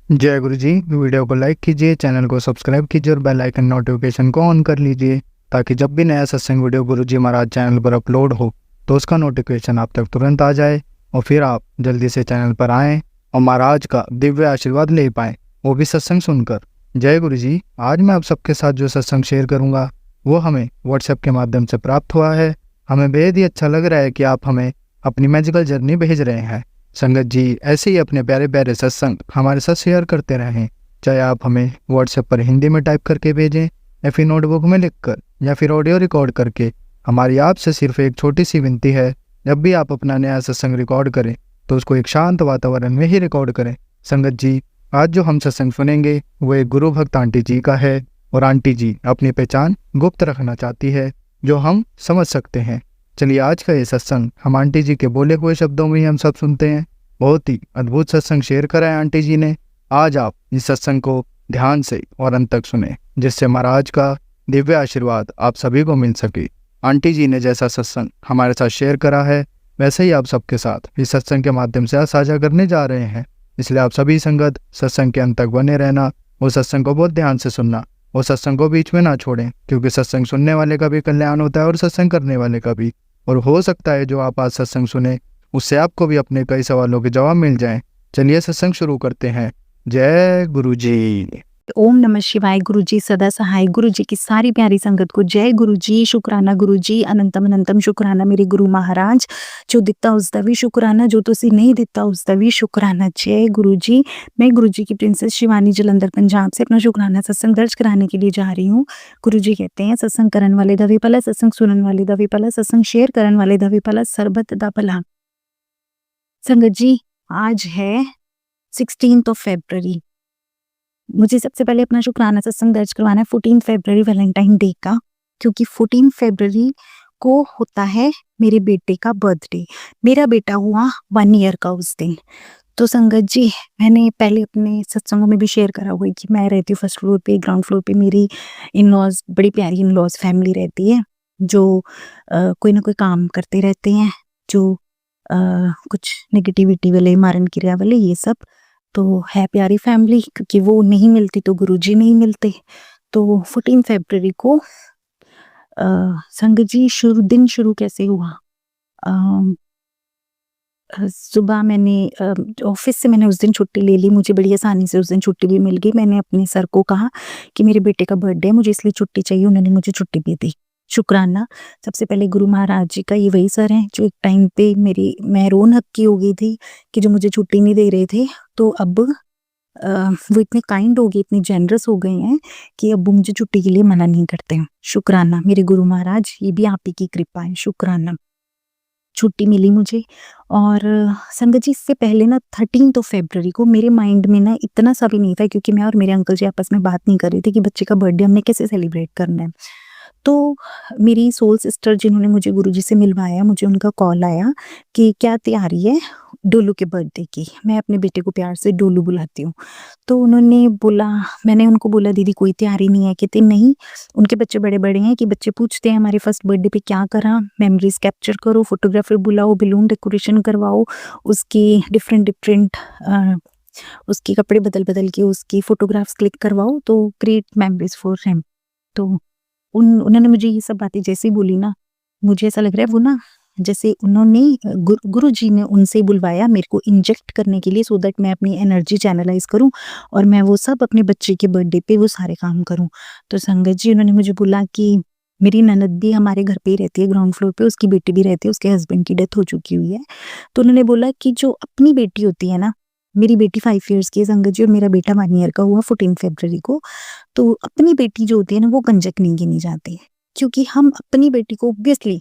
जय गुरु जी। वीडियो को लाइक कीजिए, चैनल को सब्सक्राइब कीजिए और बेल आइकन नोटिफिकेशन को ऑन कर लीजिए ताकि जब भी नया सत्संग वीडियो गुरु जी महाराज चैनल पर अपलोड हो तो उसका नोटिफिकेशन आप तक तुरंत आ जाए और फिर आप जल्दी से चैनल पर आएँ और महाराज का दिव्य आशीर्वाद ले पाएँ, वो भी सत्संग सुनकर। जय गुरु जी। आज मैं आप सबके साथ जो सत्संग शेयर करूँगा वो हमें व्हाट्सएप के माध्यम से प्राप्त हुआ है। हमें बेहद ही अच्छा लग रहा है कि आप हमें अपनी मैजिकल जर्नी भेज रहे हैं। संगत जी ऐसे ही अपने प्यारे प्यारे सत्संग हमारे साथ शेयर करते रहें, चाहे आप हमें व्हाट्सएप पर हिंदी में टाइप करके भेजें या फिर नोटबुक में लिखकर या फिर ऑडियो रिकॉर्ड करके। हमारी आपसे सिर्फ एक छोटी सी विनती है, जब भी आप अपना नया सत्संग रिकॉर्ड करें तो उसको एक शांत वातावरण में ही रिकॉर्ड करें। संगत जी आज जो हम सत्संग सुनेंगे वो एक गुरु भक्त आंटी जी का है और आंटी जी अपनी पहचान गुप्त रखना चाहती है, जो हम समझ सकते हैं। चलिए आज का ये सत्संग हम आंटी जी के बोले हुए शब्दों में ही हम सब सुनते हैं। बहुत ही अद्भुत सत्संग शेयर करा है आंटी जी ने। आज आप इस सत्संग को ध्यान से और अंत तक सुने, जिससे महाराज का दिव्य आशीर्वाद आप सभी को मिल सके। आंटी जी ने जैसा सत्संग हमारे साथ शेयर करा है वैसे ही आप सबके साथ इस सत्संग के माध्यम से साझा करने जा रहे हैं। इसलिए आप सभी संगत सत्संग के अंत तक बने रहना और सत्संग को बहुत ध्यान से सुनना और सत्संग को बीच में ना छोड़ें, क्योंकि सत्संग सुनने वाले का भी कल्याण होता है और सत्संग करने वाले का भी। और हो सकता है जो आप आज सत्संग सुने उससे आपको भी अपने कई सवालों के जवाब मिल जाएं। चलिए सत्संग शुरू करते हैं। जय गुरु जी। ओम नमः शिवाय। गुरु जी सदा सहाय। गुरु जी की सारी प्यारी संगत को जय गुरु जी। शुक्राना गुरु जी, अनंतम अनंतम शुक्राना मेरे गुरु महाराज। जो दिता उसका भी शुक्राना, जो तुसी नहीं दिता उसका भी शुक्राना। जय गुरु जी। मैं गुरु जी की प्रिंसेस शिवानी जलंधर पंजाब से अपना शुक्राना सत्संग दर्ज कराने के लिए जा रही हूँ। गुरु जी कहते हैं सत्संग करन वाले दा भी भला, सत्संग सुनन वाले दा भी भला, सत्संग शेयर करन वाले दा भी भला, सरबत दा भला। संगत जी आज है 16 फरवरी। मुझे सबसे पहले अपना शुक्राना सत्संग दर्ज करवाना है 14 फरवरी वैलेंटाइन डे का, क्योंकि 14 फरवरी को होता है मेरे बेटे का बर्थडे। मेरा बेटा हुआ 1 ईयर का उस दिन। तो संगत जी मैंने पहले अपने सत्संगों में भी शेयर करा हुआ है कि मैं रहती हूँ फर्स्ट फ्लोर पे, ग्राउंड फ्लोर पे मेरी इन लॉज, बड़ी प्यारी इन लॉज फैमिली रहती है, जो कोई ना कोई काम करते रहते हैं, जो कुछ नेगेटिविटी वाले, मारन क्रिया वाले, ये सब तो है प्यारी फैमिली, क्योंकि वो नहीं मिलती तो गुरुजी नहीं मिलते। तो 14 फरवरी को संगत जी दिन शुरू कैसे हुआ। सुबह मैंने ऑफिस से मैंने उस दिन छुट्टी ले ली। मुझे बड़ी आसानी से उस दिन छुट्टी भी मिल गई। मैंने अपने सर को कहा कि मेरे बेटे का बर्थडे है, मुझे इसलिए छुट्टी चाहिए। उन्होंने मुझे छुट्टी भी दी। शुक्राना सबसे पहले गुरु महाराज जी का। ये वही सर हैं जो एक टाइम पे मैं रोन हक्की हो गई थी कि जो मुझे छुट्टी नहीं दे रहे थे, तो अब वो इतने काइंड हो गए, इतने जेनरस हो गए हैं कि अब वो मुझे छुट्टी के लिए मना नहीं करते हैं। शुक्राना मेरे गुरु महाराज, ये भी आप ही की कृपा है। शुक्राना छुट्टी मिली मुझे। और संगत जी इससे पहले ना 13 फरवरी को मेरे माइंड में ना इतना सा भी नहीं था, क्योंकि मैं और मेरे अंकल जी आपस में बात नहीं कर रहे थे कि बच्चे का बर्थडे हमने कैसे सेलिब्रेट करना है। तो मेरी सोल सिस्टर जिन्होंने मुझे गुरुजी से मिलवाया, मुझे उनका कॉल आया कि क्या तैयारी है डोलू के बर्थडे की। मैं अपने बेटे को प्यार से डोलू बुलाती हूँ। तो उन्होंने बोला, मैंने उनको बोला दीदी कोई तैयारी नहीं है। कहते नहीं, उनके बच्चे बड़े बड़े हैं कि बच्चे पूछते हैं हमारे फर्स्ट बर्थडे पे क्या करा, मेमोरीज कैप्चर करो, फोटोग्राफर बुलाओ, बैलून डेकोरेशन करवाओ, उसकी डिफरेंट उसके कपड़े बदल बदल के उसकी फोटोग्राफ्स क्लिक करवाओ, तो क्रिएट मेमोरीज फॉर हिम। तो उन्होंने मुझे ये सब बातें जैसे ही बोली ना, मुझे ऐसा लग रहा है वो ना जैसे उन्होंने गुरुजी ने उनसे बुलवाया मेरे को इंजेक्ट करने के लिए, सो दैट मैं अपनी एनर्जी चैनलाइज करूं और मैं वो सब अपने बच्चे के बर्थडे पे वो सारे काम करूं। तो संगत जी उन्होंने मुझे बोला कि मेरी ननद भी हमारे घर पे ही रहती है, ग्राउंड फ्लोर पे, उसकी बेटी भी रहती है, उसके हस्बैंड की डेथ हो चुकी हुई है। तो उन्होंने बोला कि जो अपनी बेटी होती है ना, मेरी बेटी 5 ईयर्स की है संगत जी, और मेरा बेटा 1 ईयर का हुआ 14 फरवरी को। तो अपनी बेटी जो होती है ना वो कंजक नहीं गिनी जाती, क्योंकि हम अपनी बेटी को ऑब्वियसली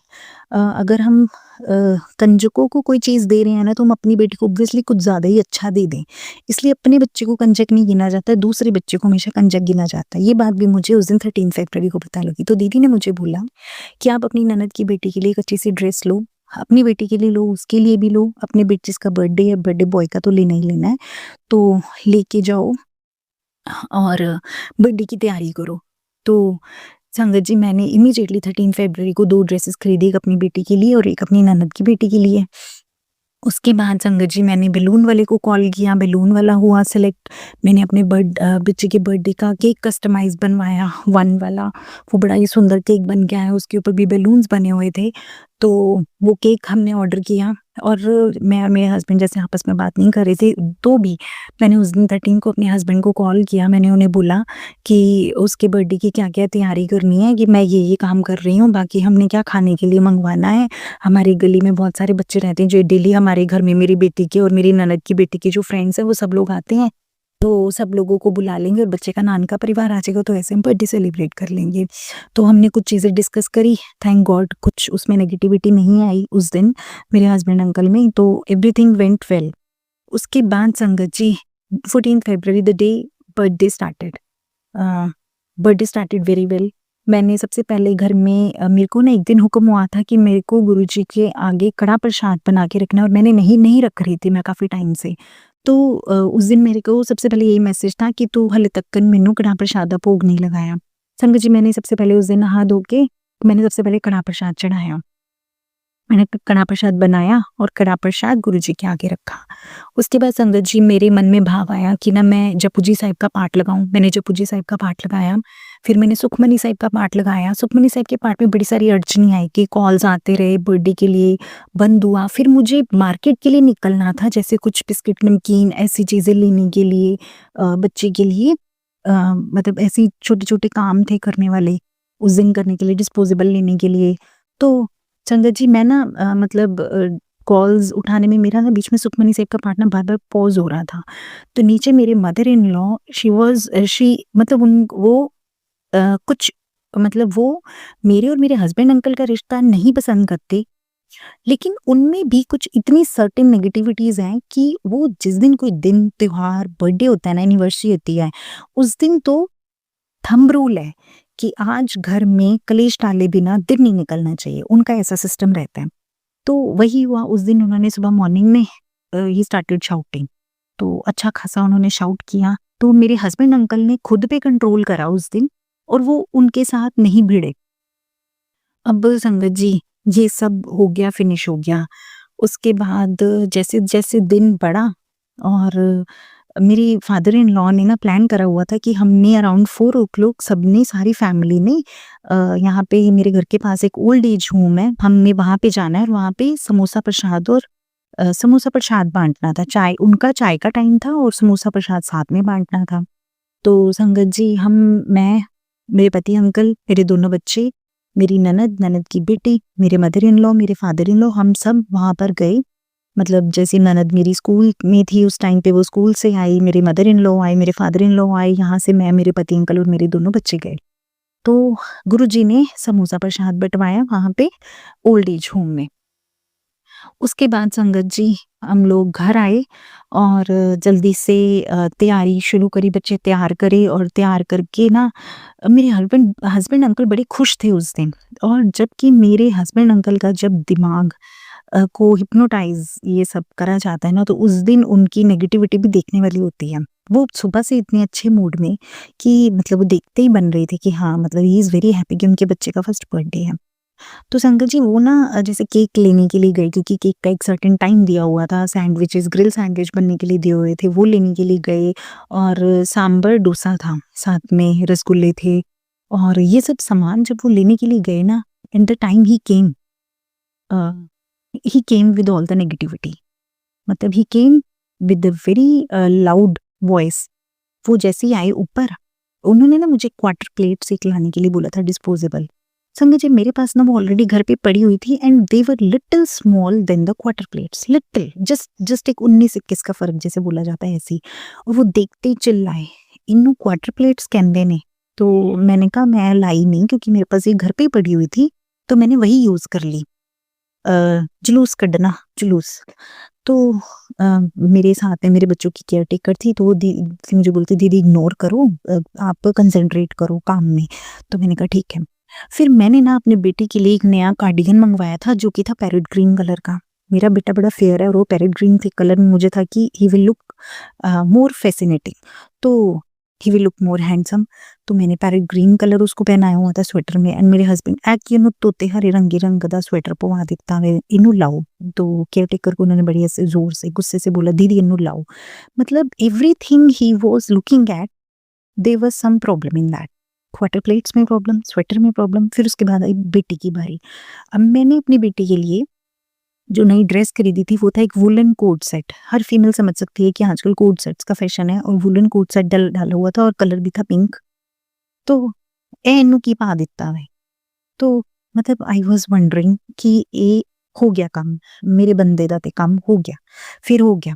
अगर हम कंजकों को कोई चीज़ दे रहे हैं ना, तो हम अपनी बेटी को ऑब्वियसली कुछ ज़्यादा ही अच्छा दे दें। इसलिए अपने बच्चे को कंजक नहीं गिना जाता है, दूसरे बच्चे को हमेशा कंजक गिना जाता है। ये बात भी मुझे उस दिन 13 फरवरी को पता लगी। तो दीदी ने मुझे बोला कि आप अपनी ननद की बेटी के लिए एक अच्छी सी ड्रेस लो, अपनी बेटी के लिए लो, उसके लिए भी लो, अपने बेटे जिसका बर्थडे है, बर्थडे बॉय का तो लेना ही लेना है, तो लेके जाओ और बर्थडे की तैयारी करो। तो संगत जी मैंने इमीडिएटली 13 फरवरी को 2 ड्रेसेस खरीदी, एक अपनी बेटी के लिए और एक अपनी ननद की बेटी के लिए। उसके बाद संगत जी मैंने बैलून वाले को कॉल किया, बैलून वाला हुआ सेलेक्ट। मैंने अपने बच्चे के बर्थडे का केक कस्टमाइज़ बनवाया 1 वाला, वो बड़ा ही सुंदर केक बन गया है, उसके ऊपर भी बैलून्स बने हुए थे। तो वो केक हमने ऑर्डर किया और मैं और मेरे हस्बैंड जैसे आपस में बात नहीं कर रहे थे, तो भी मैंने उस दिन 13 को अपने हस्बैंड को कॉल किया। मैंने उन्हें बोला कि उसके बर्थडे की क्या-क्या तैयारी करनी है, कि मैं ये काम कर रही हूँ, बाकी हमने क्या खाने के लिए मँगवाना है। हमारी गली में बहुत सारे बच्चे रहते हैं जो डेली हमारे घर में मेरी बेटी के और मेरी ननद की बेटी के जो फ्रेंड्स हैं वो सब लोग आते हैं। तो सब लोगों को बुला लेंगे और बच्चे का नान का परिवार आ जाएगा, तो ऐसे हम बर्थडे सेलिब्रेट कर लेंगे। तो हमने कुछ चीज़ें डिस्कस करी, थैंक गॉड कुछ उसमें नेगेटिविटी नहीं आई उस दिन मेरे हस्बैंड अंकल में, तो एवरीथिंग वेंट वेल। उसके बाद संगत जी 14 फरवरी the day birthday started. Birthday started very well. मैंने सबसे पहले घर में मेरे को ना एक दिन हुक्म हुआ था कि मेरे को गुरुजी के आगे कड़ा प्रसाद बना के रखना है और मैंने नहीं रख रही थी मैं काफ़ी टाइम से। तो उस दिन मेरे को सबसे पहले यही मैसेज था कि तू हले तक्कन मैनू कड़ा प्रसाद दा भोग नहीं लगाया। संगत जी मैंने सबसे पहले उस दिन नहा धो के मैंने सबसे पहले कड़ा प्रसाद चढ़ाया। मैंने कड़ा प्रसाद बनाया और कड़ा प्रसाद गुरुजी के आगे रखा। उसके बाद संगत जी मेरे मन में भाव आया कि ना मैं जपुजी साहिब का पाठ लगाऊँ। मैंने जपुजी साहिब का पाठ लगाया, फिर मैंने सुखमनी साहिब का पाठ लगाया। सुखमनी साहिब के पाठ में बड़ी सारी अड़चनें आई कि कॉल्स आते रहे, बर्थडे के लिए बंद हुआ। फिर मुझे मार्केट के लिए निकलना था, जैसे कुछ बिस्किट, नमकीन ऐसी चीज़ें लेने के लिए बच्चे के लिए मतलब ऐसी छोटे-छोटे काम थे करने वाले, उस दिन करने के लिए, डिस्पोजेबल लेने के लिए। तो संगत जी मैं ना मतलब कॉल्स उठाने में मेरा ना बीच में सुखमनी साहिब का पाठ ना बार-बार पॉज़ हो रहा था। तो नीचे मेरे मदर इन लॉ शी मतलब वो कुछ मतलब वो मेरे और मेरे हस्बैंड अंकल का रिश्ता नहीं पसंद करते, लेकिन उनमें भी कुछ इतनी सर्टेन नेगेटिविटीज़ हैं कि वो जिस दिन कोई दिन, त्योहार, बर्थडे होता है ना, एनिवर्सरी होती है, उस दिन तो थंब रूल है कि आज घर में कलेश डाले बिना दिन नहीं निकलना चाहिए, उनका ऐसा सिस्टम रहता है। तो वही हुआ उस दिन उन्होंने सुबह मॉर्निंग में ही स्टार्टेड शाउटिंग, तो अच्छा खासा उन्होंने शाउट किया, तो मेरे हस्बैंड अंकल ने खुद पे कंट्रोल करा उस दिन और वो उनके साथ नहीं भिड़े। अब संगत जी ये सब हो गया, फिनिश हो गया। उसके बाद जैसे-जैसे दिन बढ़ा और मेरी फादर इन लॉ ने ना प्लान करा हुआ था कि हमने अराउंड 4 ओ क्लॉक सबने सारी फैमिली ने यहाँ पे मेरे घर के पास एक ओल्ड एज होम है, हमने वहाँ पे जाना है और वहाँ पे समोसा प्रसाद और समोसा प्रसाद बाँटना था। उनका चाय का टाइम था और समोसा प्रसाद साथ में बाँटना था। तो संगत जी मैं, मेरे पति अंकल, मेरे दोनों बच्चे, मेरी ननद की बेटी, मेरे मदर इन लॉ, मेरे फादर इन लॉ, हम सब वहाँ पर गए। मतलब जैसे ननद मेरी स्कूल में थी उस टाइम पे, वो स्कूल से आई, मेरे मदर इन लॉ आए, मेरे फादर इन लॉ आए, यहाँ से मैं, मेरे पति अंकल और मेरे दोनों बच्चे गए। तो गुरुजी ने समोसा प्रसाद बँटवाया वहाँ पे ओल्ड एज होम में। उसके बाद संगत जी हम लोग घर आए और जल्दी से तैयारी शुरू करी, बच्चे तैयार करे और तैयार करके ना मेरे हस्बैंड अंकल बड़े खुश थे उस दिन। और जबकि मेरे हस्बैंड अंकल का जब दिमाग को हिप्नोटाइज़ ये सब करा जाता है ना, तो उस दिन उनकी नेगेटिविटी भी देखने वाली होती है। वो सुबह से इतने अच्छे मूड में कि मतलब वो देखते ही बन रहे थे कि हाँ, मतलब ही इज़ वेरी हैप्पी कि उनके बच्चे का फर्स्ट बर्थडे है। तो संगत जी वो ना जैसे केक लेने के लिए गए, क्योंकि केक का एक सर्टेन टाइम दिया हुआ था, सैंडविचेस, ग्रिल सैंडविच बनने के लिए दिए हुए थे, वो लेने के लिए गए और सांभर डोसा था, साथ में रसगुल्ले थे और ये सब सामान जब वो लेने के लिए गए ना, at the time he came with all the negativity. मतलब he came with the very loud voice. वो जैसे ही आए ऊपर, उन्होंने ना मुझे क्वार्टर प्लेट्स एक लाने के लिए बोला था डिस्पोजेबल। संगत जी मेरे पास ना वो ऑलरेडी घर पे पड़ी हुई थी and they were little small than the quarter plates, little just एक 19-21 का फर्क जैसे बोला जाता है ऐसी। और वो देखते ही चिल्लाए, इन्नू क्वार्टर प्लेट्स कहंदे ने। तो मैंने कहा मैं लाई नहीं, क्योंकि मेरे पास ये घर पे ही पड़ी हुई थी, तो मैंने वही यूज कर ली। जुलूस कढ़ना, जुलूस। तो मेरे साथ में मेरे बच्चों की केयर टेकर थी, तो वो मुझे बोलती दीदी इग्नोर करो, आप कंसंट्रेट करो काम में। तो मैंने कहा ठीक है। फिर मैंने ना अपने बेटे के लिए एक नया कार्डिगन मंगवाया था जो कि था पैरेट ग्रीन कलर का। मेरा बेटा बड़ा फेयर है और वो पैरेट ग्रीन के कलर में मुझे था कि he will look more fascinating. तो he will look more handsome. तो मैंने पैरेट ग्रीन कलर उसको पहनाया हुआ था स्वेटर में एंड मेरे हस्बैंड एक्चुअली तोते हरे रंगे रंग का स्वेटर पवा दिता वे इनू लाओ। तो केयर टेकर को उन्होंने बड़ी ऐसे जोर से गुस्से से बोला दीदी इनू लाओ। मतलब एवरीथिंग ही was looking at there was some problem in that. Quarter plates में प्रॉब्लम, स्वेटर में प्रॉब्लम। फिर उसके बाद आई बेटी की बारी। अब मैंने अपनी बेटी के लिए जो नई ड्रेस खरीदी थी वो था एक वुलन कोट सेट। हर फीमेल समझ सकती है कि आजकल कोट सेट्स का फैशन है और वुलन कोट सेट डाला हुआ था और कलर भी था पिंक। तो एनू की पा दिता वे। तो मतलब आई वाज वंडरिंग कि ये हो गया काम, मेरे बंदे दा ते काम हो गया। फिर हो गया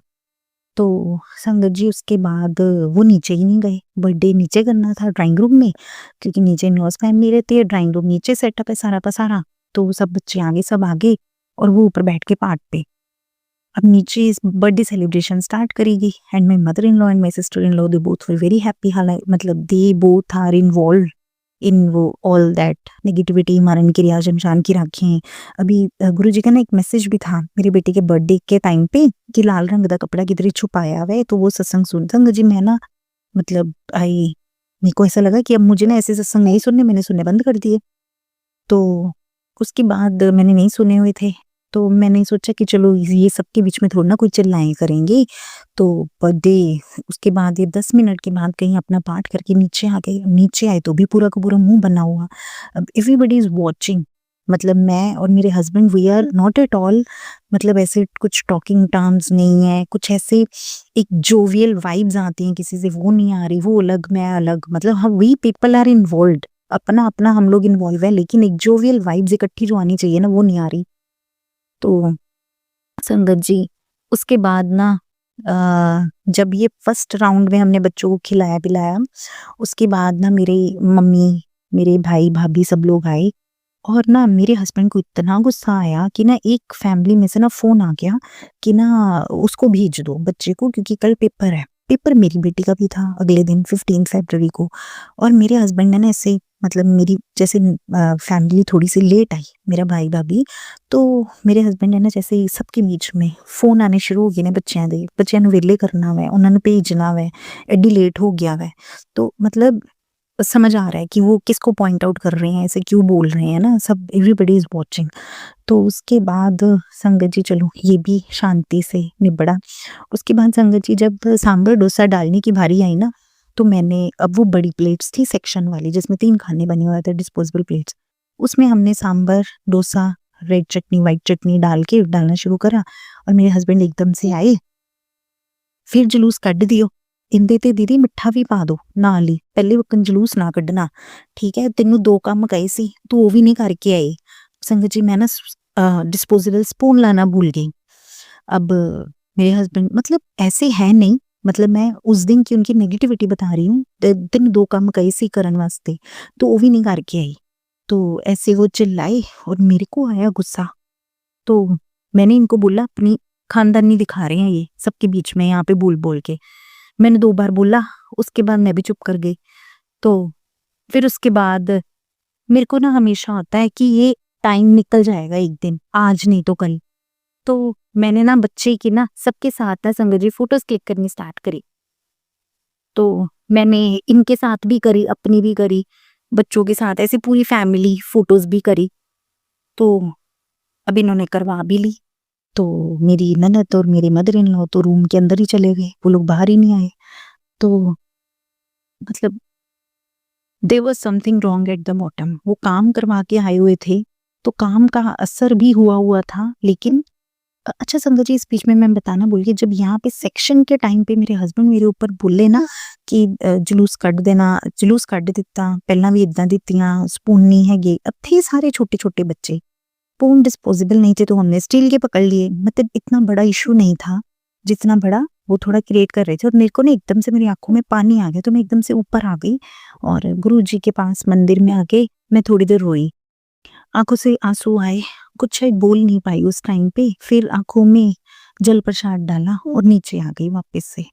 तो संगत जी उसके बाद वो नीचे ही नहीं गए। बर्थडे नीचे करना था ड्राइंग रूम में, क्योंकि नीचे इन-लॉज फैमिली रहती है, ड्राइंग रूम नीचे सेटअप है सारा का सारा। तो सब बच्चे आगे सब आगे और वो ऊपर बैठ के पार्ट पे। अब नीचे बर्थडे सेलिब्रेशन स्टार्ट करेगी and my mother in law and my sister in law they both were very happy. हालांकि मतलब they both are involved in वो ऑल दैट नेगेटिविटी, मरण क्रिया, शमशान की राखें। अभी गुरुजी का ना एक मैसेज भी था मेरी बेटी के बर्थडे के टाइम पे कि लाल रंग का कपड़ा किधर छुपाया हुआ है। तो वो सत्संग सुन संग जी मैं ना मतलब आई मेरे को ऐसा लगा कि अब मुझे ना ऐसे सत्संग नहीं सुनने, मैंने सुनने बंद कर दिए। तो उसके बाद मैंने नहीं सुने हुए थे तो मैंने सोचा कि चलो ये सबके बीच में थोड़ा ना कोई चिल्लाएं करेंगे। तो बर्थडे उसके बाद ये 10 मिनट के बाद कहीं अपना पाठ करके नीचे आ गए। नीचे आए तो भी पूरा का पूरा मुंह बना हुआ। अब एवरीबडी इज वॉचिंग। मतलब मैं और मेरे husband we are not at all मतलब ऐसे कुछ टॉकिंग टर्म्स नहीं है, कुछ ऐसे एक जोवियल वाइब्स आती हैं किसी से, वो नहीं आ रही। वो अलग मैं अलग, मतलब हम वी पीपल आर इन्वॉल्व्ड, अपना अपना हम लोग इन्वॉल्व है, लेकिन एक जोवियल वाइब्स इकट्ठी जो आनी चाहिए ना वो नहीं आ रही। तो संगत जी उसके बाद ना जब ये फर्स्ट राउंड में हमने बच्चों को खिलाया पिलाया, उसके बाद ना मेरे मम्मी, मेरे भाई भाभी सब लोग आए और ना मेरे हस्बैंड को इतना गुस्सा आया कि ना एक फैमिली में से ना फोन आ गया कि ना उसको भेज दो बच्चे को, क्योंकि कल पेपर है। पेपर मेरी बेटी का भी था अगले दिन 15 फरवरी को। और मेरे हस्बैंड ने ना ऐसे मतलब मेरी जैसे फैमिली थोड़ी सी लेट आई, मेरा भाई भाभी, तो मेरे हस्बैंड ने ना जैसे ही सबके बीच में फोन आने शुरू हो गए ने बच्चों ਨੂੰ ਵੇਲੇ करना वे, उन्होंने भेजना वे, एडी लेट हो गया वे। तो मतलब समझ आ रहा है कि वो किसको पॉइंट आउट कर रहे हैं, ऐसे क्यों बोल रहे हैं ना, सब एवरीबडी इज वॉचिंग। तो उसके बाद संगत जी चलो ये भी शांति से निबड़ा। उसके बाद संगत जी जब सांभर डोसा डालने की बारी आई ना, तो मैंने अब वो बड़ी प्लेट्स थी सेक्शन वाली जिसमें 3 खाने बने हुए थे डिस्पोजेबल प्लेट्स, उसमें हमने सांभर डोसा रेड चटनी व्हाइट चटनी डाल के डालना शुरू करा। और मेरे हस्बैंड एकदम से आए, फिर जलूस कढ़ दियो, इंदे ते दीदी मिठा भी पा दो नाल ही, पहले वक्कन जलूस ना कढ़ना, ठीक है, तेनू 2 काम कहे सी तू वो भी नहीं करके आई। संगत जी मैं ना डिस्पोजेबल स्पून लाना भूल गई। अब मेरे हस्बैंड मतलब ऐसे है नहीं, मतलब मैं उस दिन की उनकी नेगेटिविटी बता रही हूँ, तेन 2 काम कहे सी करन वास्ते तो वो भी नहीं करके आई। तो ऐसे वो चिल्लाए और मेरे को आया गुस्सा। तो मैंने इनको बोला अपनी खानदानी दिखा रहे हैं ये सबके बीच में यहाँ पे बोल बोल के। मैंने 2 बार बोला, उसके बाद मैं भी चुप कर गई। तो फिर उसके बाद मेरे को ना हमेशा होता है कि ये टाइम निकल जाएगा एक दिन, आज नहीं तो कल। तो मैंने ना बच्चे की ना सबके साथ ना संगत जी फोटोज क्लिक करनी स्टार्ट करी। तो मैंने इनके साथ भी करी, अपनी भी करी, बच्चों के साथ ऐसे पूरी फैमिली फोटोज भी करी। तो अब इन्होंने करवा भी ली। तो मेरी ननद और मेरे मदर इन लॉ तो रूम के अंदर ही चले गए, वो लोग बाहर ही नहीं आए। तो मतलब there was something wrong at the bottom. वो काम करवा के आए हुए थे तो काम का असर भी हुआ था, लेकिन अच्छा संगत जी इस बीच में मैं बताना भूल गई, जब यहाँ पे सेक्शन के टाइम पे मेरे हस्बैंड मेरे ऊपर बोले ना कि जलूस कढ़ देना, जलूस कढ़ दिता, पहला भी इदा दित्तियां, स्पून नहीं है। अब थे सारे छोटे छोटे बच्चे, स्पून डिस्पोजेबल नहीं थे तो हमने स्टील के पकड़ लिए। मतलब इतना बड़ा इशू नहीं था जितना बड़ा वो थोड़ा क्रिएट कर रहे थे। और मेरे को ना एकदम से मेरी आंखों में पानी आ गया, तो मैं एकदम से ऊपर आ गई और गुरु जी के पास मंदिर में आके मैं थोड़ी देर रोई, आंखों से आंसू आए, कुछ शायद बोल नहीं पाई उस टाइम पे। फिर आंखों में जल प्रसाद डाला और नीचे आ गई वापस से।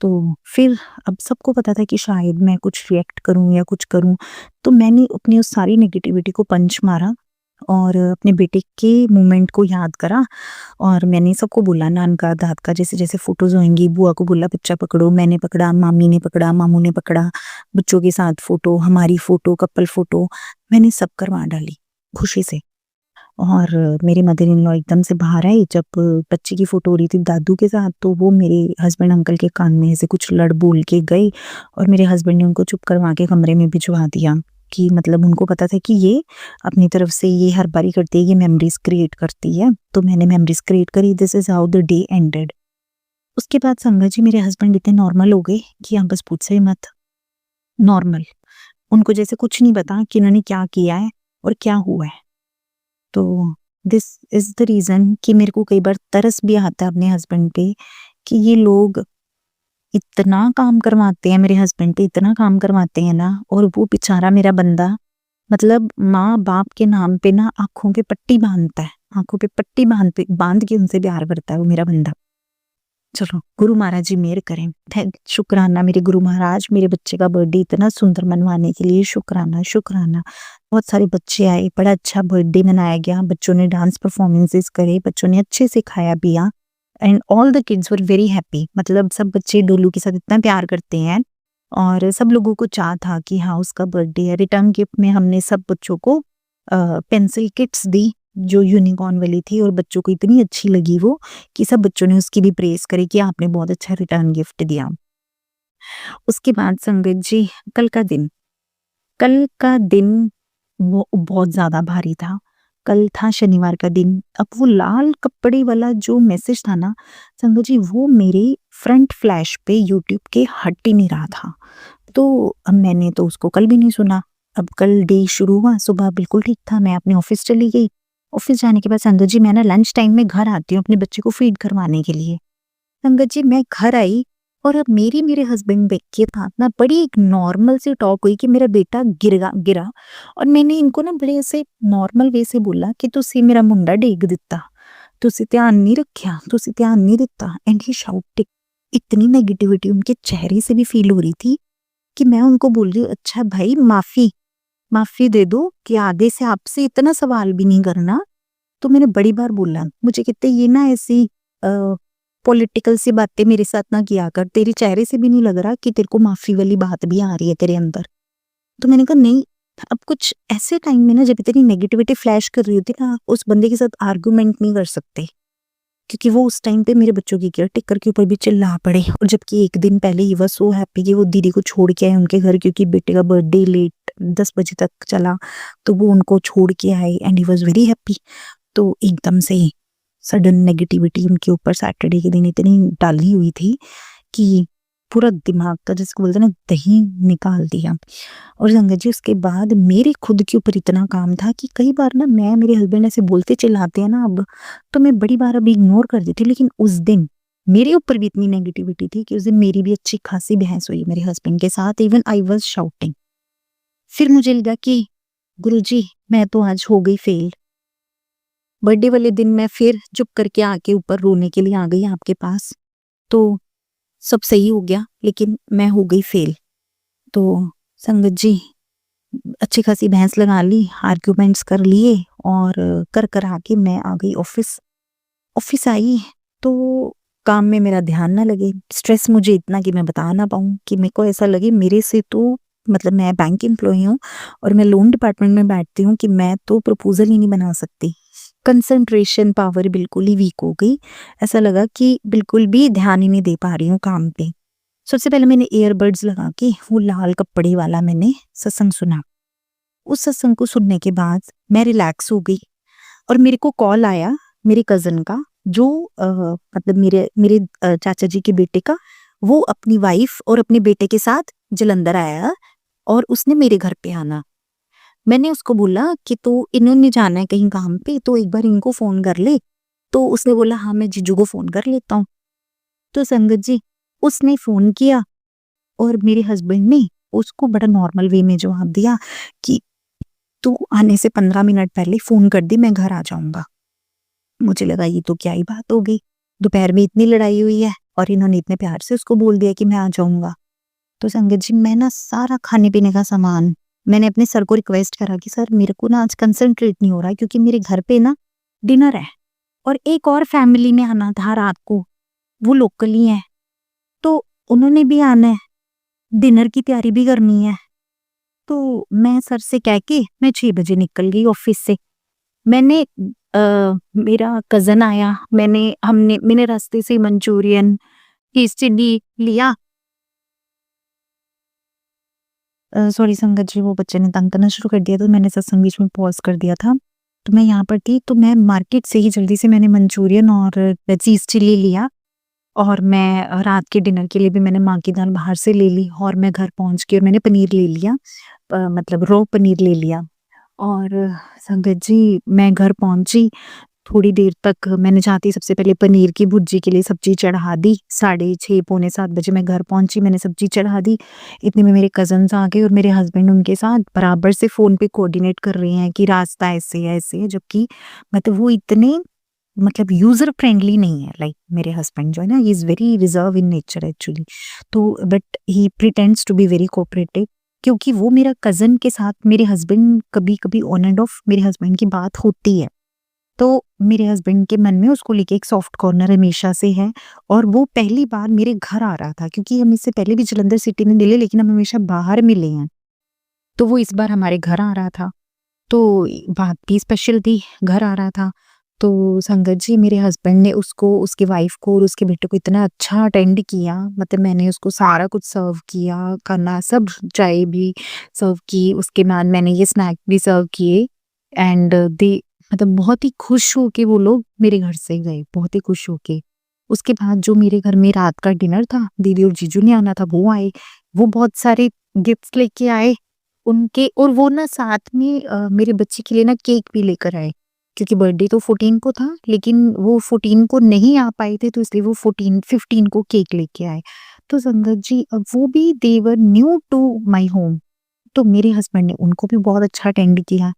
तो फिर अब सबको पता था कि शायद मैं कुछ रिएक्ट करूं या कुछ करूं, तो मैंने अपनी उस सारी नेगेटिविटी को पंच मारा और अपने बेटे के मोमेंट को याद करा और मैंने सबको बोला, नान का, दाद का, जैसे-जैसे फ़ोटोज़ होंगी, बुआ को बोला बच्चा पकड़ो, मैंने पकड़ा, मामी ने पकड़ा, मामू ने पकड़ा, बच्चों के साथ फ़ोटो, हमारी फ़ोटो, कपल फ़ोटो, मैंने सब करवा डाली खुशी से। और मेरे मदर इन लॉ एकदम से बाहर आए जब बच्चे की फ़ोटो हो रही थी दादू के साथ, तो वो मेरे हस्बैंड अंकल के कान में ऐसे कुछ लड़ बोल के गए और मेरे हस्बैंड ने उनको चुप करवा के कमरे में भिजवा दिया कि मतलब उनको पता था कि ये अपनी तरफ से ये हर बारी करती है, ये मेमोरीज़ क्रिएट करती है, तो मैंने मेमोरीज़ क्रिएट करी, this is how the day ended. उसके बाद संगत जी मेरे हस्बैंड इतने नॉर्मल हो गए कि आप बस पूछो ही मत, नॉर्मल। उनको जैसे कुछ नहीं पता कि उन्होंने क्या किया है और क्या हुआ है। तो दिस इज़ द रीज़न कि मेरे को कई बार तरस भी आता है अपने हस्बैंड पे कि ये लोग इतना काम करवाते हैं, मेरे हस्बैंड पे इतना काम करवाते हैं ना, और वो बेचारा मेरा बंदा मतलब माँ-बाप के नाम पे ना आँखों पे पट्टी बाँधता है, आँखों पे पट्टी बाँध के उनसे प्यार करता है वो मेरा बंदा। चलो, गुरु महाराज जी मेहर करें। शुक्राना मेरे गुरु महाराज, मेरे बच्चे का बर्थडे इतना सुंदर मनवाने के लिए शुक्राना, शुक्राना। बहुत सारे बच्चे आए, बड़ा अच्छा बर्थडे मनाया गया, बच्चों ने डांस परफॉर्मेंसेस करे, बच्चों ने अच्छे से खाया-पिया and all the kids were very happy. मतलब सब बच्चे डोलू के साथ इतना प्यार करते हैं और सब लोगों को चाह था कि हाँ, उसका बर्थडे है। रिटर्न गिफ्ट में हमने सब बच्चों को पेंसिल किट्स दी, जो यूनिकॉर्न वाली थी, और बच्चों को इतनी अच्छी लगी वो कि सब बच्चों ने उसकी भी प्रेज़ करी कि आपने बहुत अच्छा रिटर्न गिफ्ट दिया। उसके बाद संगत जी कल का दिन वो बहुत ज़्यादा भारी था। कल था शनिवार का दिन। अब वो लाल कपड़े वाला जो मैसेज था ना संगत जी, वो मेरे फ्रंट फ्लैश पे यूट्यूब के हट ही नहीं रहा था। तो अब मैंने तो उसको कल भी नहीं सुना। अब कल डे शुरू हुआ, सुबह बिल्कुल ठीक था, मैं अपने ऑफ़िस चली गई। ऑफ़िस जाने के बाद संगत जी मैं ना लंच टाइम में घर आती हूँ अपने बच्चे को फ़ीड करवाने के लिए। संगत जी मैं घर आई और अब मेरी मेरे हस्बैंड के साथ ना बड़ी एक नॉर्मल सी टॉक हुई कि मेरा बेटा गिरा और मैंने इनको ना बड़े ऐसे नॉर्मल वे से बोला कि तुसी मेरा मुंडा डेग दिता, तुसी ध्यान नहीं रखिया, तुसी ध्यान नहीं दिता, एंड ही शाउटेड। इतनी नेगेटिविटी उनके चेहरे से भी फील हो रही थी कि मैं उनको बोल रही हूँ, अच्छा भाई माफ़ी दे दो कि आगे से आपसे इतना सवाल भी नहीं करना। तो मैंने बड़ी बार बोला, मुझे कहते ये ना ऐसी पॉलिटिकल सी बातें मेरे साथ ना किया कर, तेरे चेहरे से भी नहीं लग रहा कि तेरे को माफ़ी वाली बात भी आ रही है तेरे अंदर। तो मैंने कहा नहीं, अब कुछ ऐसे टाइम में ना जब इतनी नेगेटिविटी फ्लैश कर रही होती ना, उस बंदे के साथ आर्गुमेंट नहीं कर सकते, क्योंकि वो उस टाइम पे मेरे बच्चों की केयर टेकर के ऊपर भी चिल्ला पड़े। और जबकि एक दिन पहले ही वाज़ सो हैप्पी कि वो दीदी को छोड़ के आए उनके घर, क्योंकि बेटे का बर्थडे लेट 10 बजे तक चला, तो वो उनको छोड़ के आए and he was very happy. तो एकदम से सडन नेगेटिविटी उनके ऊपर सैटरडे के दिन इतनी डाली हुई थी कि पूरा दिमाग का जिसको बोलते हैं ना दही निकाल दिया। और संगत जी उसके बाद मेरे खुद के ऊपर इतना काम था कि कई बार ना मैं मेरे हस्बैंड ऐसे बोलते चिल्लाते हैं ना अब, तो मैं बड़ी बार अभी इग्नोर कर देती हूँ, लेकिन उस दिन मेरे ऊपर भी इतनी नेगेटिविटी थी कि उस दिन मेरी भी अच्छी खासी बहस हुई मेरे हस्बैंड के साथ, इवन आई वाज शाउटिंग। फिर मुझे लगा कि गुरुजी मैं तो आज हो गई फेल। बर्थडे वाले दिन मैं फिर चुप करके आके ऊपर रोने के लिए आ गई आपके पास, तो सब सही हो गया, लेकिन मैं हो गई फेल। तो संगत जी अच्छी खासी बहस लगा ली, आर्ग्यूमेंट्स कर लिए और कर आके मैं आ गई ऑफिस। ऑफिस आई तो काम में मेरा ध्यान ना लगे, स्ट्रेस मुझे इतना कि मैं बता ना पाऊँ, कि मेरे को ऐसा लगे मेरे से तो मतलब मैं बैंक एम्प्लॉई हूँ और मैं लोन डिपार्टमेंट में बैठती हूँ कि मैं तो प्रपोजल ही नहीं बना सकती। कंसंट्रेशन पावर बिल्कुल ही वीक हो गई। ऐसा लगा कि बिल्कुल भी ध्यान ही नहीं दे पा रही हूँ काम पे। सबसे पहले मैंने ईयरबड्स लगा के वो लाल कपड़े वाला मैंने सत्संग सुना। उस सत्संग को सुनने के बाद मैं रिलैक्स हो गई और मेरे को कॉल आया मेरे कज़न का, जो मतलब मेरे चाचा जी के बेटे का, वो अपनी वाइफ और अपने बेटे के साथ जलंधर आया और उसने मेरे घर पे आना। मैंने उसको बोला कि तो इन्होंने जाना है कहीं काम पे, तो एक बार इनको फ़ोन कर ले। तो उसने बोला हाँ, मैं जीजू को फ़ोन कर लेता हूँ। तो संगत जी उसने फ़ोन किया और मेरे हस्बैंड ने उसको बड़ा नॉर्मल वे में जवाब दिया कि तू आने से 15 मिनट पहले फ़ोन कर दे, मैं घर आ जाऊँगा। मुझे लगा ये तो क्या ही बात हो गई, दोपहर में इतनी लड़ाई हुई है और इन्होंने इतने प्यार से उसको बोल दिया कि मैं आ जाऊँगा। तो संगत जी मैं ना सारा खाने-पीने का सामान मैंने अपने सर को रिक्वेस्ट करा कि सर मेरे को ना आज कंसंट्रेट नहीं हो रहा है क्योंकि मेरे घर पे ना डिनर है और एक और फैमिली ने आना था रात को, वो लोकल ही है, तो उन्होंने भी आना है, डिनर की तैयारी भी करनी है। तो मैं सर से कह के मैं 6 बजे निकल गई ऑफिस से। मैंने मेरा कज़न आया, मैंने रास्ते से मंचूरियन, चीज़ चिल्ली लिया। सॉरी संगत जी, वो बच्चे ने तंग करना शुरू कर दिया तो मैंने सत्संग बीच में पॉज़ कर दिया था। तो मैं यहाँ पर थी, तो मैं मार्केट से ही जल्दी से मैंने मंचूरियन और चीज़ चिल्ली लिया और मैं रात के डिनर के लिए भी मैंने माँ की दाल बाहर से ले ली और मैं घर पहुँच के और मैंने पनीर ले लिया, मतलब रॉ पनीर ले लिया। और संगत जी, मैं घर पहुँची, थोड़ी देर तक मैंने जाते ही सबसे पहले पनीर की भुर्जी के लिए सब्ज़ी चढ़ा दी। 6:30 पौने 7 बजे मैं घर पहुँची, मैंने सब्ज़ी चढ़ा दी। इतने में मेरे कज़न्स आ गए और मेरे हस्बैंड उनके साथ बराबर से फ़ोन पे कोऑर्डिनेट कर रहे हैं कि रास्ता ऐसे है, ऐसे है, जबकि मतलब वो इतने मतलब यूज़र फ्रेंडली नहीं है। लाइक मेरे हस्बैंड जो है ना, he is very reserve in nature actually. तो but he pretends to be very cooperative, क्योंकि वो मेरा कज़न के साथ मेरे हस्बैंड कभी-कभी ऑन एंड ऑफ मेरे हस्बैंड की बात होती है। तो मेरे हस्बैंड के मन में उसको लेके एक सॉफ्ट कॉर्नर हमेशा से है और वो पहली बार मेरे घर आ रहा था, क्योंकि हम इससे पहले भी जालंधर सिटी में मिले लेकिन हम हमेशा बाहर मिले हैं। तो वो इस बार हमारे घर आ रहा था, तो बात भी स्पेशल थी, घर आ रहा था। तो संगत जी, मेरे हस्बैंड ने उसको, उसकी वाइफ को और उसके बेटे को इतना अच्छा अटेंड किया, मतलब मैंने उसको सारा कुछ सर्व किया, खाना सब, चाय भी सर्व की, उसके बाद मैंने ये स्नैक भी सर्व किए एंड दे मतलब बहुत ही खुश होके वो लोग मेरे घर से गए, बहुत ही खुश होके। उसके बाद जो मेरे घर में रात का डिनर था, दीदी और जीजू ने आना था, वो आए, वो बहुत सारे गिफ्ट्स लेके आए उनके, और वो ना साथ में मेरे बच्चे के लिए ना केक भी लेकर आए, क्योंकि बर्थडे तो 14 को था लेकिन वो 14 को नहीं आ पाए थे, तो इसलिए वो 15 को केक लेके आए। तो संगत जी, अब वो भी दे वर न्यू टू माय होम, तो मेरे हस्बैंड ने उनको भी बहुत अच्छा अटेंड किया।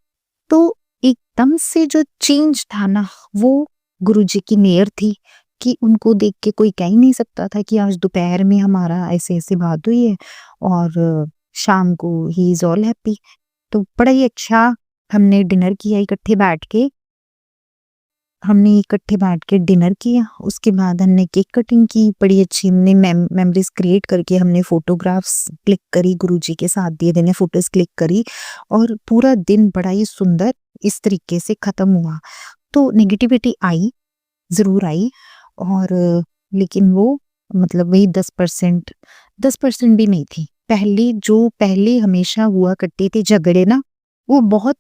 तो एकदम से जो चेंज था ना, वो गुरुजी की मेहर थी कि उनको देख के कोई कह ही नहीं सकता था कि आज दोपहर में हमारा ऐसे-ऐसे बात हुई है और शाम को ही इज़ ऑल हैप्पी। तो बड़ा ही अच्छा हमने डिनर किया इकट्ठे बैठ के। हमने इकट्ठे बैठ के डिनर किया, उसके बाद हमने केक कटिंग की, बड़ी अच्छी हमने मेमोरीज क्रिएट करके हमने फोटोग्राफ्स क्लिक करी, गुरुजी के साथ दिए मैंने फोटोज क्लिक करी और पूरा दिन बड़ा ही सुंदर इस तरीके से खत्म हुआ। तो नेगेटिविटी आई, ज़रूर आई, और लेकिन वो मतलब वही 10% भी नहीं थी। पहले हमेशा हुआ करते थे झगड़े ना, वो बहुत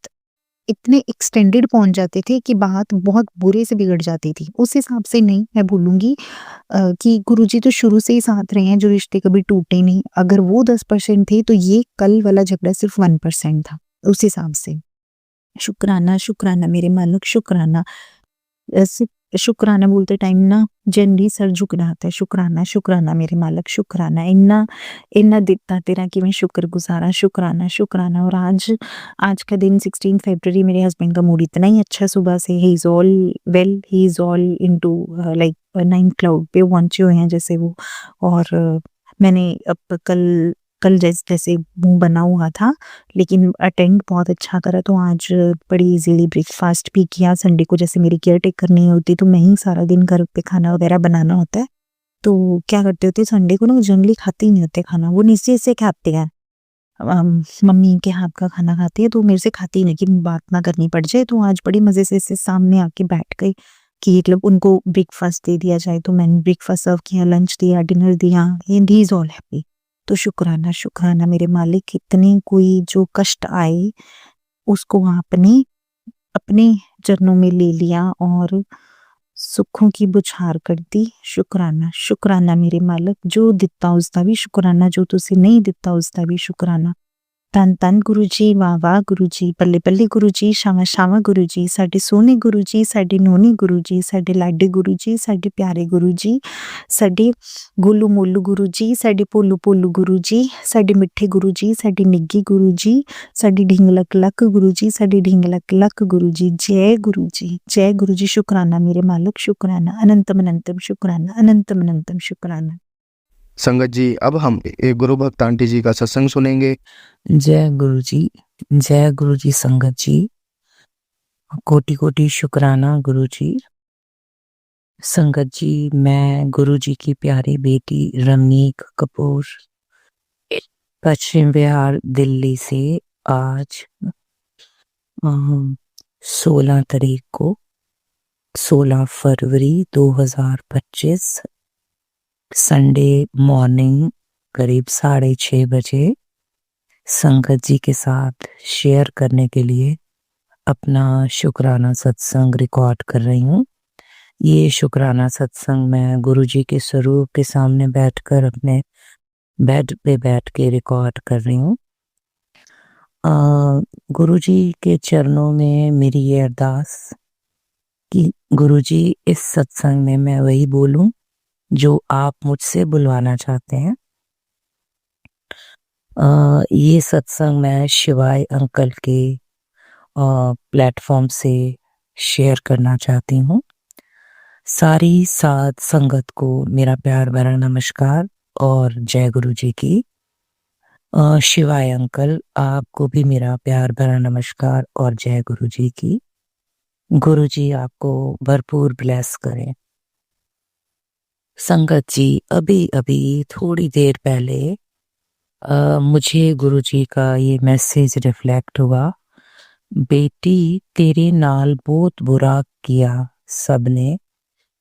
इतने एक्सटेंडेड पहुंच जाते थे कि बात बहुत बुरे से बिगड़ जाती थी। उस हिसाब से नहीं मैं बोलूँगी कि गुरुजी तो शुरू से ही साथ रहे हैं, जो रिश्ते कभी टूटे नहीं। अगर वो 10% थे तो ये कल वाला झगड़ा सिर्फ 1% था, उस हिसाब से। शुक्राना, शुक्राना मेरे मालिक, शुक्राना। सिर्फ शुक्राना बोलते टाइम ना जनरली सर झुक जाता है। शुक्राना, शुक्राना मेरे मालिक, शुक्राना। इन्ना इन्ना दित्ता तेरा कि मैं शुक्रगुज़ार, शुक्राना, शुक्राना। और आज का दिन 16 फरवरी, मेरे हस्बैंड का मूड इतना ही अच्छा सुबह से, he is all well, he is all into like 9 cloud पे पहुँचे हुए हैं जैसे वो। और मैंने अब कल जैसे मुँह बना हुआ था, लेकिन अटेंड बहुत अच्छा करा, तो आज बड़ी इज़िली ब्रेकफ़ास्ट भी किया। संडे को जैसे मेरी केयर टेकर नहीं होती तो मैं ही सारा दिन घर पे खाना वगैरह बनाना होता है। तो क्या करते होते संडे को ना, वो जनरली खाते ही नहीं होते खाना, वो नीचे से खाते हैं। मम्मी के हाथ का खाना खाती है तो मेरे से खाती ही नहीं कि बात ना करनी पड़ जाए। तो आज बड़ी मज़े से ऐसे सामने आके बैठ गई कि मतलब उनको ब्रेकफ़ास्ट दे दिया जाए, तो मैंने ब्रेकफ़ास्ट सर्व किया, लंच दिया, डिनर दिया, and he is all happy. तो शुक्राना, शुक्राना मेरे मालिक, इतने कोई जो कष्ट आए उसको आपने अपने चरणों में ले लिया और सुखों की बुछार कर दी। शुक्राना, शुक्राना मेरे मालिक, जो दिता उसका भी शुक्राना, जो तुसी नहीं दिता उसका भी शुक्राना। धन धन गुरु जी, वाह वाह गुरु जी, बल्ले बल्ले गुरु जी, शावा शावा गुरु जी, साडे सोने गुरु जी, साडे नोनी गुरु जी, साडे लाडे गुरु जी, साडे प्यारे गुरु जी, साडे गोलू मोलू गुरु जी, साडे पोलू पोलू गुरु जी, साडे मिठे गुरु जी, साडे निग्गी गुरु जी, साडे ढिंगलक लक गुरु जी, साडे ढिंगलक लक गुरु जी। जय गुरु जी, जय गुरु जी। शुक्राना मेरे मालिक, शुक्राना, अनंतम अनंतम शुक्राना, अनंतम अनंतम शुक्राना। संगत जी, अब हम एक गुरु भक्त आंटी जी का सत्संग सुनेंगे। जय गुरु जी, जय गुरु जी। संगत जी, कोटि कोटि शुक्राना गुरु जी। संगत जी, मैं गुरु जी की प्यारी बेटी रमनीक कपूर पश्चिम बिहार दिल्ली से आज 16 तारीख को 16 फरवरी 2025 संडे मॉर्निंग करीब 6:30 बजे संगत जी के साथ शेयर करने के लिए अपना शुक्राना सत्संग रिकॉर्ड कर रही हूँ। ये शुक्राना सत्संग मैं गुरु जी के स्वरूप के सामने बैठकर अपने बेड पे बैठ के रिकॉर्ड कर रही हूँ। गुरु जी के चरणों में मेरी ये अरदास कि गुरु जी इस सत्संग में मैं वही बोलूं जो आप मुझसे बुलवाना चाहते हैं। ये सत्संग मैं शिवाय अंकल के प्लेटफॉर्म से शेयर करना चाहती हूँ। सारी साध संगत को मेरा प्यार भरा नमस्कार और जय गुरु जी की। शिवाय अंकल, आपको भी मेरा प्यार भरा नमस्कार और जय गुरु जी की। गुरु जी आपको भरपूर ब्लेस करें। संगत जी, अभी अभी थोड़ी देर पहले मुझे गुरु जी का ये मैसेज रिफ्लेक्ट हुआ, बेटी तेरे नाल बहुत बुरा किया सबने,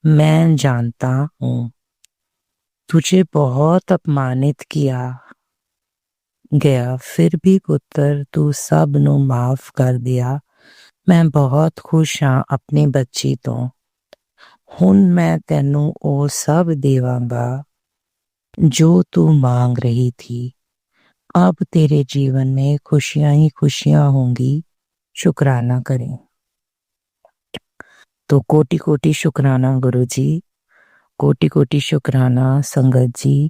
मैं जानता हूँ। तुझे बहुत अपमानित किया गया, फिर भी पुत्र तू सब ਨੂੰ माफ कर दिया। मैं बहुत खुश हाँ अपनी बच्ची तो। ਹੁਣ मैं तेनू ਉਹ सब देवांगा जो तू मांग रही थी। अब तेरे जीवन में खुशियां ही खुशियां होंगी। शुक्राना करें। तो कोटि कोटि शुक्राना गुरु जी, कोटि कोटि शुक्राना संगत जी।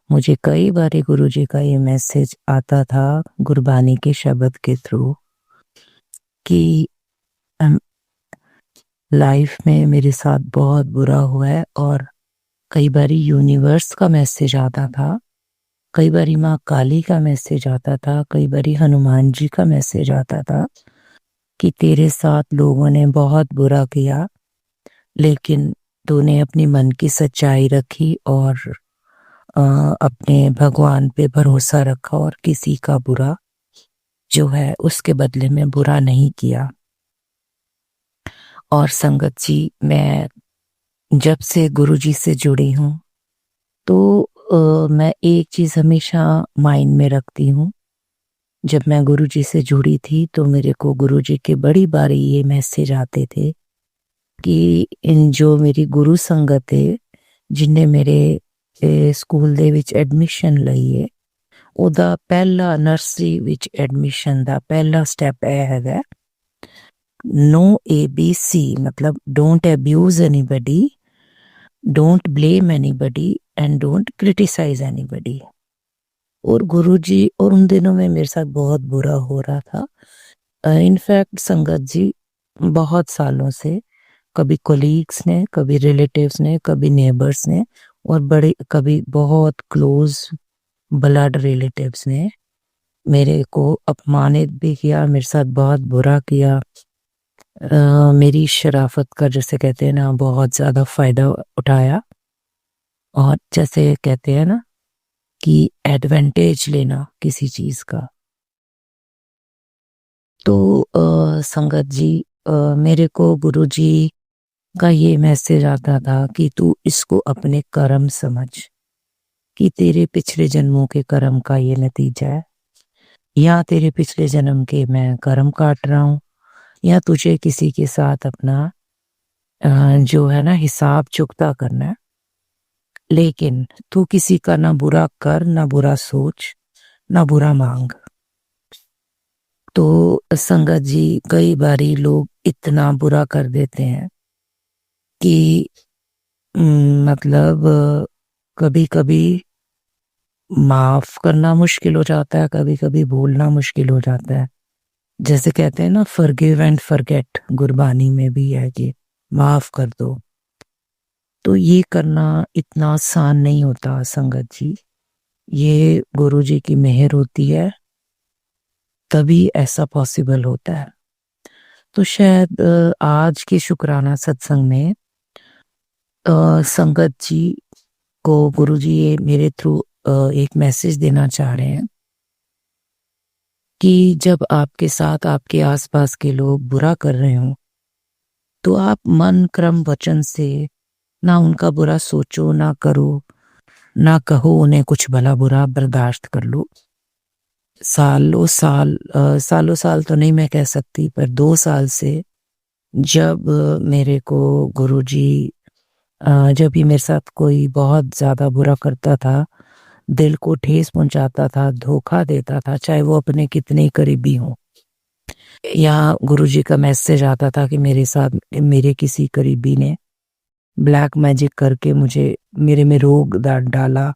मुझे कई बार गुरु जी का ये मैसेज आता था गुरबानी के शब्द के थ्रू कि लाइफ में मेरे साथ बहुत बुरा हुआ है, और कई बार यूनिवर्स का मैसेज आता था, कई बार माँ काली का मैसेज आता था, कई बार हनुमान जी का मैसेज आता था कि तेरे साथ लोगों ने बहुत बुरा किया, लेकिन तूने अपनी मन की सच्चाई रखी और अपने भगवान पे भरोसा रखा और किसी का बुरा जो है उसके बदले में बुरा नहीं किया। और संगत जी, मैं जब से गुरु जी से जुड़ी हूँ तो मैं एक चीज हमेशा माइंड में रखती हूँ। जब मैं गुरु जी से जुड़ी थी तो मेरे को गुरु जी के बड़ी बारी ये मैसेज आते थे कि इन जो मेरी गुरु संगत है जिन्हें मेरे ਸਕੂਲ ਦੇ ਵਿੱਚ ਐਡਮਿਸ਼ਨ ਲਈ ਹੈ, ਉਹਦਾ ਪਹਿਲਾ ਨਰਸਰੀ ਵਿੱਚ ਐਡਮਿਸ਼ਨ ਦਾ ਪਹਿਲਾ ਸਟੈਪ ਇਹ ਹੈਗਾ, नो ABC, मतलब don't abuse anybody, don't blame anybody and don't criticize anybody. और गुरुजी, और उन दिनों में मेरे साथ बहुत बुरा हो रहा था। इनफैक्ट संगत जी, बहुत सालों से कभी कोलीग्स ने, कभी रिलेटिव्स ने, कभी नेबर्स ने, और बड़े कभी बहुत क्लोज ब्लड रिलेटिव्स ने मेरे को अपमानित भी किया, मेरे साथ बहुत बुरा किया। मेरी शराफत का, जैसे कहते हैं ना, बहुत ज़्यादा फ़ायदा उठाया, और जैसे कहते हैं ना कि एडवांटेज लेना किसी चीज़ का। तो संगत जी, मेरे को गुरु जी का ये मैसेज आता था कि तू इसको अपने कर्म समझ, कि तेरे पिछले जन्मों के कर्म का ये नतीजा है, या तेरे पिछले जन्म के मैं कर्म काट रहा हूँ, या तुझे किसी के साथ अपना जो है ना हिसाब चुकता करना है। लेकिन तू किसी का ना बुरा कर, ना बुरा सोच, ना बुरा मांग। तो संगत जी, कई बारी लोग इतना बुरा कर देते हैं कि मतलब कभी कभी माफ करना मुश्किल हो जाता है, कभी कभी भूलना मुश्किल हो जाता है। जैसे कहते हैं ना, फॉरगिव एंड फॉरगेट, गुरबानी में भी है कि माफ कर दो। तो ये करना इतना आसान नहीं होता संगत जी। ये गुरुजी की मेहर होती है, तभी ऐसा पॉसिबल होता है। तो शायद आज के शुक्राना सत्संग में संगत जी को गुरुजी ये मेरे थ्रू एक मैसेज देना चाह रहे हैं कि जब आपके साथ आपके आसपास के लोग बुरा कर रहे हों, तो आप मन, क्रम, वचन से ना उनका बुरा सोचो, ना करो, ना कहो उन्हें कुछ भला-बुरा, बर्दाश्त कर लो। सालों साल तो नहीं मैं कह सकती, पर 2 साल से जब मेरे को गुरुजी जब भी मेरे साथ कोई बहुत ज़्यादा बुरा करता था, दिल को ठेस पहुँचाता था, धोखा देता था, चाहे वो अपने कितने ही करीबी हों, या गुरुजी का मैसेज आता था कि मेरे साथ मेरे किसी करीबी ने ब्लैक मैजिक करके मेरे में रोग डाला।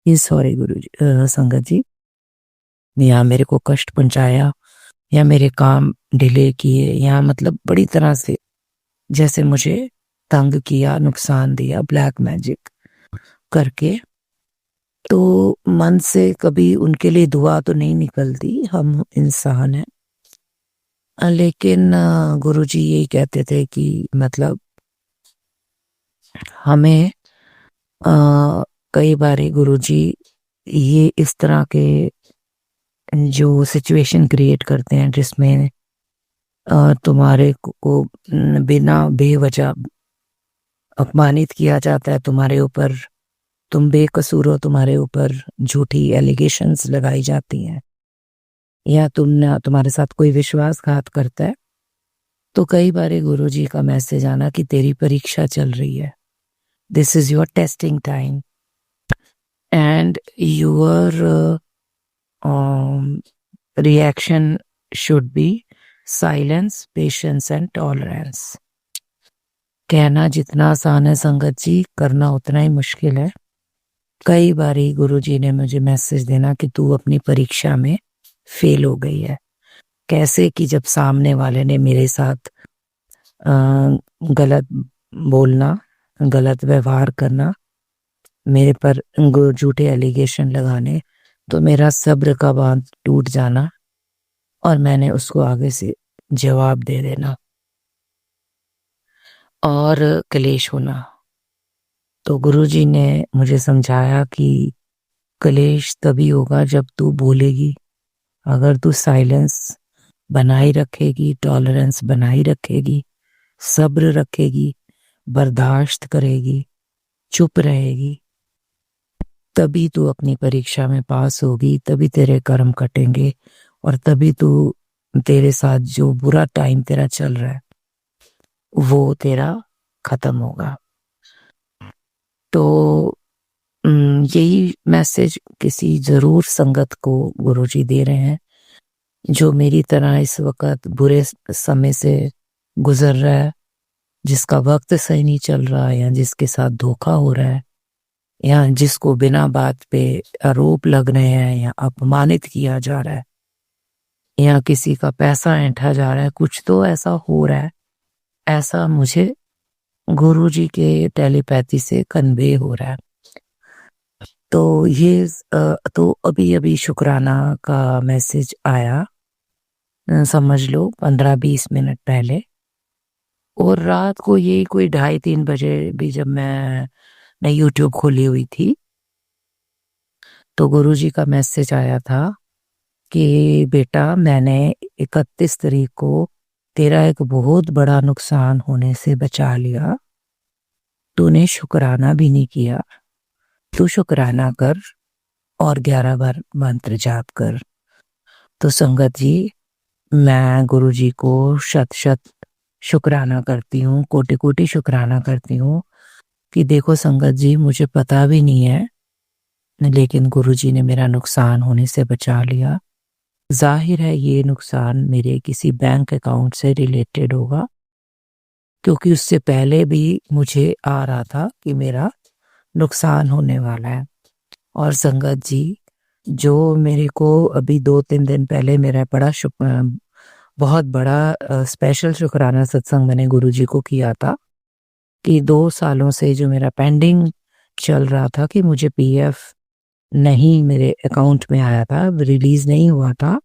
सॉरी गुरुजी, संगत जी, या मेरे को कष्ट पहुंचाया, या मेरे काम डिले किए, या मतलब बड़ी तरह से जैसे मुझे तंग किया, नुकसान दिया ब्लैक मैजिक करके। तो मन से कभी उनके लिए दुआ तो नहीं निकलती, हम इंसान हैं। लेकिन गुरुजी यही कहते थे कि मतलब हमें कई बार गुरुजी ये इस तरह के जो सिचुएशन क्रिएट करते हैं जिसमें तुम्हारे को बिना बेवजह अपमानित किया जाता है तुम्हारे ऊपर, तुम बेकसूर हो, तुम्हारे ऊपर झूठी एलिगेशंस लगाई जाती हैं, या तुम्हारे साथ कोई विश्वासघात करता है, तो कई बार गुरुजी का मैसेज आना कि तेरी परीक्षा चल रही है, this is your testing time, and your reaction should be silence, patience and tolerance। कहना जितना आसान है संगत जी, करना उतना ही मुश्किल है। कई बारी गुरुजी ने मुझे मैसेज देना कि तू अपनी परीक्षा में फेल हो गई है। कैसे कि जब सामने वाले ने मेरे साथ गलत बोलना, गलत व्यवहार करना, मेरे पर झूठे एलिगेशन लगाने, तो मेरा सब्र का बांध टूट जाना और मैंने उसको आगे से जवाब दे देना और क्लेश होना। तो गुरुजी ने मुझे समझाया कि क्लेश तभी होगा जब तू बोलेगी। अगर तू साइलेंस बनाई रखेगी, टॉलरेंस बनाई रखेगी, सब्र रखेगी, बर्दाश्त करेगी, चुप रहेगी, तभी तू अपनी परीक्षा में पास होगी, तभी तेरे कर्म कटेंगे और तभी तेरे साथ जो बुरा टाइम तेरा चल रहा है वो तेरा खत्म होगा। तो यही मैसेज किसी जरूर संगत को गुरुजी दे रहे हैं जो मेरी तरह इस वक्त बुरे समय से गुजर रहा है, जिसका वक्त सही नहीं चल रहा है, या जिसके साथ धोखा हो रहा है, या जिसको बिना बात पे आरोप लग रहे हैं, या अपमानित किया जा रहा है, या किसी का पैसा ऐंठा जा रहा है, कुछ तो ऐसा हो रहा है। ऐसा मुझे गुरुजी के टेलीपैथी से कन्वे हो रहा है। तो ये तो अभी शुक्राना का मैसेज आया, समझ लो 15-20 मिनट पहले, और रात को यही कोई 2:30-3 बजे भी जब मैं यूट्यूब खोली हुई थी तो गुरुजी का मैसेज आया था कि बेटा, मैंने 31 तारीख को तेरा एक बहुत बड़ा नुकसान होने से बचा लिया, तूने शुक्राना भी नहीं किया, तू शुक्राना कर और 11 बार मंत्र जाप कर। तो संगत जी, मैं गुरुजी को शत शुक्राना करती हूँ, कोटि शुक्राना करती हूँ कि देखो संगत जी, मुझे पता भी नहीं है, लेकिन गुरुजी ने मेरा नुकसान होने से बचा लिया। जाहिर है ये नुकसान मेरे किसी बैंक अकाउंट से रिलेटेड होगा, क्योंकि उससे पहले भी मुझे आ रहा था कि मेरा नुकसान होने वाला है। और संगत जी, जो मेरे को अभी 2-3 दिन पहले मेरा बहुत बड़ा स्पेशल शुक्राना सत्संग मैंने गुरुजी को किया था, कि 2 सालों से जो मेरा पेंडिंग चल रहा था कि मुझे पीएफ नहीं मेरे अकाउंट में आया था, रिलीज़ नहीं हुआ था।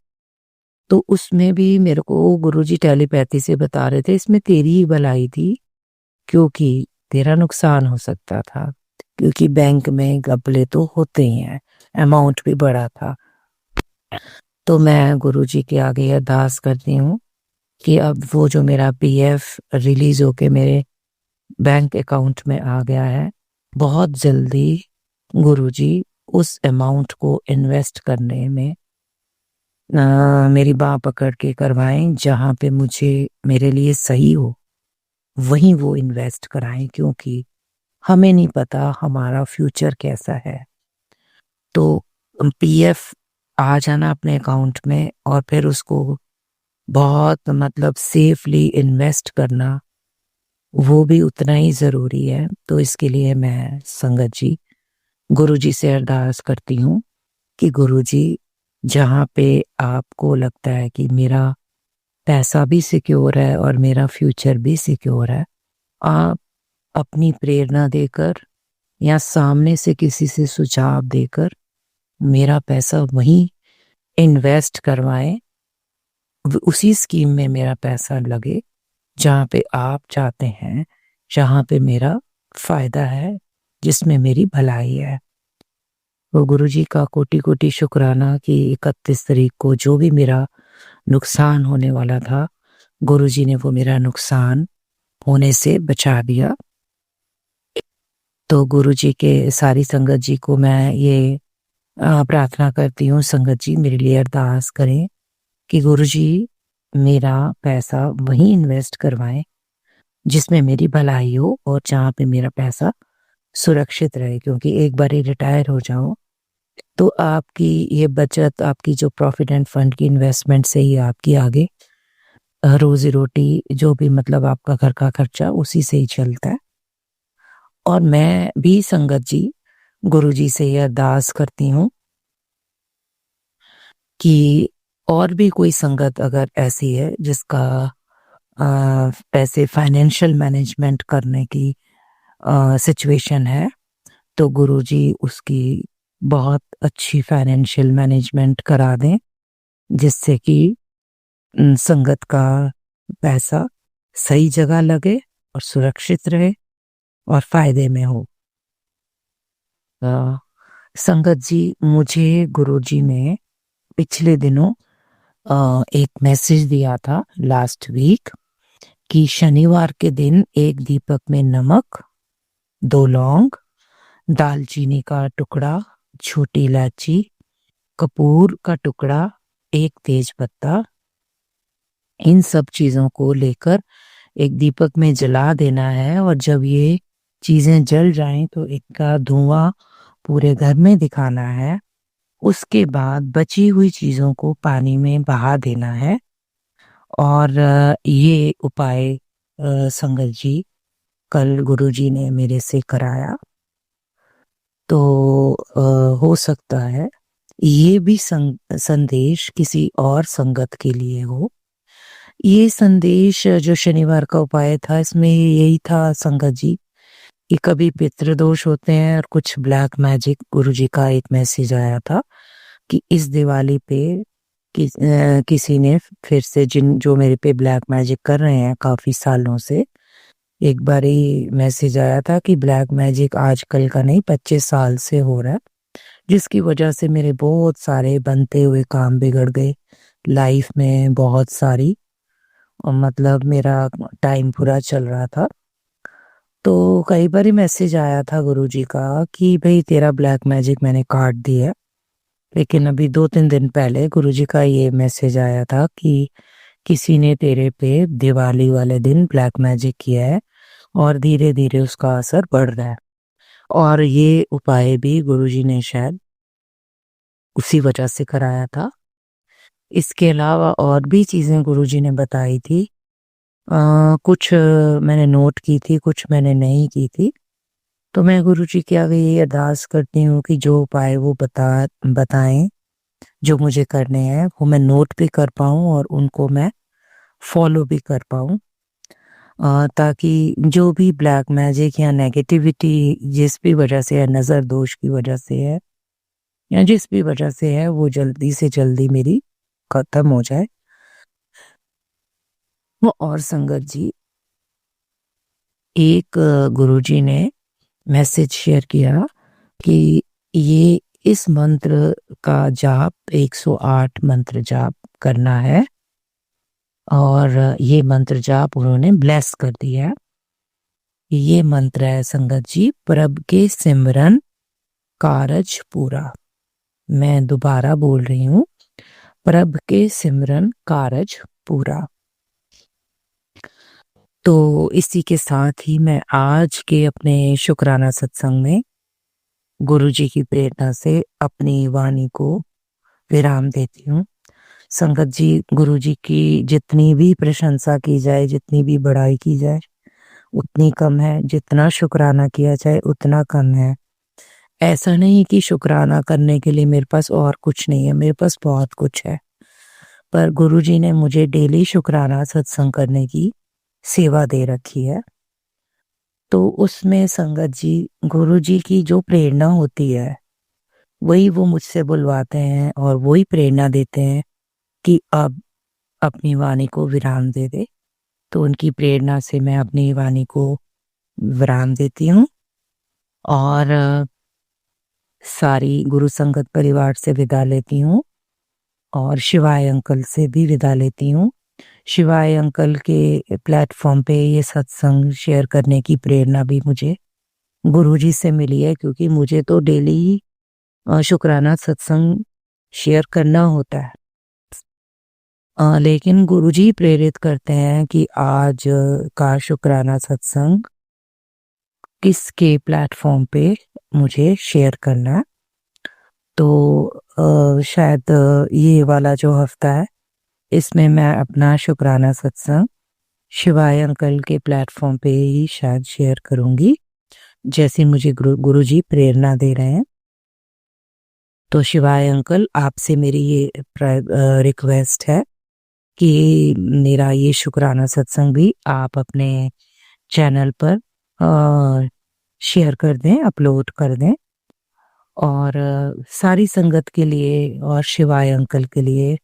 तो उसमें भी मेरे को गुरुजी टेलीपैथी से बता रहे थे, इसमें तेरी ही भलाई थी, क्योंकि तेरा नुकसान हो सकता था, क्योंकि बैंक में घपले तो होते ही हैं, अमाउंट भी बड़ा था। तो मैं गुरुजी के आगे अरदास करती हूँ कि अब वो जो मेरा पीएफ रिलीज़ होके मेरे बैंक अकाउंट में आ गया है, बहुत जल्दी गुरुजी उस अमाउंट को इन्वेस्ट करने में मेरी बाँह पकड़ के करवाएँ, जहाँ पे मुझे मेरे लिए सही हो, वहीं वो इन्वेस्ट कराएँ, क्योंकि हमें नहीं पता हमारा फ्यूचर कैसा है। तो पीएफ आ जाना अपने अकाउंट में और फिर उसको बहुत मतलब सेफली इन्वेस्ट करना, वो भी उतना ही ज़रूरी है। तो इसके लिए मैं संगत जी, गुरुजी से अरदास करती हूँ कि गुरुजी, जहाँ पे आपको लगता है कि मेरा पैसा भी सिक्योर है और मेरा फ्यूचर भी सिक्योर है, आप अपनी प्रेरणा देकर या सामने से किसी से सुझाव देकर मेरा पैसा वहीं इन्वेस्ट करवाएं, उसी स्कीम में मेरा पैसा लगे जहाँ पे आप चाहते हैं, जहाँ पे मेरा फायदा है, जिसमें मेरी भलाई है। तो गुरुजी का कोटि-कोटि शुक्राना कि 31 तारीख को जो भी मेरा नुकसान होने वाला था, गुरुजी ने वो मेरा नुकसान होने से बचा दिया। तो गुरुजी के सारी संगत जी को मैं ये प्रार्थना करती हूँ, संगत जी मेरे लिए अरदास करें कि गुरुजी मेरा पैसा वहीं इन्वेस्ट करवाएं जिसमें मेरी भलाई हो और जहाँ पे मेरा पैसा सुरक्षित रहे, क्योंकि एक बार ही रिटायर हो जाऊं तो आपकी ये बचत, आपकी जो प्रोविडेंट फंड की इन्वेस्टमेंट से ही आपकी आगे रोजी रोटी, जो भी मतलब आपका घर का खर्चा उसी से ही चलता है। और मैं भी संगत जी गुरुजी से ये अरदास करती हूँ कि और भी कोई संगत अगर ऐसी है जिसका पैसे फाइनेंशियल मैनेजमेंट करने की सिचुएशन है, तो गुरुजी उसकी बहुत अच्छी फाइनेंशियल मैनेजमेंट करा दें, जिससे कि संगत का पैसा सही जगह लगे और सुरक्षित रहे और फायदे में हो। संगत जी, मुझे गुरुजी ने पिछले दिनों एक मैसेज दिया था लास्ट वीक कि शनिवार के दिन एक दीपक में नमक, 2 लौंग, दालचीनी का टुकड़ा, छोटी इलायची, कपूर का टुकड़ा, 1 तेज पत्ता, इन सब चीज़ों को लेकर एक दीपक में जला देना है। और जब ये चीज़ें जल जाएं तो इनका धुआं पूरे घर में दिखाना है। उसके बाद बची हुई चीज़ों को पानी में बहा देना है। और ये उपाय संगत जी कल गुरुजी ने मेरे से कराया। तो हो सकता है ये भी संदेश किसी और संगत के लिए हो। ये संदेश जो शनिवार का उपाय था, इसमें यही था संगत जी कि कभी पितृदोष होते हैं और कुछ ब्लैक मैजिक। गुरुजी का एक मैसेज आया था कि इस दिवाली पे किसी ने फिर से जो मेरे पे ब्लैक मैजिक कर रहे हैं काफी सालों से, एक बार ही मैसेज आया था कि ब्लैक मैजिक आजकल का नहीं 25 साल से हो रहा है, जिसकी वजह से मेरे बहुत सारे बनते हुए काम बिगड़ गए लाइफ में, बहुत सारी, और मतलब मेरा टाइम पूरा चल रहा था। तो कई बार ही मैसेज आया था गुरुजी का कि भाई तेरा ब्लैक मैजिक मैंने काट दिया है। लेकिन अभी 2-3 दिन पहले गुरुजी का ये मैसेज आया था कि किसी ने तेरे पे दिवाली वाले दिन ब्लैक मैजिक किया है और धीरे धीरे उसका असर बढ़ रहा है। और ये उपाय भी गुरुजी ने शायद उसी वजह से कराया था। इसके अलावा और भी चीज़ें गुरुजी ने बताई थी। कुछ मैंने नोट की थी, कुछ मैंने नहीं की थी। तो मैं गुरुजी के आगे ये अरदास करती हूँ कि जो उपाय वो बताएं, जो मुझे करने हैं, वो मैं नोट भी कर पाऊँ और उनको मैं फॉलो भी कर पाऊँ। ताकि जो भी ब्लैक मैजिक या नेगेटिविटी जिस भी वजह से है, नज़र दोष की वजह से है या जिस भी वजह से है, वो जल्दी से जल्दी मेरी खत्म हो जाए। वो और संगत जी, एक गुरुजी ने मैसेज शेयर किया कि ये इस मंत्र का जाप 108 मंत्र जाप करना है और ये मंत्र जाप उन्होंने ब्लेस कर दिया है। ये मंत्र है संगत जी, प्रभ के सिमरन कारज पूरा। मैं दोबारा बोल रही हूँ, प्रभ के सिमरन कारज पूरा। तो इसी के साथ ही मैं आज के अपने शुक्राना सत्संग में गुरुजी की प्रेरणा से अपनी वाणी को विराम देती हूँ। संगत जी, गुरुजी की जितनी भी प्रशंसा की जाए, जितनी भी बड़ाई की जाए, उतनी कम है। जितना शुक्राना किया जाए उतना कम है। ऐसा नहीं कि शुक्राना करने के लिए मेरे पास और कुछ नहीं है, मेरे पास बहुत कुछ है। पर गुरुजी ने मुझे डेली शुक्राना सत्संग करने की सेवा दे रखी है। तो उसमें संगत जी, गुरुजी की जो प्रेरणा होती है वही वो मुझसे बुलवाते हैं और वही प्रेरणा देते हैं कि अब अपनी वाणी को विराम दे दे। तो उनकी प्रेरणा से मैं अपनी वाणी को विराम देती हूँ और सारी गुरु संगत परिवार से विदा लेती हूँ और शिवाय अंकल से भी विदा लेती हूँ। शिवाय अंकल के प्लेटफॉर्म पे ये सत्संग शेयर करने की प्रेरणा भी मुझे गुरुजी से मिली है, क्योंकि मुझे तो डेली शुक्राना सत्संग शेयर करना होता है। लेकिन गुरुजी प्रेरित करते हैं कि आज का शुक्राना सत्संग किसके प्लेटफॉर्म पे मुझे शेयर करना है। तो शायद ये वाला जो हफ्ता है इसमें मैं अपना शुक्राना सत्संग शिवाय अंकल के प्लेटफॉर्म पे ही शायद शेयर करूंगी, जैसे मुझे गुरुजी प्रेरणा दे रहे हैं। तो शिवाय अंकल, आपसे मेरी ये रिक्वेस्ट है कि मेरा ये शुक्राना सत्संग भी आप अपने चैनल पर शेयर कर दें, अपलोड कर दें। और सारी संगत के लिए और शिवाय अंकल के लिए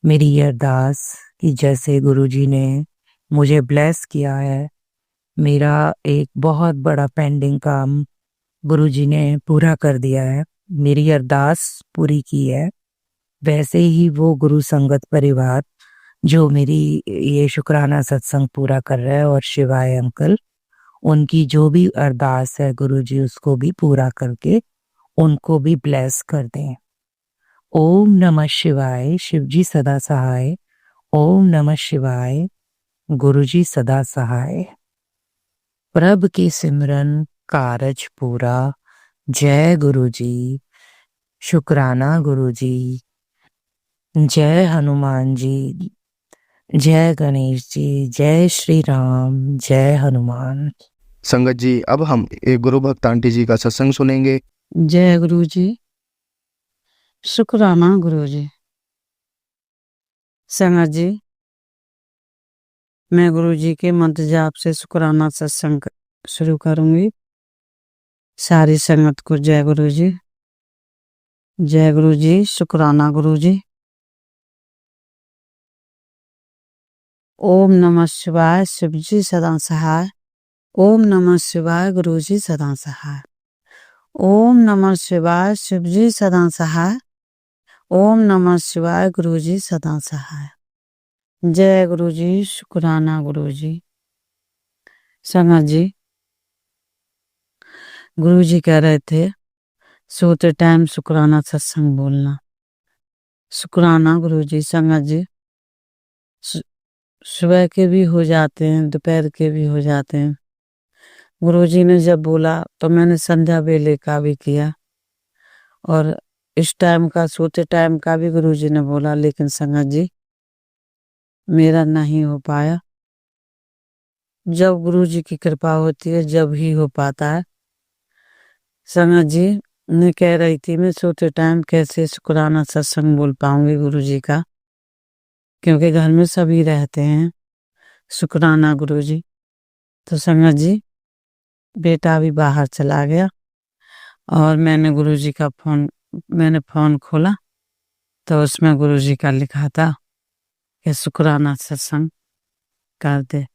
मेरी ये अरदास कि जैसे गुरुजी ने मुझे ब्लेस किया है, मेरा एक बहुत बड़ा पेंडिंग काम गुरुजी ने पूरा कर दिया है, मेरी अरदास पूरी की है, वैसे ही वो गुरु संगत परिवार जो मेरी ये शुक्राना सत्संग पूरा कर रहा है और शिवाय अंकल, उनकी जो भी अरदास है गुरुजी उसको भी पूरा करके उनको भी ब्लेस कर दें। ओम नमः शिवाय, शिवजी सदा सहाय। ओम नमः शिवाय, गुरुजी सदा सहाय। प्रभ के सिमरन कारज पूरा। जय गुरुजी, शुक्राना गुरुजी, जय हनुमान जी, जय गणेश जी, जय श्री राम, जय हनुमान। संगत जी, अब हम एक गुरु भक्त आंटी जी का सत्संग सुनेंगे। जय गुरु जी, शुक्राना गुरु जी। संगत जी, मैं गुरु जी के मंत्र जाप से शुक्राना सत्संग शुरू करूंगी। सारी संगत को जय गुरु जी, जय गुरु जी, शुक्राना गुरु जी। ओम नमः शिवाय, शिव जी सदा सहाय। ओम नमः शिवाय, गुरु जी सदा सहाय। ओम नमः शिवाय, शिव जी सदा सहाय। ओम नमः शिवाय, गुरु जी सदा सहाय। जय गुरु जी, शुक्राना गुरु जी। संगत जी, गुरु जी कह रहे थे सोते टाइम शुक्राना सत्संग बोलना। शुक्राना गुरु जी। संगत जी, सुबह के भी हो जाते हैं, दोपहर के भी हो जाते हैं। गुरु जी ने जब बोला तो मैंने संध्या वेले का भी किया और इस टाइम का, सोते टाइम का भी गुरु जी ने बोला, लेकिन संगत जी मेरा नहीं हो पाया। जब गुरु जी की कृपा होती है जब ही हो पाता है। संगत जी ने कह रही थी मैं सोते टाइम कैसे शुक्राना सत्संग बोल पाऊंगी गुरु जी का, क्योंकि घर में सभी रहते हैं। शुक्राना गुरु जी। तो संगत जी बेटा भी बाहर चला गया और मैंने गुरुजी का फ़ोन खोला तो उसमें गुरुजी का लिखा था कि शुक्राना सत्संग कर दे।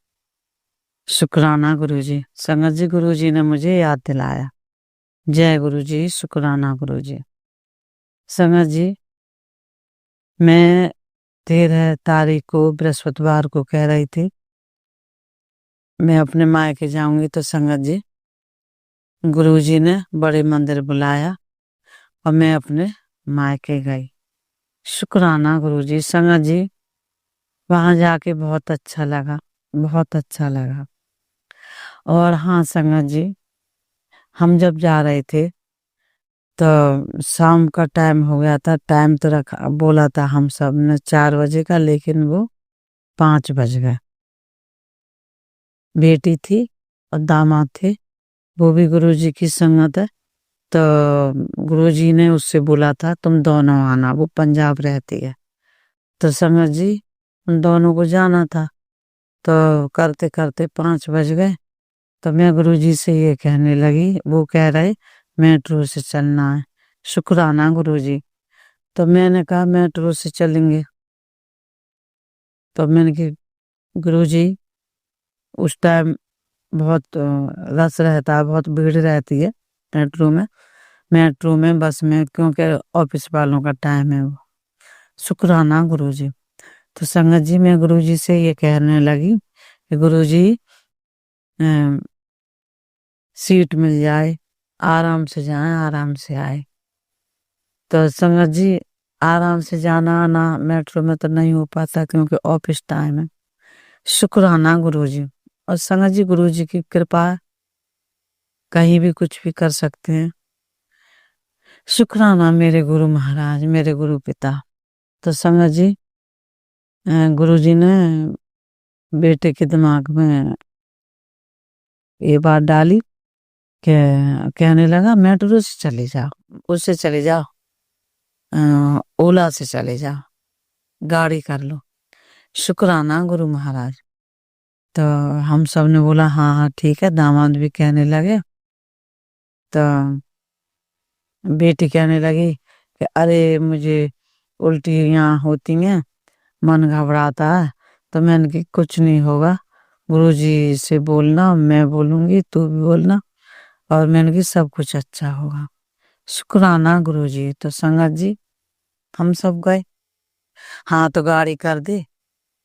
शुक्राना गुरुजी। संगत जी गुरुजी ने मुझे याद दिलाया। जय गुरुजी, शुक्राना गुरुजी। संगत जी मैं 13 तारीख को बृहस्पतिवार को कह रही थी मैं अपने मायके जाऊंगी, तो संगत जी गुरुजी ने बड़े मंदिर बुलाया और मैं अपने मायके गई। शुक्राना गुरुजी। संगत जी वहां जाके बहुत अच्छा लगा, बहुत अच्छा लगा। और हाँ संगत जी हम जब जा रहे थे तो शाम का टाइम हो गया था। टाइम तो रखा बोला था हम सब ने 4 बजे का, लेकिन वो 5 बज गए। बेटी थी और दामाद थे, वो भी गुरुजी की संगत है। तो गुरुजी ने उससे बोला था तुम दोनों आना, वो पंजाब रहती है। तो संगत जी उन दोनों को जाना था। तो करते करते 5 बज गए। तो मैं गुरुजी से ये कहने लगी, वो कह रहे मेट्रो से चलना है। शुक्राना गुरुजी। तो मैंने कहा मेट्रो से चलेंगे। तो मैंने कहा गुरुजी उस टाइम बहुत रस रहता है, बहुत भीड़ रहती है मेट्रो में बस में, क्योंकि ऑफिस वालों का टाइम है वो। शुक्राना गुरुजी। तो संगत जी मैं गुरुजी से ये कहने लगी कि गुरुजी सीट मिल जाए, आराम से जाए आराम से आए। तो संगत जी आराम से जाना आना मेट्रो में तो नहीं हो पाता क्योंकि ऑफिस टाइम है। शुक्राना गुरुजी। और संगत जी गुरुजी की कृपा है, कहीं भी कुछ भी कर सकते हैं। शुक्राना मेरे गुरु महाराज, मेरे गुरु पिता। तो संगत जी गुरुजी ने बेटे के दिमाग में ये बात डाली कि कहने लगा मेट्रो से चले जाओ, उससे चले जाओ, ओला से चले जाओ, गाड़ी कर लो। शुक्राना गुरु महाराज। तो हम सब ने बोला हाँ हाँ ठीक है। दामाद भी कहने लगे। तो बेटी कहने लगी कि अरे मुझे उल्टियाँ होती हैं, मन घबराता है। तो मैंने कहा कुछ नहीं होगा, गुरुजी से बोलना, मैं बोलूंगी, तू भी बोलना, और मैंने कहा सब कुछ अच्छा होगा। शुक्राना गुरुजी। तो संगत जी हम सब गए। हाँ तो गाड़ी कर दी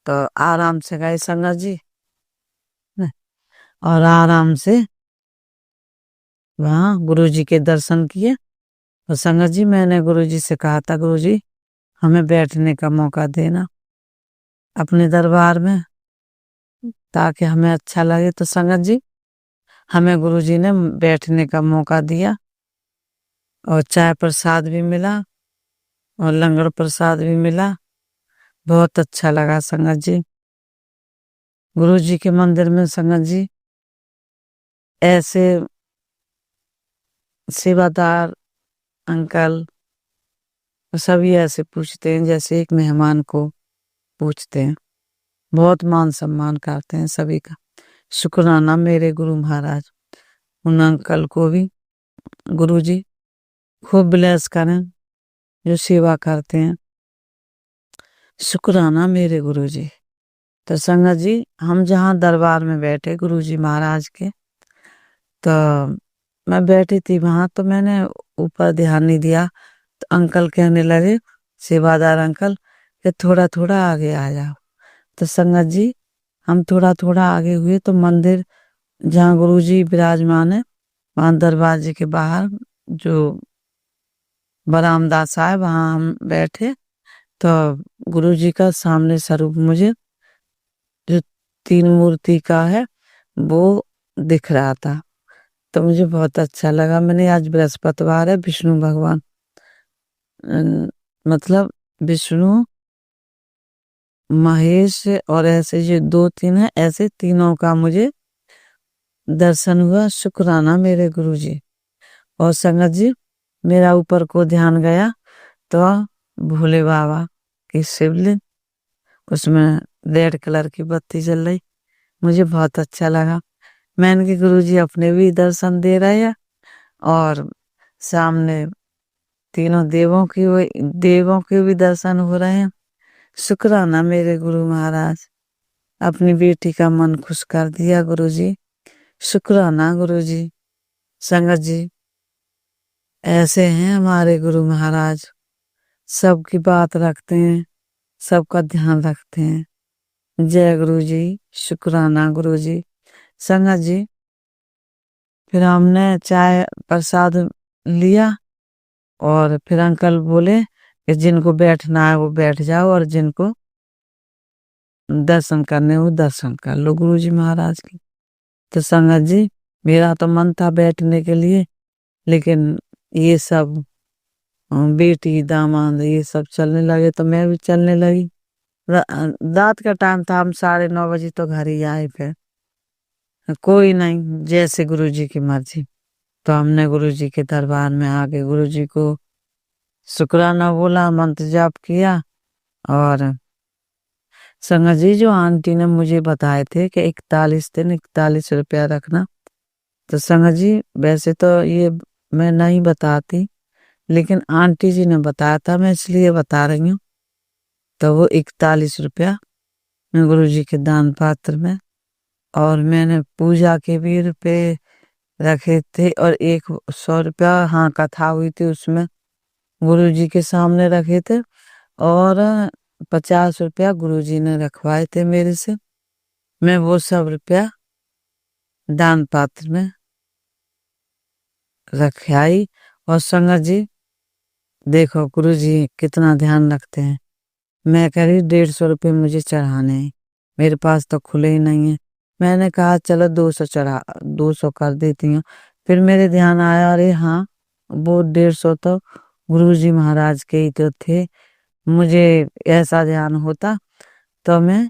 तो आराम से गए संगत जी, और आराम से वहाँ गुरुजी के दर्शन किए। तो संगत जी मैंने गुरुजी से कहा था गुरुजी हमें बैठने का मौका देना अपने दरबार में, ताकि हमें अच्छा लगे। तो संगत जी हमें गुरुजी ने बैठने का मौका दिया और चाय प्रसाद भी मिला और लंगर प्रसाद भी मिला। बहुत अच्छा लगा संगत जी। गुरुजी के मंदिर में संगत जी ऐसे सेवादार अंकल सभी ऐसे पूछते हैं जैसे एक मेहमान को पूछते हैं। बहुत मान सम्मान करते हैं सभी का। शुक्राना मेरे गुरु महाराज। उन अंकल को भी गुरुजी खूब ब्लेस करें जो सेवा करते हैं। शुक्राना मेरे गुरुजी। तो संगत जी हम जहाँ दरबार में बैठे गुरुजी महाराज के, तो मैं बैठी थी वहां, तो मैंने ऊपर ध्यान नहीं दिया। तो अंकल कहने लगे, सेवादार अंकल, कि थोड़ा थोड़ा आगे आ जाओ। तो संगत जी हम थोड़ा थोड़ा आगे हुए तो मंदिर जहाँ गुरुजी विराजमान है वहां दरवाजे के बाहर जो बरामदा सा है वहां हम बैठे। तो गुरुजी का सामने स्वरूप मुझे जो 3 मूर्ति का है वो दिख रहा था। तो मुझे बहुत अच्छा लगा। मैंने आज बृहस्पतिवार है, विष्णु भगवान मतलब विष्णु महेश और ऐसे जो 2-3 है, ऐसे तीनों का मुझे दर्शन हुआ। शुक्राना मेरे गुरुजी। और संगत जी मेरा ऊपर को ध्यान गया तो भोले बाबा की शिवलिंग, उसमें रेड कलर की बत्ती जल रही, मुझे बहुत अच्छा लगा। मैंने कि गुरुजी अपने भी दर्शन दे रहे हैं और सामने तीनों देवों के भी दर्शन हो रहे हैं। शुक्राना मेरे गुरु महाराज, अपनी बेटी का मन खुश कर दिया गुरुजी। शुक्राना गुरुजी। संगत जी, ऐसे हैं हमारे गुरु महाराज, सबकी बात रखते हैं, सबका ध्यान रखते हैं। जय गुरु जी, शुक्राना गुरु जी। संगत जी, फिर हमने चाय प्रसाद लिया और फिर अंकल बोले कि जिनको बैठना है वो बैठ जाओ और जिनको दर्शन करने वो दर्शन कर लो गुरु जी महाराज की। तो संगत जी, मेरा तो मन था बैठने के लिए, लेकिन ये सब बेटी दामाद ये सब चलने लगे तो मैं भी चलने लगी। रात का टाइम था, हम 9:30 बजे तो घर ही आए। फिर कोई नहीं, जैसे गुरुजी की मर्जी। तो हमने गुरुजी के दरबार में आके गुरुजी को शुक्राना बोला, मंत्र जाप किया। और संगत जी, जो आंटी ने मुझे बताए थे कि 41 दिन 41 रुपया रखना, तो संगत जी वैसे तो ये मैं नहीं बताती, लेकिन आंटी जी ने बताया था, मैं इसलिए बता रही हूँ। तो वो 41 रुपया गुरु जी के दान पात्र में, और मैंने पूजा के भी रुपए रखे थे, और 100 रुपया हाँ कथा हुई थी उसमें गुरु जी के सामने रखे थे, और 50 रुपया गुरु जी ने रखवाए थे मेरे से। मैं वो सब रुपया दान पात्र में रख आई। और संगत जी देखो गुरु जी कितना ध्यान रखते हैं। मैं कह रही 150 रुपये मुझे चढ़ाने हैं, मेरे पास तो खुले ही नहीं है। मैंने कहा चलो 200 कर देती हूँ। फिर मेरे ध्यान आया, अरे हाँ वो 150 तो गुरु जी महाराज के ही तो थे। मुझे ऐसा ध्यान होता तो मैं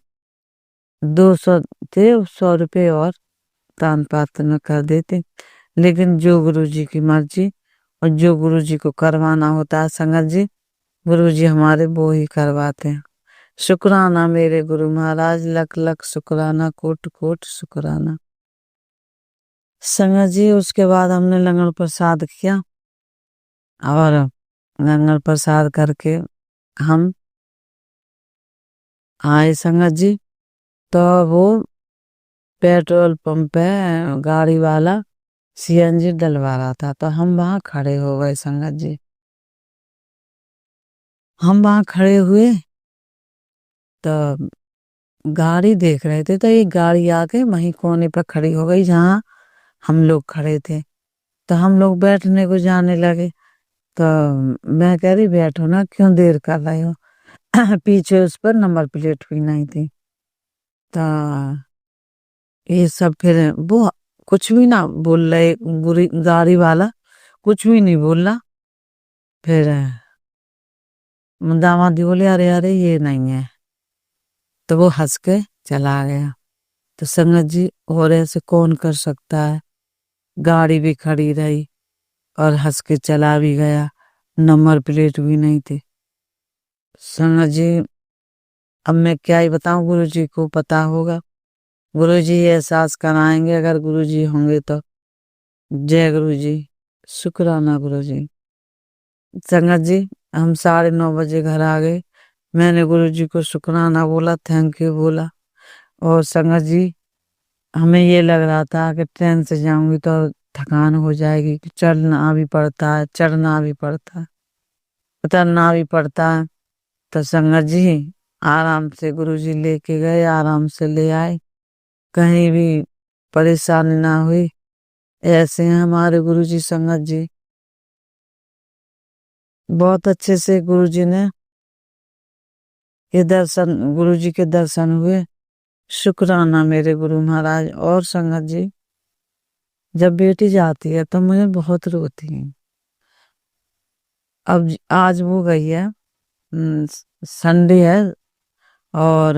200 थे 100 रुपये और दान पात्र में कर देते। लेकिन जो गुरु जी की मर्जी और जो गुरु जी को करवाना होता है संगत जी, गुरु जी हमारे वो ही करवाते हैं। शुक्राना मेरे गुरु महाराज, लख लख शुक्राना, कोट कोट शुक्राना। संगत जी, उसके बाद हमने लंगर प्रसाद किया, और लंगर प्रसाद करके हम आए संगत जी। तो वो पेट्रोल पंप पे गाड़ी वाला सीएनजी डलवा रहा था, तो हम वहां खड़े हो गए संगत जी। हम वहां खड़े हुए तो गाड़ी देख रहे थे, तो एक गाड़ी आके वहीं कोने पर खड़ी हो गई जहाँ हम लोग खड़े थे। तो हम लोग बैठने को जाने लगे, तो मैं कह रही बैठो ना, क्यों देर कर रहे हो। पीछे उस पर नंबर प्लेट भी नहीं थी। तो ये सब फिर वो कुछ भी ना बोल रहे, गाड़ी वाला कुछ भी नहीं बोला। फिर दामादी बोले अरे अरे ये नहीं है, तो वो हंस के चला गया। तो संगत जी, और ऐसे कौन कर सकता है। गाड़ी भी खड़ी रही और हंस के चला भी गया, नंबर प्लेट भी नहीं थी। संगत जी, अब मैं क्या ही बताऊं, गुरु जी को पता होगा, गुरु जी एहसास कराएंगे अगर गुरु जी होंगे तो। जय गुरु जी, शुक्राना गुरु जी। संगत जी, हम 9:30 बजे घर आ गए। मैंने गुरु जी को शुक्राना बोला, थैंक यू बोला। और संगत जी, हमें ये लग रहा था कि ट्रेन से जाऊंगी तो थकान हो जाएगी, कि चलना भी पड़ता है, चढ़ना भी पड़ता है, उतरना भी पड़ता है। तो संगत जी, आराम से गुरुजी लेके गए, आराम से ले आए, कहीं भी परेशानी ना हुई। ऐसे हैं हमारे गुरुजी संगत जी, बहुत अच्छे से गुरुजी ने गुरुजी के दर्शन हुए। शुक्राना मेरे गुरु महाराज। और संगत जी, जब बेटी जाती है तो मुझे बहुत रोती है। अब आज वो गई है, संडे है, और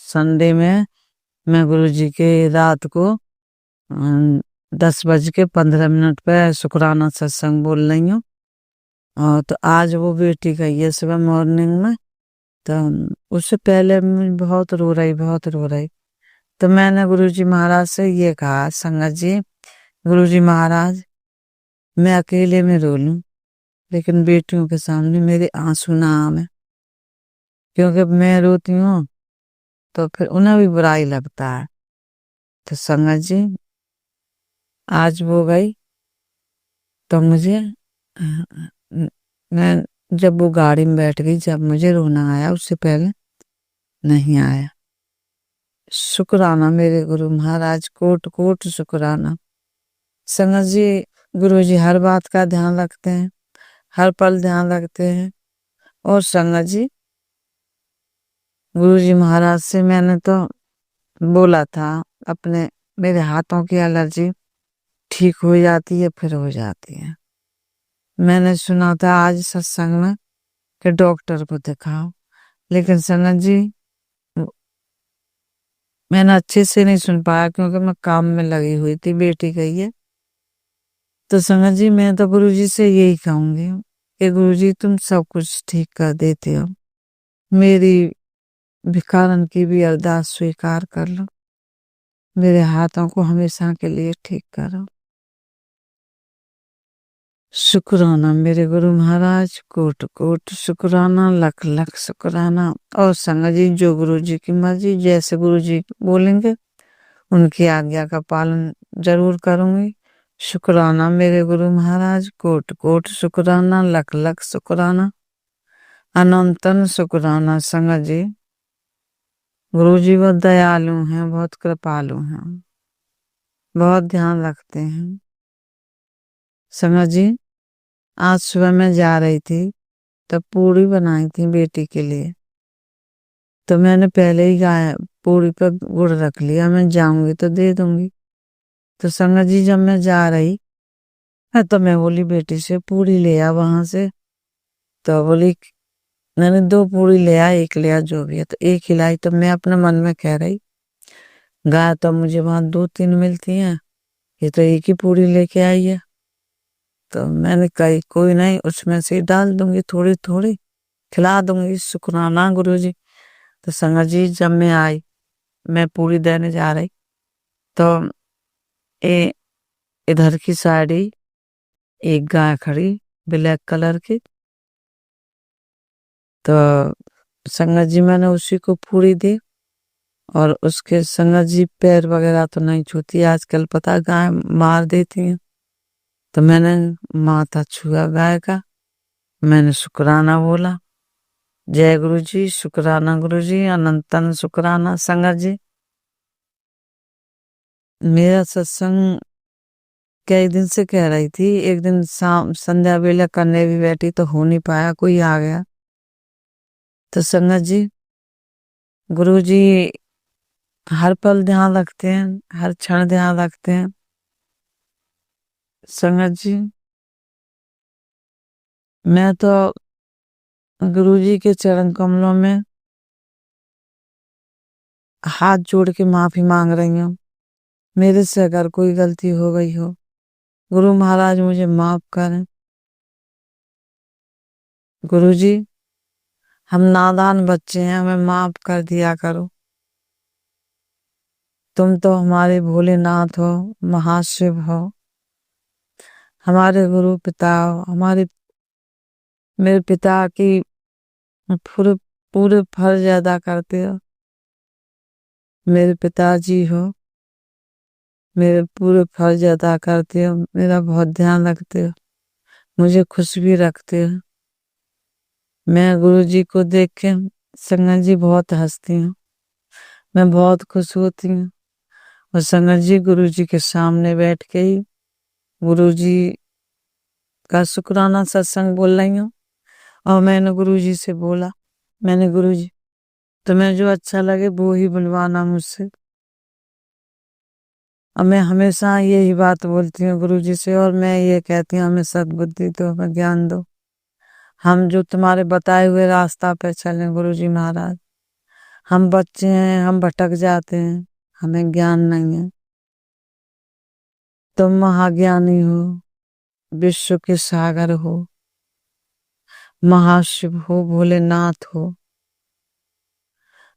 संडे में मैं गुरुजी के रात को 10:15 पे शुक्राना सत्संग बोल रही हूँ। और तो आज वो बेटी गई है सुबह मॉर्निंग में, तो उससे पहले मैं बहुत रो रही। तो मैंने गुरुजी महाराज से ये कहा, संगत जी, गुरुजी महाराज, मैं अकेले में रो लूं, लेकिन बेटियों के सामने मेरे आंसू ना आवे, क्योंकि मैं रोती हूँ तो फिर उन्हें भी बुराई लगता है। तो संगत जी, आज वो गई तो मुझे मैं जब वो गाड़ी में बैठ गई, जब मुझे रोना आया, उससे पहले नहीं आया। शुक्राना मेरे गुरु महाराज, कोट कोट शुक्राना। संगत जी, गुरु जी हर बात का ध्यान रखते हैं, हर पल ध्यान रखते हैं। और संगत जी, गुरु जी महाराज से मैंने तो बोला था, अपने मेरे हाथों की एलर्जी ठीक हो जाती है, फिर हो जाती है। मैंने सुना था आज सत्संग में कि डॉक्टर को दिखाओ, लेकिन संगत जी मैंने अच्छे से नहीं सुन पाया, क्योंकि मैं काम में लगी हुई थी, बेटी गई है। तो संगत जी, मैं तो गुरु जी से यही कहूंगी कि गुरु जी तुम सब कुछ ठीक कर देते हो, मेरी भिखारन की भी अरदास स्वीकार कर लो, मेरे हाथों को हमेशा के लिए ठीक करो। शुक्राना मेरे गुरु महाराज, कोट कोट शुक्राना, लख लख शुक्राना। और संगत जी, जो गुरु जी की मर्जी, जैसे गुरु जी बोलेंगे उनकी आज्ञा का पालन जरूर करूंगी। शुक्राना मेरे गुरु महाराज, कोट कोट शुक्राना, लख लख शुक्राना, अनंतन शुक्राना। संगत जी, गुरु जी बहुत दयालु हैं, बहुत कृपालु हैं, बहुत ध्यान रखते हैं। संगत जी, आज सुबह मैं जा रही थी, तब पूरी बनाई थी बेटी के लिए, तो मैंने पहले ही गाय पूरी पर गुड़ रख लिया, मैं जाऊंगी तो दे दूंगी। तो संगत जी, जब मैं जा रही तो मैं बोली बेटी से, पूरी ले आ वहां से। तो बोली, मैंने 2 पूरी ले आ, 1 ले आ, जो भी है। तो 1 ही लाई। तो मैं अपने मन में कह रही, गाय तो मुझे वहां 2-3 मिलती हैं, ये तो 1 ही पूरी लेके आई है। तो मैंने कही कोई नहीं, उसमें से डाल दूंगी, थोड़ी थोड़ी खिला दूंगी। शुक्राना गुरु जी। तो संगत जी, जब मैं आई, मैं पूरी देने जा रही, तो ए इधर की साइड ही एक गाय खड़ी, ब्लैक कलर की। तो संगत जी, मैंने उसी को पूरी दी, और उसके संगत जी पैर वगैरह तो नहीं छूती, आजकल पता गाय मार देती हैं। तो मैंने माथा छुआ गाय का, मैंने शुक्राना बोला, जय गुरु जी, शुक्राना गुरु जी, अनंतन शुक्राना। संगत जी, मेरा सत्संग कई दिन से कह रही थी, एक दिन शाम संध्या वेला करने भी बैठी तो हो नहीं पाया, कोई आ गया। तो संगत जी, गुरु जी हर पल ध्यान रखते हैं, हर क्षण ध्यान रखते हैं। संगत जी, मैं तो गुरु जी के चरण कमलों में हाथ जोड़ के माफी मांग रही हूँ, मेरे से अगर कोई गलती हो गई हो, गुरु महाराज मुझे माफ करें। गुरु जी, हम नादान बच्चे हैं, हमें माफ कर दिया करो। तुम तो हमारे भोलेनाथ हो, महाशिव हो, हमारे गुरु पिता हो, मेरे पिता की पूरे पूरे फर्ज अदा करते हो। मेरे पिताजी हो, मेरे पूरे फर्ज अदा करते हो, मेरा बहुत ध्यान रखते हो, मुझे खुश भी रखते हो। मैं गुरु जी को देख के संगत जी बहुत हंसती हूँ, मैं बहुत खुश होती हूँ। और संगत जी, गुरु जी के सामने बैठ के ही गुरु जी का शुक्राना सत्संग बोल रही हूँ। और मैंने गुरु जी से बोला, मैंने गुरु जी, तुम्हें जो अच्छा लगे वो ही बुलवाना मुझसे। और मैं हमेशा यही बात बोलती हूँ गुरु जी से, और मैं ये कहती हूँ हमें सद्बुद्धि दो, हमें ज्ञान दो, हम जो तुम्हारे बताए हुए रास्ता पे चलें। गुरु जी महाराज, हम बच्चे हैं, हम भटक जाते हैं, हमें ज्ञान नहीं है। तुम महाज्ञानी हो, विश्व के सागर हो, महाशिव हो, भोलेनाथ हो,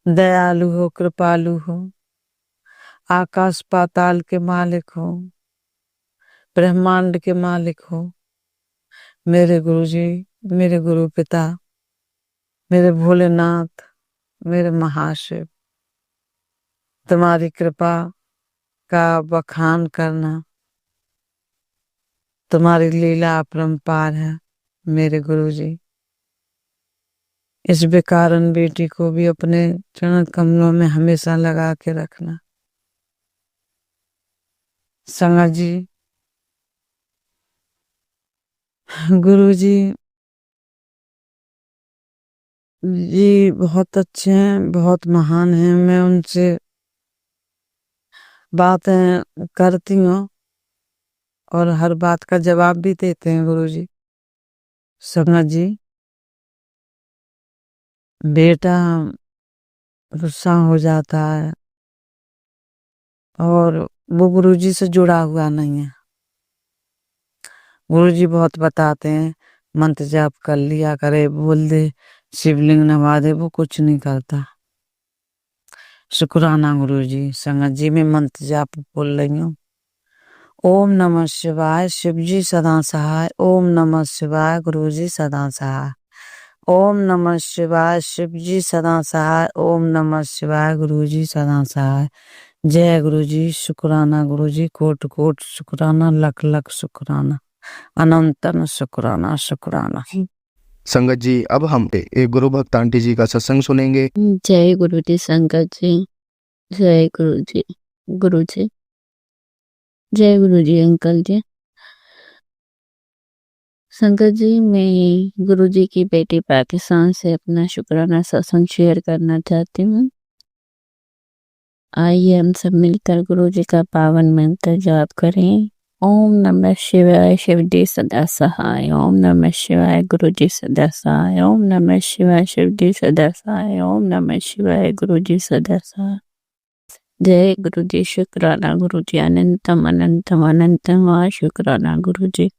दयालु हो, कृपालु हो, आकाश पाताल के मालिक हो, ब्रह्मांड के मालिक हो, मेरे गुरुजी, मेरे गुरु पिता, मेरे भोलेनाथ, मेरे महाशिव, तुम्हारी कृपा का बखान करना, तुम्हारी लीला अपरंपार है मेरे गुरुजी। इस बेकारन बेटी को भी अपने चरण कमलों में हमेशा लगा के रखना। संगत जी, गुरुजी जी बहुत अच्छे हैं, बहुत महान हैं। मैं उनसे बातें करती हूँ और हर बात का जवाब भी देते हैं गुरुजी। संगत जी, बेटा गुस्सा हो जाता है और वो गुरुजी से जुड़ा हुआ नहीं है। गुरुजी बहुत बताते हैं, मंत्र जाप कर लिया करे, बोल दे, शिवलिंग नवा दे, वो कुछ नहीं करता। शुक्राना गुरुजी। संगत जी, मैं मंत्र जाप बोल रही हूँ। ओम नमः शिवाय, शिवजी सदा सहाय। ओम नमः शिवाय, गुरुजी सदा सहाय। ओम नमः शिवाय, शिवजी सदा सहाय। ओम नमः शिवाय, गुरुजी सदा सहाय। जय गुरुजी। शुक्राना गुरुजी, कोट कोट शुक्राना, लख लख शुक्राना, अनंतन शुक्राना शुक्राना। संगत जी, अब हम एक गुरु भक्त आंटी जी का सत्संग सुनेंगे। जय गुरु जी। संगत जी, जय गुरु जी। गुरु जी, जय गुरु जी। अंकल जी, संगत जी, मैं गुरु जी की बेटी पाकिस्तान से अपना शुक्राना सत्संग शेयर करना चाहती हूँ। आइए हम सब मिलकर गुरु जी का पावन मंत्र जाप करें। ओम नमः शिवाय, शिव जी सदा सहाय। ओम नमः शिवाय, गुरु जी सदा सहाय। ओम नमः शिवाय, शिव जी सदा सहाय। ओम नमः शिवाय, गुरु जी सदा सहाय। जय गुरु जी। शुक्राना गुरु जी, अनंतम अनंतम अनंतम शुक्राना गुरु जी।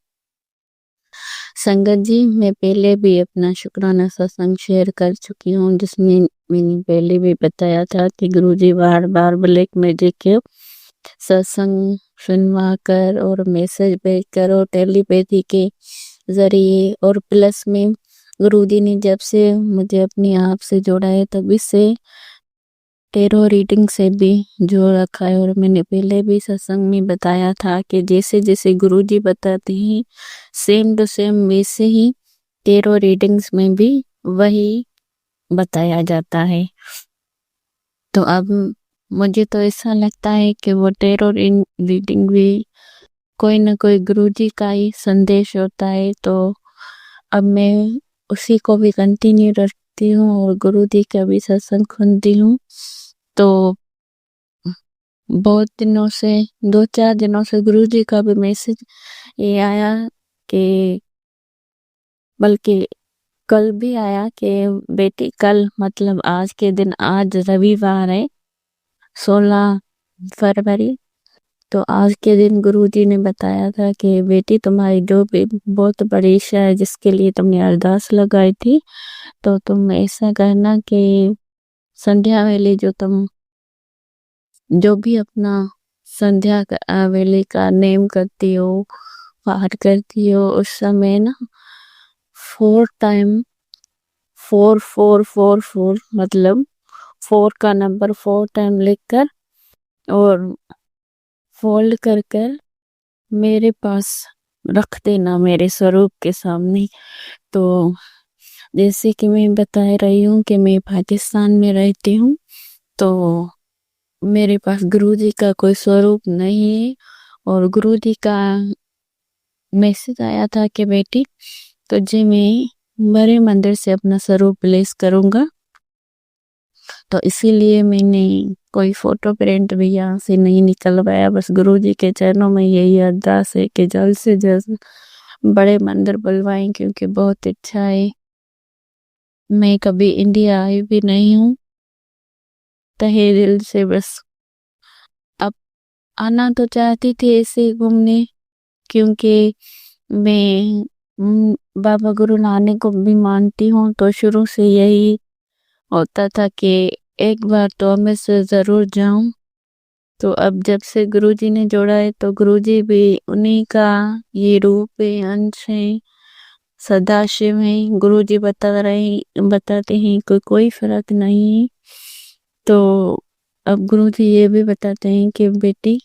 संगत जी, मैं पहले भी अपना शुक्राना सत्संग शेयर कर चुकी हूँ, जिसमें मैंने पहले भी बताया था कि गुरु जी बार बार ब्लैक मैजिक के सत्संग सुनवा कर और मैसेज भेज कर और टेलीपैथी के जरिए और प्लस में गुरु जी ने जब से मुझे अपने आप से जोड़ा है तभी से टेरो रीडिंग से भी जोड़ रखा है। और मैंने पहले भी सत्संग में बताया था कि जैसे जैसे गुरु जी बताते हैं सेम टू सेम वैसे ही टेरो रीडिंग्स में भी वही बताया जाता है। तो अब मुझे तो ऐसा लगता है कि वो टेरो रीडिंग भी कोई ना कोई गुरु जी का ही संदेश होता है। तो अब मैं उसी को भी कंटिन्यू रखती हूँ और गुरु जी का भी सत्संग सुनती हूँ। तो बहुत दिनों से 2-4 दिनों से गुरु जी का भी मैसेज ये आया कि बल्कि कल भी आया कि बेटी कल मतलब आज के दिन, आज रविवार है 16 फरवरी, तो आज के दिन गुरु जी ने बताया था कि बेटी तुम्हारी जो भी बहुत बड़ी इच्छा है जिसके लिए तुमने अरदास लगाई थी, तो तुम ऐसा करना कि संध्या वेले जो भी अपना संध्या वेले का नेम करती हो, पाठ करती हो, उस समय ना 4 टाइम 4 मतलब 4 का नंबर 4 टाइम लिखकर और फोल्ड कर कर मेरे पास रख देना, मेरे स्वरूप के सामने। तो जैसे कि मैं बता रही हूँ कि मैं पाकिस्तान में रहती हूँ, तो मेरे पास गुरु जी का कोई स्वरूप नहीं है। और गुरु जी का मैसेज आया था कि बेटी तुझे मैं बड़े मंदिर से अपना स्वरूप प्लेस करूँगा। तो इसीलिए मैंने कोई फोटो प्रिंट भी यहाँ से नहीं निकलवाया, बस गुरु जी के चरणों में यही अरदास है कि जल्द से जल्द बड़े मंदिर बुलवाएं, क्योंकि बहुत इच्छा है। मैं कभी इंडिया आई भी नहीं हूँ, तहे दिल से बस अब आना तो चाहती थी ऐसे घूमने, क्योंकि मैं बाबा गुरु नानक को भी मानती हूँ। तो शुरू से यही होता था कि एक बार तो अमृतसर जरूर जाऊं। तो अब जब से गुरुजी ने जोड़ा है तो गुरुजी भी उन्हीं का ये रूप है, अंश है, सदाशिव है। गुरुजी बताते हैं कि कोई फर्क नहीं है। तो अब गुरुजी ये भी बताते हैं कि बेटी,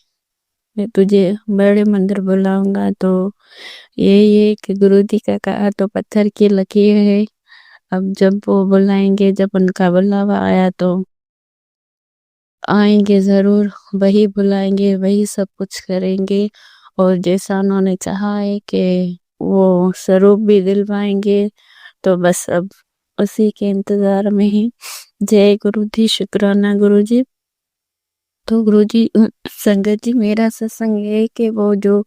मैं तुझे बड़े मंदिर बुलाऊंगा। तो ये कि गुरुजी का कहा तो पत्थर की लकीर है। अब जब वो बुलाएंगे, जब उनका बुलावा आया तो आएंगे जरूर, वही बुलाएंगे, वही सब कुछ करेंगे। और जैसा उन्होंने चाहा है कि वो स्वरूप भी दिलवाएंगे, तो बस अब उसी के इंतजार में ही। जय गुरु जी, शुक्राना गुरु जी। तो गुरु जी, संगत जी, मेरा सत्संग ये है कि वो जो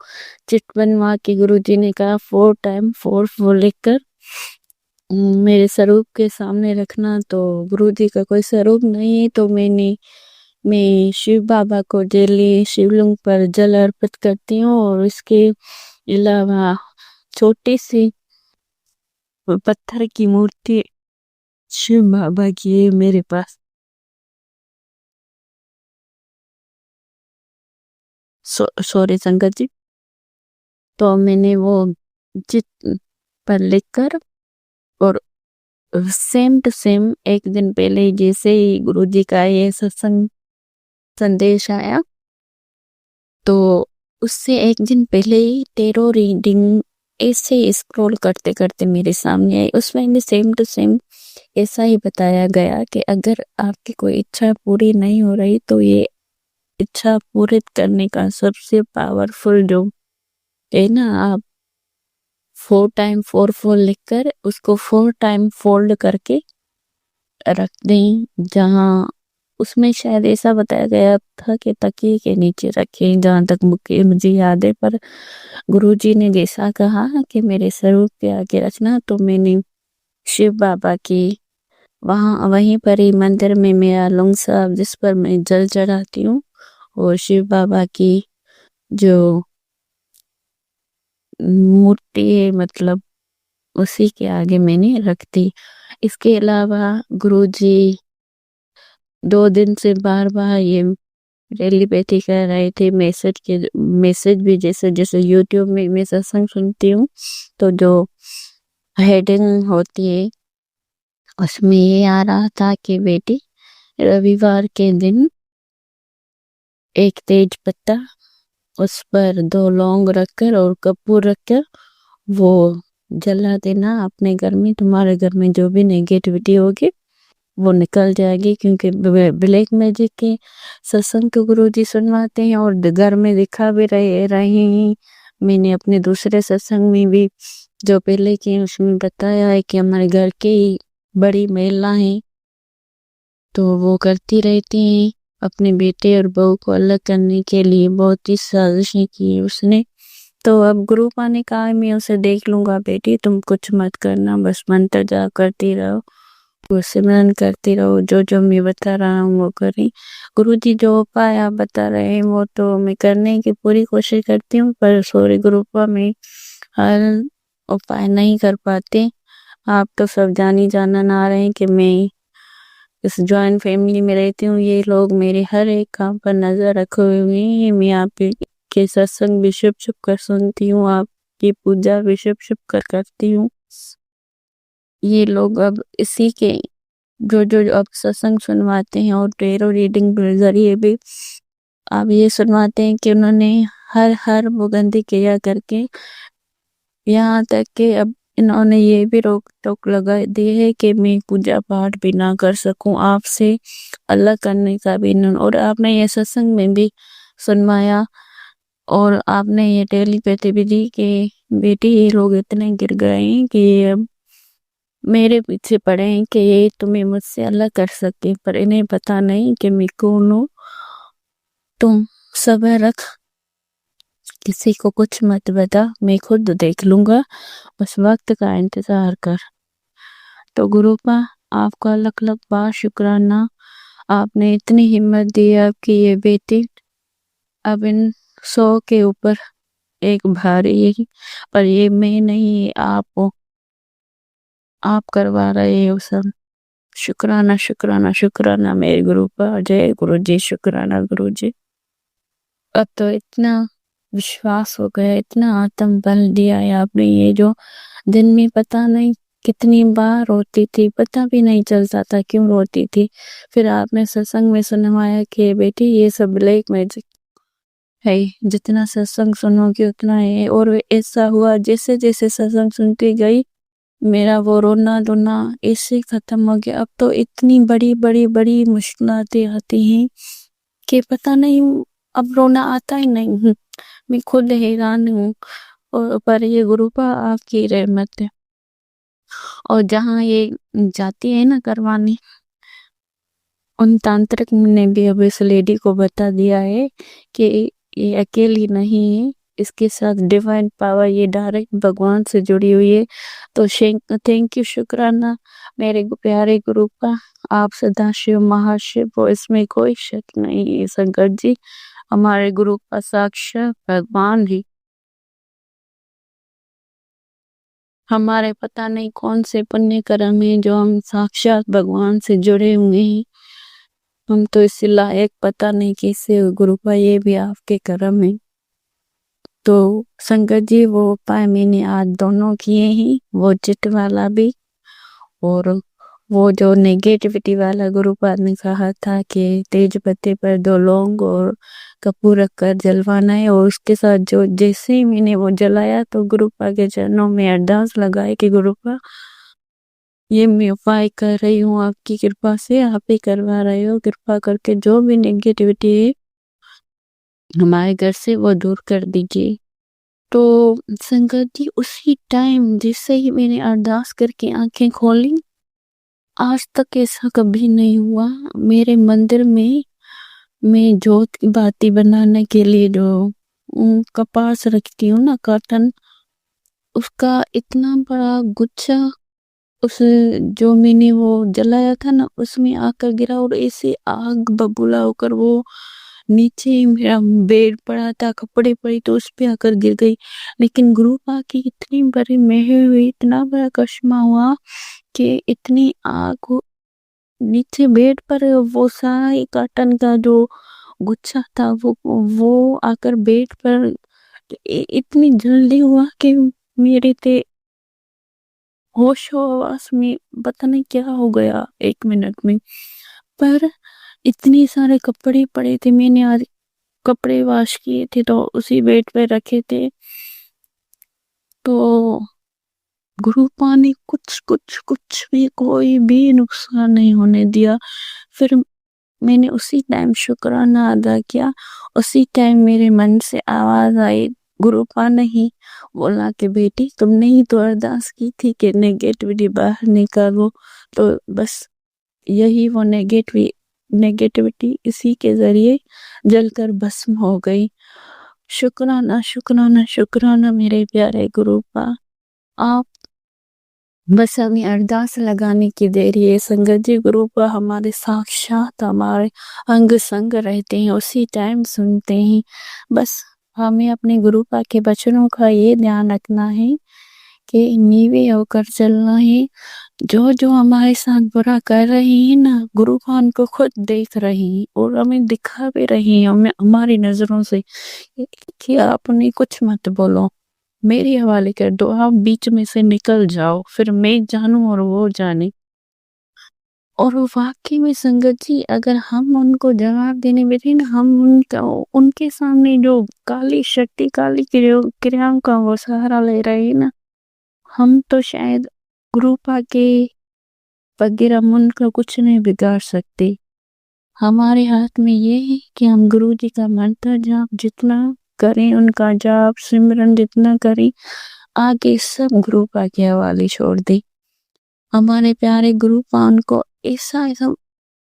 चिट बनवा के गुरु जी ने कहा 4 टाइम 4 वो लिखकर मेरे स्वरूप के सामने रखना। तो गुरु जी का कोई स्वरूप नहीं है, तो मैं शिव बाबा को डेली शिवलिंग पर जल अर्पित करती हूँ। और इसके अलावा छोटी सी पत्थर की मूर्ति शिव बाबा की है मेरे पास। सॉरी संगत जी। तो मैंने वो चित पर लिखकर, और सेम टू सेम एक दिन पहले ही जैसे ही गुरुजी का ये सत्संग संदेश आया, तो उससे एक दिन पहले ही टेरो रीडिंग ऐसे स्क्रॉल करते करते मेरे सामने आई। उसमें भी सेम टू सेम ऐसा ही बताया गया कि अगर आपकी कोई इच्छा पूरी नहीं हो रही तो ये इच्छा पूरी करने का सबसे पावरफुल जो है ना, आप 4 टाइम 4 4 लिखकर उसको 4 टाइम फोल्ड करके रख दें। जहाँ उसमें शायद ऐसा बताया गया था कि तकिए के नीचे रखें, जहाँ तक मुझे याद है। पर गुरुजी ने जैसा कहा कि मेरे स्वरूप के आगे रखना, तो मैंने शिव बाबा की वहीं पर ही मंदिर में मेरा लुंग साहब जिस पर मैं जल चढ़ाती हूँ, और शिव बाबा की जो मूर्ति है, मतलब उसी के आगे मैंने रख दी। इसके अलावा गुरुजी 2 दिन से बार बार ये टेलीपैथी कर रहे थे, मैसेज भी जैसे जैसे यूट्यूब में मैं सत्संग सुनती हूँ, तो जो हेडिंग होती है उसमें ये आ रहा था कि बेटी, रविवार के दिन एक तेज पत्ता, उस पर 2 लौंग रखकर और कपूर रखकर वो जला देना अपने घर में। तुम्हारे घर में जो भी नेगेटिविटी होगी वो निकल जाएगी, क्योंकि ब्लैक मैजिक के सत्संग तो गुरुजी सुनवाते हैं और घर में दिखा भी रहे हैं। मैंने अपने दूसरे सत्संग में भी जो पहले के उसमें बताया है कि हमारे घर की बड़ी महिला है, तो वो करती रहती हैं अपने बेटे और बहू को अलग करने के लिए बहुत ही साजिशें की है उसने। तो अब गुरु पा ने कहा मैं उसे देख लूंगा, बेटी तुम कुछ मत करना, बस मंत्र जाप करती रहो, वो सिमरन करती रहो, जो जो मैं बता रहा हूँ वो करें। गुरुजी जो उपाय आप बता रहे हैं वो तो मैं करने की पूरी कोशिश करती हूँ, पर सॉरी गुरुपा में हर उपाय नहीं कर पाते। आप तो सब जानी जानन आ रहे हैं कि मैं इस जॉइंट फैमिली में रहती हूँ। ये लोग मेरे हर एक काम पर नजर रखे हुए हैं। मैं आपके सत्संग भी शुभ शुभ कर सुनती हूँ, आपकी पूजा भी शुभ शुभ कर करती हूँ। ये लोग अब इसी के जो जो अब सत्संग सुनवाते हैं और टेरो रीडिंग के जरिए भी आप ये सुनवाते हैं कि उन्होंने हर मुगंदी क्रिया करके यहाँ तक कि अब इन्होंने ये भी रोक टोक लगा दी है कि मैं पूजा पाठ भी ना कर सकूं, आपसे अलग करने का भी और आपने ये सत्संग में भी सुनवाया और आपने ये टेलीपैथी भी दी कि बेटी ये लोग इतने गिर गए हैं कि ये अब मेरे पीछे पड़े हैं कि ये तुम्हें मुझसे अलग कर सके, पर इन्हें पता नहीं कि मैं कौन हूँ। तुम सब्र रख, किसी को कुछ मत बता, मैं खुद देख लूंगा, बस वक्त का इंतजार कर। तो गुरुपा आपका लख लख बार शुक्राना, आपने इतनी हिम्मत दी। आपकी ये बेटी अब इन 100 के ऊपर एक भारी है, पर ये मैं नहीं, आप करवा रहे हो सब। शुक्राना शुक्राना शुक्राना मेरे गुरु पर। जय गुरु जी, शुक्राना गुरु जी। अब तो इतना विश्वास हो गया, इतना आत्म बल दिया है आपने। ये जो दिन में पता नहीं कितनी बार रोती थी, पता भी नहीं चलता था क्यों रोती थी। फिर आपने सत्संग में सुनवाया कि बेटी ये सब ब्लैक मैजिक है, जितना सत्संग सुनोगी उतना है। और ऐसा हुआ, जैसे जैसे सत्संग सुनती गई मेरा वो रोना धोना ऐसे खत्म हो गया। अब तो इतनी बड़ी बड़ी बड़ी मुश्किलातें आती हैं कि पता नहीं, अब रोना आता ही नहीं हूँ। मैं खुद हैरान हूँ। और पर ये गुरुपा आपकी रहमत है। और जहाँ ये जाती है ना करवाने, उन तांत्रिक ने भी अब इस लेडी को बता दिया है कि ये अकेली नहीं है, इसके साथ डिवाइन पावर, ये डायरेक्ट भगवान से जुड़ी हुई है। तो थैंक यू, शुक्राना मेरे प्यारे गुरु का। आप सदाशिव महाशिव हो, इसमें कोई शक नहीं है संकट जी। हमारे गुरु का साक्षात भगवान ही। हमारे पता नहीं कौन से पुण्य कर्म है जो हम साक्षात भगवान से जुड़े हुए हैं। हम तो इस लायक पता नहीं कैसे गुरुपा, ये भी आपके कर्म है। तो संगत जी वो उपाय मैंने आज दोनों किए हैं, वो चिट वाला भी और वो जो नेगेटिविटी वाला गुरुपा ने कहा था कि तेज पत्ते पर 2 लौंग और कपूर रखकर जलवाना है। और उसके साथ जो जैसे ही मैंने वो जलाया तो गुरुपा के चरणों में अरदास लगाए कि गुरुपा ये मैं उपाय कर रही हूँ आपकी कृपा से, आप ही करवा रहे हो, कृपा करके जो भी नेगेटिविटी है हमारे घर से वो दूर कर दीजिए। तो संगत जी उसी टाइम जैसे ही मैंने अरदास करके आंखें खोली, आज तक ऐसा कभी नहीं हुआ। मेरे मंदिर में मैं जोत की बाती बनाने के लिए जो कपास रखती हूँ ना, कर्टन, उसका इतना बड़ा गुच्छा उस जो मैंने वो जलाया था ना उसमें आकर गिरा। और ऐसे आग बबूला होकर वो नीचे मेरा बेड पड़ा था, कपड़े पड़ी तो उस पे आकर गिर गई। लेकिन गुरु पा की इतनी बड़ी मेहर हुई, इतना बड़ा कश्मा हुआ कि इतनी आग नीचे बेड पर वो सारा ही कॉटन का जो गुच्छा था वो आकर बेड पर इतनी जल्दी हुआ कि मेरे ते होशो हवास में पता नहीं क्या हो गया 1 मिनट में। पर इतने सारे कपड़े पड़े थे, मैंने आज कपड़े वॉश किए थे तो उसी बेड पे रखे थे। तो गुरु पानी कुछ कुछ कुछ भी कोई भी नुकसान नहीं होने दिया। फिर मैंने उसी टाइम शुक्राना अदा किया। उसी टाइम मेरे मन से आवाज आई, गुरुपा नहीं बोला कि बेटी तुमने ही तो अरदास की थी कि नेगेटिविटी बाहर निकालो। तो बस यही वो नेगेटिविटी इसी के जरिए जलकर भस्म हो गई। शुक्राना शुक्राना शुक्राना मेरे प्यारे गुरुपा। आप बस हमें अरदास लगाने की देरी है संगत जी। गुरुपा हमारे साक्षात हमारे अंग संग रहते हैं, उसी टाइम सुनते हैं। बस हमें अपने गुरुपा के वचनों का ये ध्यान रखना है कि नीवे होकर चलना है। जो जो हमारे साथ बुरा कर रही है ना, गुरुपा उनको खुद देख रही है और हमें दिखा भी रही है हमें हमारी नजरों से कि आप उन्हें कुछ मत बोलो, मेरे हवाले कर दो, आप बीच में से निकल जाओ, फिर मैं जानूं और वो जाने। और वो वाकई में संगत जी अगर हम उनको जवाब देने बैठे ना, हम उनके सामने जो काली शक्ति काली क्रियाओं का वो सहारा ले रहे हैं ना, हम तो शायद गुरुपा के बगैर हम उनका कुछ नहीं बिगाड़ सकते। हमारे हाथ में ये है कि हम गुरु जी का मंत्र जाप जितना करें, उनका जाप सिमरन जितना करें, आगे सब गुरुपा के हवाले छोड़ दे। हमारे प्यारे गुरुपा उनको ऐसा ऐसा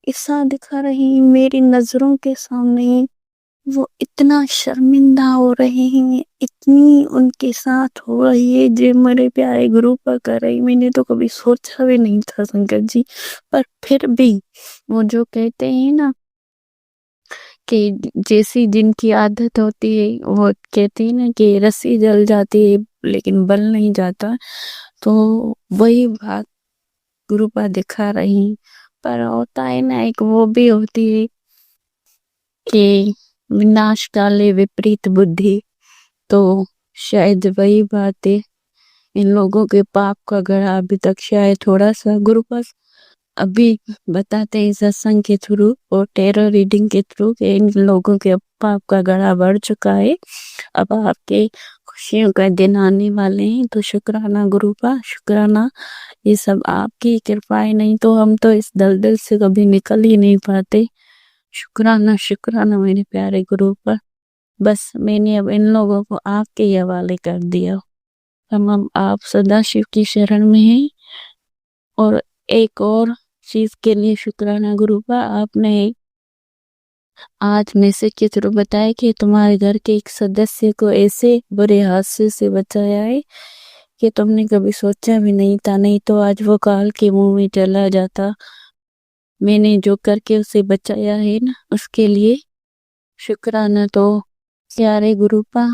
ऐसा दिखा रही मेरी नजरों के सामने, वो इतना शर्मिंदा हो रहे हैं, इतनी उनके साथ हो रही है जो मेरे प्यारे गुरुपा कर रही, मैंने तो कभी सोचा भी नहीं था संकट जी। पर फिर भी वो जो कहते हैं ना कि जैसी जिनकी आदत होती है, वो कहते हैं ना कि रस्सी जल जाती है लेकिन बल नहीं जाता। तो वही बात गुरुपा दिखा रही। पर होता है ना एक वो भी होती है कि विनाश काले विपरीत बुद्धि। तो शायद वही बात है, इन लोगों के पाप का गड़ा अभी तक शायद थोड़ा सा गुरु पास अभी बताते हैं सत्संग के थ्रू और टेरो रीडिंग के थ्रू कि इन लोगों के पाप का गड़ा बढ़ चुका है। अब आपके खुशियों का दिन आने वाले हैं, तो शुक्राना गुरु का, शुक्राना। ये सब आपकी कृपा है, नहीं तो हम तो इस दलदल से कभी निकल ही नहीं पाते। शुक्राना शुक्राना मेरे प्यारे गुरु पर। बस मैंने अब इन लोगों को आपके ही हवाले कर दिया। हम आप सदा शिव की शरण में हैं। और एक और चीज के लिए शुक्राना गुरु का, आपने आज मैसेज के थ्रू बताया कि तुम्हारे घर के एक सदस्य को ऐसे बुरे हादसे से बचाया है कि तुमने कभी सोचा भी नहीं था, नहीं तो आज वो काल के मुंह में चला जाता। मैंने जो करके उसे बचाया है ना, उसके लिए शुक्राना। तो प्यारे गुरुपा,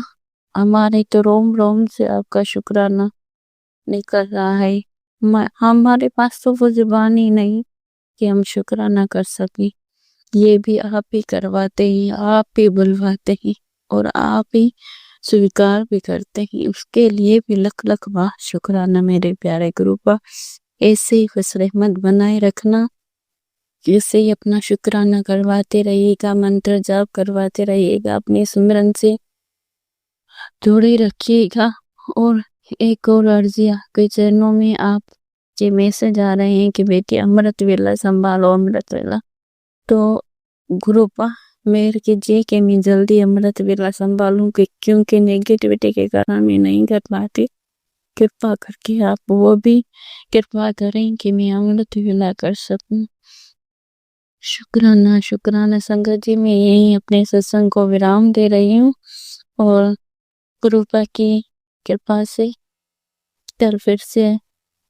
हमारे तो रोम रोम से आपका शुक्राना निकल रहा है। हमारे पास तो वो जुबान ही नहीं कि हम शुक्राना कर सके। ये भी आप ही करवाते हैं, आप ही बुलवाते हैं और आप ही स्वीकार भी करते हैं। उसके लिए भी लख लख वाह शुक्राना मेरे प्यारे गुरुपा। ऐसे ही खुश रहमत बनाए रखना, ऐसे ही अपना शुक्राना करवाते रहिएगा, मंत्र जाप करवाते रहिएगा, अपने सुमिरन से जोड़े रखिएगा। और एक और अर्जी आपके चरणों में, आप जे मैसेज आ रहे हैं कि बेटी अमृत वेला संभालो, अमृत वेला। तो गुरुपा मेरे कीजिए कि मैं जल्दी अमृत वेला संभालूं, क्योंकि नेगेटिविटी के कारण मैं नहीं कर पाती। कृपा करके आप वो भी कृपा करें कि मैं अमृत वेला कर सकूं। शुक्राना शुक्राना संगत जी, मैं यही अपने सत्संग को विराम दे रही हूँ और गुरुपा की कृपा से कल फिर से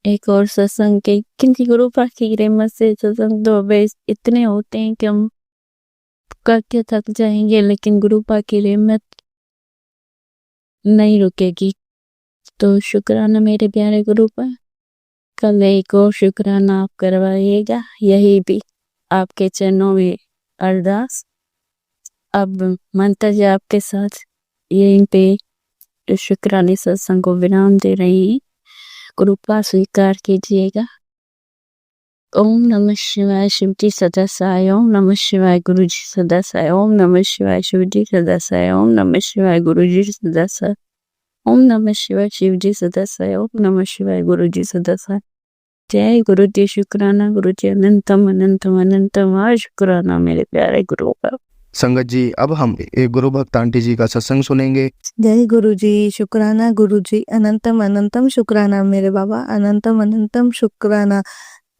एक और सत्संग के, क्योंकि गुरुपा की रहमत से सत्संग तो बेस इतने होते हैं कि हम करके थक जाएंगे, लेकिन गुरुपा की रहमत नहीं रुकेगी। तो शुक्राना मेरे प्यारे गुरुपा, कल एक और शुक्राना आप करवाइएगा। यही भी आपके चरणों में अरदास। अब मंत्र जाप के साथ यहीं पे शुक्राने सत्संग को विराम दे रही है। कृपा स्वीकार कीजिएगा। ओम नमः शिवाय शिवजी सदा साई, ओम नमः शिवाय गुरुजी सदा साई, ओम नमः शिवाय शिवजी सदा साई, ओम नमः शिवाय गुरुजी सदा साई, ओम नमः शिवाय शिवजी सदा साई, ओम नमः शिवाय गुरुजी सदा साई। जय गुरु जी, शुक्राना गुरु जी, अनंतम अनंतम अनंतम शुक्राना मेरे प्यारे गुरु का। संगत जी, अब हम एक गुरु भक्त आंटी जी का सत्संग सुनेंगे। जय गुरु जी, शुक्राना गुरु जी, अनंतम अनंतम शुक्राना मेरे बाबा, अनंतम अनंतम शुक्राना।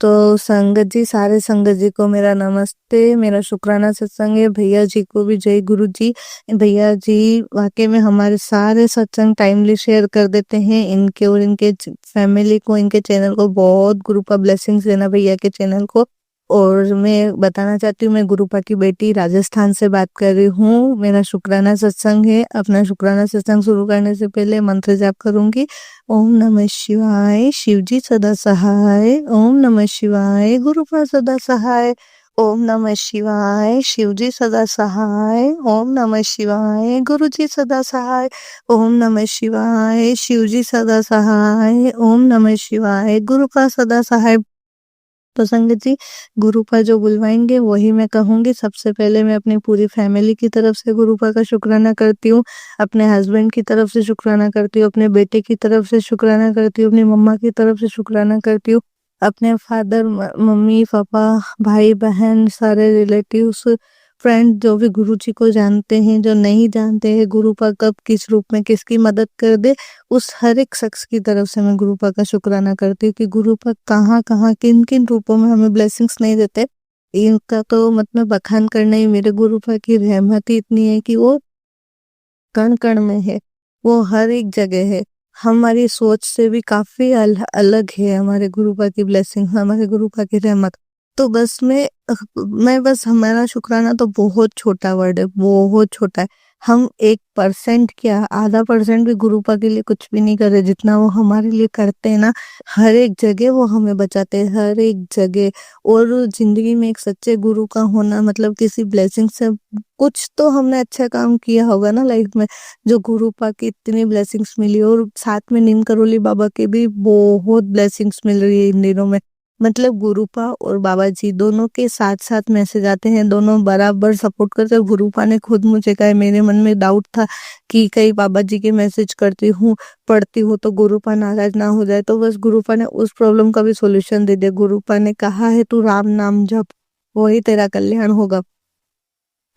तो संगत जी, सारे संगत जी को मेरा नमस्ते, मेरा शुक्राना सत्संग है। भैया जी को भी जय गुरु जी। भैया जी वाकई में हमारे सारे सत्संग टाइमली शेयर कर देते हैं। इनके और इनके फैमिली को, इनके चैनल को बहुत गुरु का ब्लेसिंग्स देना भैया के चैनल को। और मैं बताना चाहती हूँ, मैं गुरुपा की बेटी राजस्थान से बात कर रही हूँ। मेरा शुक्राना सत्संग है। अपना शुक्राना सत्संग शुरू करने से पहले मंत्र जाप करूंगी। ओम नमः शिवाय शिवजी सदा सहाय, ओम नमः शिवाय गुरुपा सदा सहाय, ओम नमः शिवाय शिवजी सदा सहाय, ओम नमः शिवाय गुरुजी सदा सहाय, ओम नमः शिवाय शिवजी सदा सहाय, ओम नमः शिवाय गुरुपा सदा सहाय। तो संगत जी, गुरुपा जो बुलवाएंगे वही मैं कहूँगी। सबसे पहले मैं अपनी पूरी फैमिली की तरफ से गुरुपा का शुक्राना करती हूँ, अपने हस्बैंड की तरफ से शुक्राना करती हूँ, अपने बेटे की तरफ से शुक्राना करती हूँ, अपनी मम्मा की तरफ से शुक्राना करती हूँ, अपने फादर मम्मी पापा भाई बहन सारे रिलेटिव्स फ्रेंड जो भी गुरुजी को जानते हैं, जो नहीं जानते हैं गुरुपा कब किस रूप में किसकी मदद कर दे, उस हर एक शख्स की तरफ से मैं गुरुपा का शुक्राना करती हूँ कि गुरुपा कहाँ कहाँ किन किन रूपों में हमें ब्लेसिंग्स नहीं देते। इनका तो मतलब बखान करना ही, मेरे गुरुपा की रहमत ही इतनी है कि वो कण कण में है, वो हर एक जगह है। हमारी सोच से भी काफी अलग है हमारे गुरुपा की ब्लेसिंग, हमारे गुरुपा की रहमत। तो बस मैं बस हमारा शुक्राना तो बहुत छोटा वर्ड है, बहुत छोटा है। हम 1% क्या, आधा % भी गुरुपा के लिए कुछ भी नहीं कर रहे, जितना वो हमारे लिए करते हैं ना। हर एक जगह वो हमें बचाते हैं, हर एक जगह। और जिंदगी में एक सच्चे गुरु का होना मतलब किसी ब्लेसिंग से, कुछ तो हमने अच्छा काम किया होगा ना लाइफ में, जो गुरुपा की इतनी ब्लेसिंग्स मिली। और साथ में नीम करोली बाबा के भी बहुत ब्लेसिंग्स मिल रही है इन दिनों में। मतलब गुरुपा और बाबा जी दोनों के साथ साथ मैसेज आते हैं, दोनों बराबर सपोर्ट करते हैं। गुरुपा ने खुद मुझे कहा, मेरे मन में डाउट था कि कहीं बाबा जी के मैसेज करती हूँ पढ़ती हूँ तो गुरुपा नाराज ना हो जाए, तो बस गुरुपा ने उस प्रॉब्लम का भी सॉल्यूशन दे दिया। गुरुपा ने कहा है तू राम नाम जप, वही तेरा कल्याण होगा।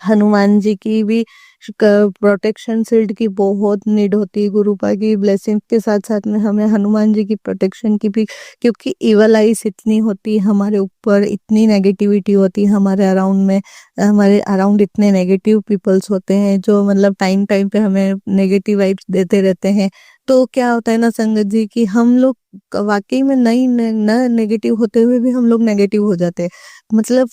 हनुमान जी की भी प्रोटेक्शन शील्ड की बहुत नीड होती है। गुरुपा की ब्लेसिंग के साथ साथ में हमें हनुमान जी की प्रोटेक्शन की भी, क्योंकि इवल आइज इतनी होती है हमारे ऊपर, इतनी नेगेटिविटी होती है हमारे अराउंड में, हमारे अराउंड इतने नेगेटिव पीपल्स होते हैं जो मतलब टाइम टाइम पे हमें नेगेटिव वाइब्स देते रहते हैं। तो क्या होता है ना संगत जी कि हम लोग वाकई में नहीं न नेगेटिव होते हुए भी हम लोग नेगेटिव हो जाते हैं। मतलब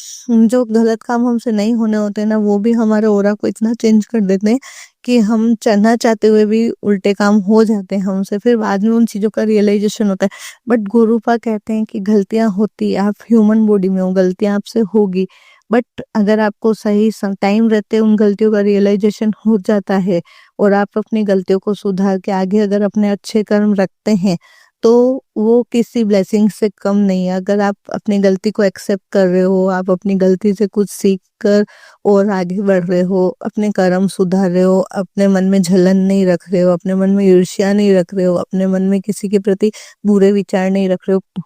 जो गलत काम हमसे नहीं होने होते हैं ना, वो भी हमारे ऑरा को इतना चेंज कर देते हैं कि हम ना चाहते हुए भी उल्टे काम हो जाते हैं हमसे, फिर बाद में उन चीजों का रियलाइजेशन होता है। बट गुरुपा कहते हैं कि गलतियां होती है, आप ह्यूमन बॉडी में हो, गलतियां आपसे होगी, बट अगर आपको सही टाइम रहते उन गलतियों का रियलाइजेशन हो जाता है और आप अपनी गलतियों को सुधार के आगे अगर अपने अच्छे कर्म रखते हैं, तो वो किसी ब्लेसिंग से कम नहीं है। अगर आप अपनी गलती को एक्सेप्ट कर रहे हो, आप अपनी गलती से कुछ सीख कर और आगे बढ़ रहे हो, अपने कर्म सुधार रहे हो, अपने मन में जलन नहीं रख रहे हो, अपने मन में ईर्ष्या नहीं रख रहे हो, अपने मन में किसी के प्रति बुरे विचार नहीं रख रहे हो।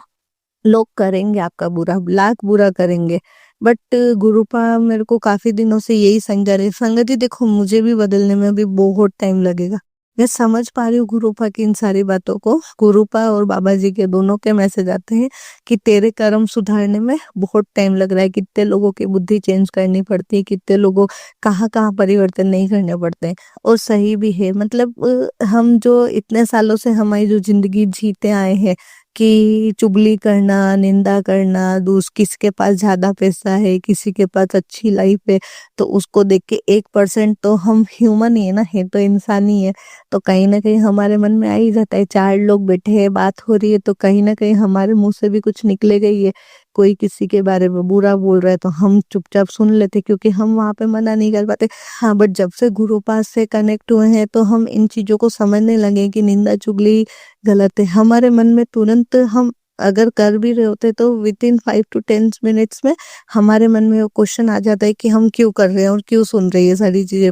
लोग करेंगे आपका बुरा, लाख बुरा करेंगे, बट गुरुपा मेरे को काफी दिनों से यही समझा रहे, संगत जी देखो मुझे भी बदलने में अभी बहुत टाइम लगेगा। मैं समझ पा रही हूँ गुरुपा की इन सारी बातों को। गुरुपा और बाबा जी के दोनों के मैसेज आते हैं कि तेरे कर्म सुधारने में बहुत टाइम लग रहा है, कितने लोगों की बुद्धि चेंज करनी पड़ती है, कितने लोगों कहाँ कहाँ परिवर्तन नहीं करने पड़ते हैं। और सही भी है, मतलब हम जो इतने सालों से हमारी जो जिंदगी जीते आए हैं कि चुगली करना, निंदा करना, किसके पास ज्यादा पैसा है, किसी के पास अच्छी लाइफ है, तो उसको देख के 1% तो हम ह्यूमन ही है ना, है तो इंसान ही है, तो कहीं ना कहीं हमारे मन में आ ही जाता है। 4 लोग बैठे हैं, बात हो रही है, तो कहीं ना कहीं हमारे मुंह से भी कुछ निकलेगा ही है। कोई किसी के बारे में बुरा बोल रहा है तो हम चुपचाप सुन लेते, क्योंकि हम वहां पे मना नहीं कर पाते। हाँ, बट जब से गुरु पास से कनेक्ट हुए हैं तो हम इन चीजों को समझने लगे कि निंदा चुगली गलत है। हमारे मन में तुरंत, हम अगर कर भी रहे होते तो विद इन 5 to 10 मिनट्स में हमारे मन में वो क्वेश्चन आ जाता है कि हम क्यों कर रहे हैं और क्यों सुन रहे हैं ये सारी चीजें।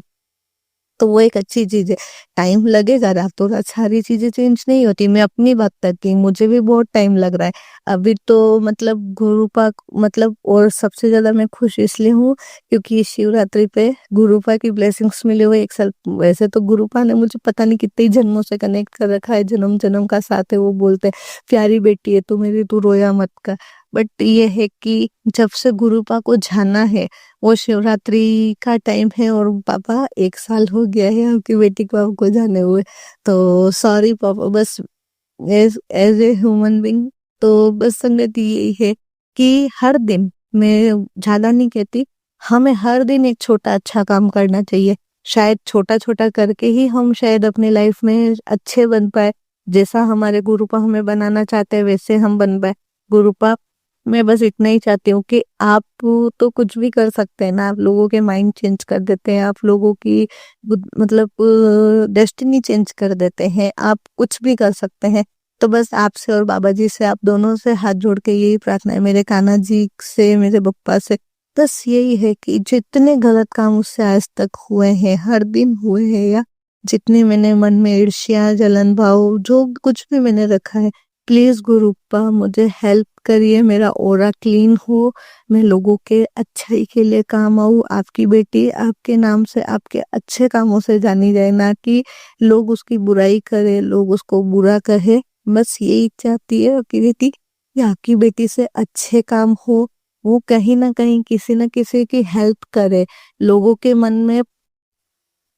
तो वो एक अच्छी चीज है। टाइम लगेगा, रातों रात सारी चीजें चेंज नहीं होती। मैं अपनी बात करती हूँ, मुझे भी बहुत टाइम लग रहा है अभी तो। मतलब गुरुपा, मतलब और सबसे ज्यादा मैं खुश इसलिए हूँ क्योंकि शिवरात्रि पे गुरुपा की ब्लेसिंग्स मिले हुए 1 साल। वैसे तो गुरुपा ने मुझे पता नहीं कितने जन्मों से कनेक्ट कर रखा है, जन्म जन्म का साथ है। वो बोलते हैं प्यारी बेटी है तू मेरी, तू रोया मत कर। बट ये है कि जब से गुरुपा को जाना है, वो शिवरात्रि का टाइम है और पापा 1 साल हो गया है आपकी बेटी को आपको जाने हुए। तो सॉरी पापा, बस as as a human being. तो बस संगति यही है कि हर दिन, मैं ज्यादा नहीं कहती, हमें हर दिन एक छोटा अच्छा काम करना चाहिए। शायद छोटा छोटा करके ही हम शायद अपनी लाइफ में अच्छे बन पाए, जैसा हमारे गुरुपा हमें बनाना चाहते हैं वैसे हम बन पाए। गुरुपा, मैं बस इतना ही चाहती हूँ कि आप तो कुछ भी कर सकते हैं ना, आप लोगों के माइंड चेंज कर देते हैं, आप लोगों की मतलब डेस्टिनी चेंज कर देते हैं, आप कुछ भी कर सकते हैं। तो बस आपसे और बाबा जी से, आप दोनों से हाथ जोड़ के यही प्रार्थना है, मेरे कान्हा जी से, मेरे बप्पा से, बस यही है कि जितने गलत काम उससे आज तक हुए हैं, हर दिन हुए हैं, या जितने मैंने मन में ईर्ष्या, जलन भाव, जो कुछ भी मैंने रखा है, प्लीज गुरुपा मुझे हेल्प करिए, मेरा ऑरा क्लीन हो, मैं लोगों के अच्छाई के लिए काम आऊँ। आपकी बेटी आपके नाम से, आपके अच्छे कामों से जानी जाए, ना कि लोग उसकी बुराई करे, लोग उसको बुरा कहे। बस यही चाहती है आपकी बेटी कि आपकी बेटी से अच्छे काम हो, वो कहीं ना कहीं किसी न किसी की हेल्प करे, लोगों के मन में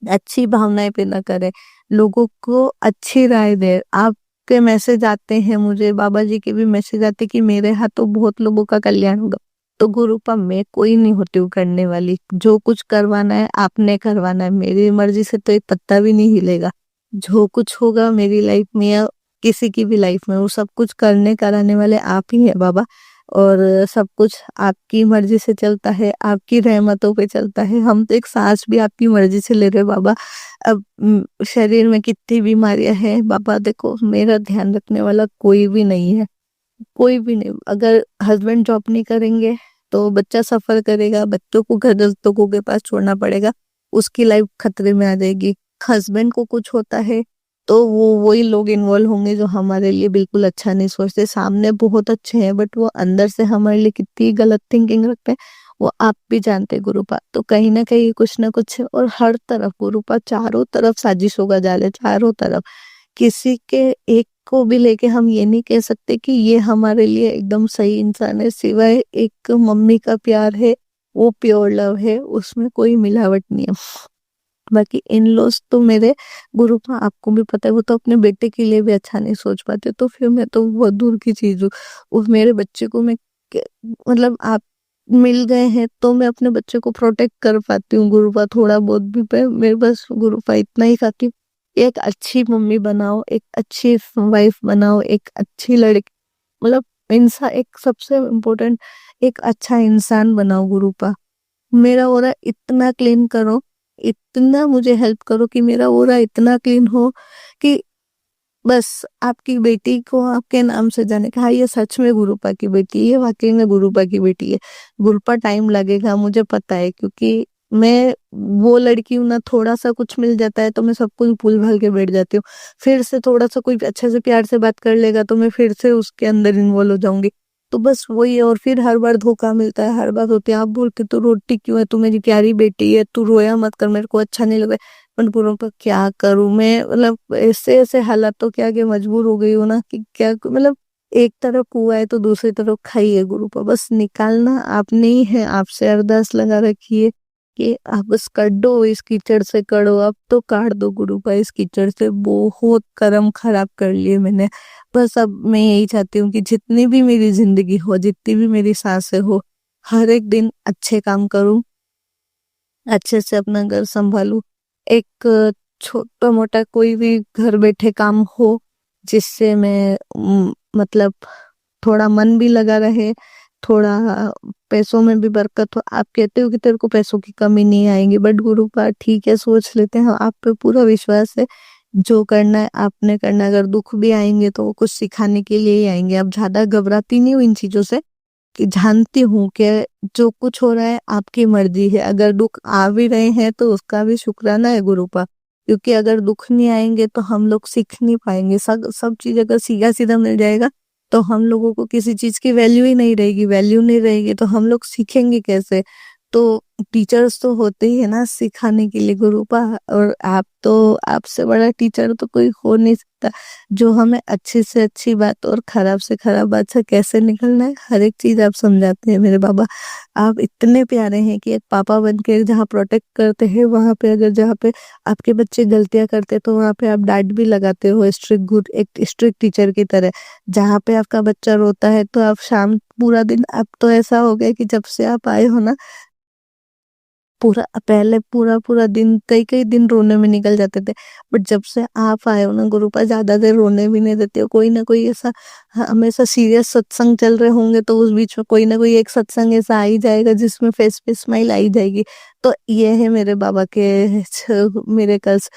अच्छी भावनाएं पैदा करे, लोगों को अच्छी राय दे। आपके मैसेज आते हैं मुझे, बाबा जी के भी मैसेज आते कि मेरे हाथों बहुत लोगों का कल्याण होगा। तो गुरुपा मैं कोई नहीं होती हूँ करने वाली। जो कुछ करवाना है आपने करवाना है, मेरी मर्जी से तो एक पत्ता भी नहीं हिलेगा। जो कुछ होगा मेरी लाइफ में या किसी की भी लाइफ में, वो सब कुछ करने कराने वाले आप ही है बाबा। और सब कुछ आपकी मर्जी से चलता है, आपकी रहमतों पे चलता है। हम तो एक सांस भी आपकी मर्जी से ले रहे बाबा। अब शरीर में कितनी बीमारियां हैं बाबा, देखो मेरा ध्यान रखने वाला कोई भी नहीं है, कोई भी नहीं। अगर हस्बैंड जॉब नहीं करेंगे तो बच्चा सफर करेगा, बच्चों को घर लोगों के पास छोड़ना पड़ेगा, उसकी लाइफ खतरे में आ जाएगी। हस्बैंड को कुछ होता है तो वो वही लोग इन्वॉल्व होंगे जो हमारे लिए बिल्कुल अच्छा नहीं सोचते। सामने बहुत अच्छे हैं बट वो अंदर से हमारे लिए कितनी गलत थिंकिंग रखते हैं वो आप भी जानते हैं गुरुपा। तो कहीं ना कहीं कुछ ना कुछ है, और हर तरफ गुरुपा चारों तरफ साजिशों का जाल है, चारों तरफ। किसी के एक को भी लेके हम ये नहीं कह सकते कि ये हमारे लिए एकदम सही इंसान है, सिवाय एक मम्मी का प्यार है, वो प्योर लव है, उसमें कोई मिलावट नहीं है। बाकी इन लॉज तो मेरे गुरुपा आपको भी पता है, वो तो अपने बेटे के लिए भी अच्छा नहीं सोच पाते, तो फिर मैं तो बहुत दूर की चीज हूँ। उस मेरे बच्चे को मैं मतलब आप मिल गए हैं तो मैं अपने बच्चे को प्रोटेक्ट कर पाती हूँ गुरुपा, थोड़ा बहुत भी। मेरे बस गुरुपा इतना ही था कि एक अच्छी मम्मी बनाओ, एक अच्छी वाइफ बनाओ, एक अच्छी लड़की, मतलब इंसान, एक सबसे इम्पोर्टेंट एक अच्छा इंसान बनाओ गुरुपा। मेरा ओरा इतना क्लीन करो, इतना मुझे हेल्प करो कि मेरा ओरा इतना क्लीन हो कि बस आपकी बेटी को आपके नाम से जाने का, हाँ ये सच में गुरुपा की बेटी है, ये वाकई में गुरुपा की बेटी है। गुरुपा टाइम लगेगा मुझे पता है, क्योंकि मैं वो लड़की हूं ना, थोड़ा सा कुछ मिल जाता है तो मैं सब कुछ भूल भाल के बैठ जाती हूँ। फिर से थोड़ा सा कोई अच्छे से प्यार से बात कर लेगा तो मैं फिर से उसके अंदर इन्वॉल्व हो जाऊंगी। तो बस वही है, और फिर हर बार धोखा मिलता है, हर बार होती है। आप बोलते तू रोटी क्यों है, तू मेरी प्यारी बेटी है, तू रोया मत कर, मेरे को अच्छा नहीं लग रहा है। पर गुरु पर क्या करूं मैं, मतलब ऐसे ऐसे हालातों के आगे मजबूर हो गई हूँ ना कि क्या, मतलब एक तरफ कुआ है तो दूसरी तरफ खाई है गुरु पर, बस निकालना आपने ही है। आपसे अरदास लगा रखी है कि आप बस कट दो, इस कीचड़ से करो, अब तो काट दो गुरु पर, इस कीचड़ से बहुत कर्म खराब कर लिए मैंने। बस अब मैं यही चाहती हूँ कि जितनी भी मेरी जिंदगी हो, जितनी भी मेरी सांसें हो, हर एक दिन अच्छे काम करूं, अच्छे से अपना घर संभालूं। एक छोटा मोटा कोई भी घर बैठे काम हो जिससे मैं मतलब थोड़ा मन भी लगा रहे, थोड़ा पैसों में भी बरकत हो। आप कहते हो कि तेरे को पैसों की कमी नहीं आएगी, बट गुरु का ठीक है, सोच लेते हैं, आप पे पूरा विश्वास है। जो करना है आपने करना है। अगर दुख भी आएंगे तो वो कुछ सिखाने के लिए ही आएंगे। अब ज्यादा घबराती नहीं हूँ इन चीजों से, कि जानती हूँ कि जो कुछ हो रहा है आपकी मर्जी है। अगर दुख आ भी रहे हैं तो उसका भी शुक्राना है गुरु का, क्योंकि अगर दुख नहीं आएंगे तो हम लोग सीख नहीं पाएंगे। सब सब चीज अगर सीधा सीधा मिल जाएगा तो हम लोगों को किसी चीज की वैल्यू ही नहीं रहेगी, वैल्यू नहीं रहेगी तो हम लोग सीखेंगे कैसे। तो टीचर्स तो होते ही है ना सिखाने के लिए गुरुपा, और आप तो, आपसे बड़ा टीचर तो कोई हो नहीं सकता, जो हमें अच्छी से अच्छी बात और खराब से खराब बात से कैसे निकलना है, हर एक चीज आप समझाते हैं मेरे बाबा। आप इतने प्यारे हैं कि एक पापा बन के जहाँ प्रोटेक्ट करते हैं वहां पे, अगर जहाँ पे आपके बच्चे गलतियां करते हैं तो वहां पे आप डांट भी लगाते हो, स्ट्रिक्ट गुड, एक स्ट्रिक्ट टीचर की तरह। जहाँ पे आपका बच्चा रोता है तो आप शाम पूरा दिन, अब तो ऐसा हो गया कि जब से आप आए हो ना, पूरा पहले पूरा पूरा दिन, कई कई दिन रोने में निकल जाते थे, बट जब से आप आए हो ना गुरुपा, ज्यादा देर रोने भी नहीं देते हो। कोई ना कोई ऐसा, हमेशा सीरियस सत्संग चल रहे होंगे तो उस बीच में कोई ना कोई एक सत्संग ऐसा आ ही जाएगा जिसमें फेस पे स्माइल आई जाएगी। तो ये है मेरे बाबा के मेरे कल्स,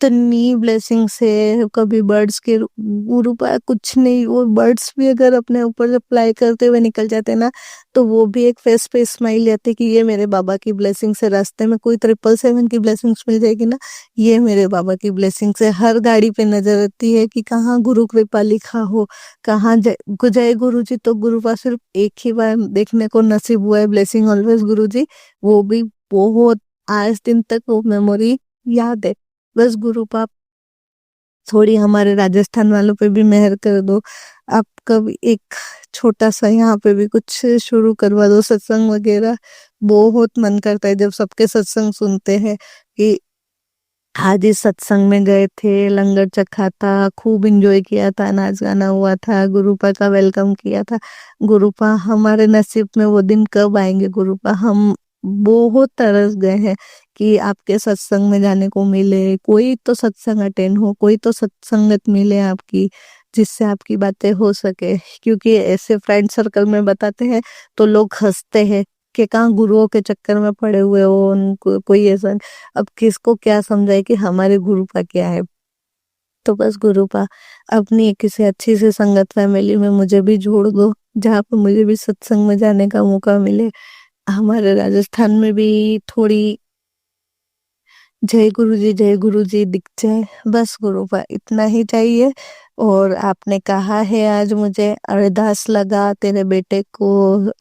इतनी ब्लेसिंग्स है। कभी बर्ड्स के गुरुपा कुछ नहीं, वो बर्ड्स भी अगर अपने ऊपर अप्लाई करते हुए निकल जाते ना, तो वो भी एक फेस पे स्माइल आती कि ये मेरे बाबा की ब्लेसिंग से। रास्ते में कोई 777 की ब्लेसिंग्स मिल जाएगी ना, ये मेरे बाबा की ब्लेसिंग से। हर गाड़ी पे नजर आती है कि कहाँ गुरु कृपा लिखा हो, कहाँ जय गुरु जी। तो गुरुपा सिर्फ एक ही बार देखने को नसीब हुआ है, ब्लेसिंग ऑलवेज गुरु जी, वो भी बहुत, आज दिन तक वो मेमोरी याद है। बस गुरुपा थोड़ी हमारे राजस्थान वालों पे भी मेहर कर दो। आप कभी एक छोटा सा यहाँ पे भी कुछ शुरू करवा दो, सत्संग वगैरह। बहुत मन करता है जब सबके सत्संग सुनते हैं कि आज इस सत्संग में गए थे, लंगर चखा था, खूब एंजॉय किया था, नाच गाना हुआ था, गुरुपा का वेलकम किया था। गुरुपा हमारे नसीब में वो दिन कब आएंगे गुरुपा? हम बहुत तरस गए हैं कि आपके सत्संग में जाने को मिले, कोई तो सत्संग अटेंड हो, कोई तो सत्संगत मिले आपकी, जिससे आपकी बातें हो सके। क्योंकि ऐसे फ्रेंड सर्कल में बताते हैं तो लोग हंसते हैं कि कहाँ गुरुओं के चक्कर में पड़े हुए हो, उनको कोई ऐसा। अब किसको क्या समझाए कि हमारे गुरुपा क्या है। तो बस गुरुपा अपनी किसी अच्छी सी संगत फैमिली में मुझे भी जोड़ दो, जहाँ पर मुझे भी सत्संग में जाने का मौका मिले। हमारे राजस्थान में भी थोड़ी जय गुरु जी दिख जाए, बस गुरुपा इतना ही चाहिए। और आपने कहा है आज मुझे अरदास लगा, तेरे बेटे को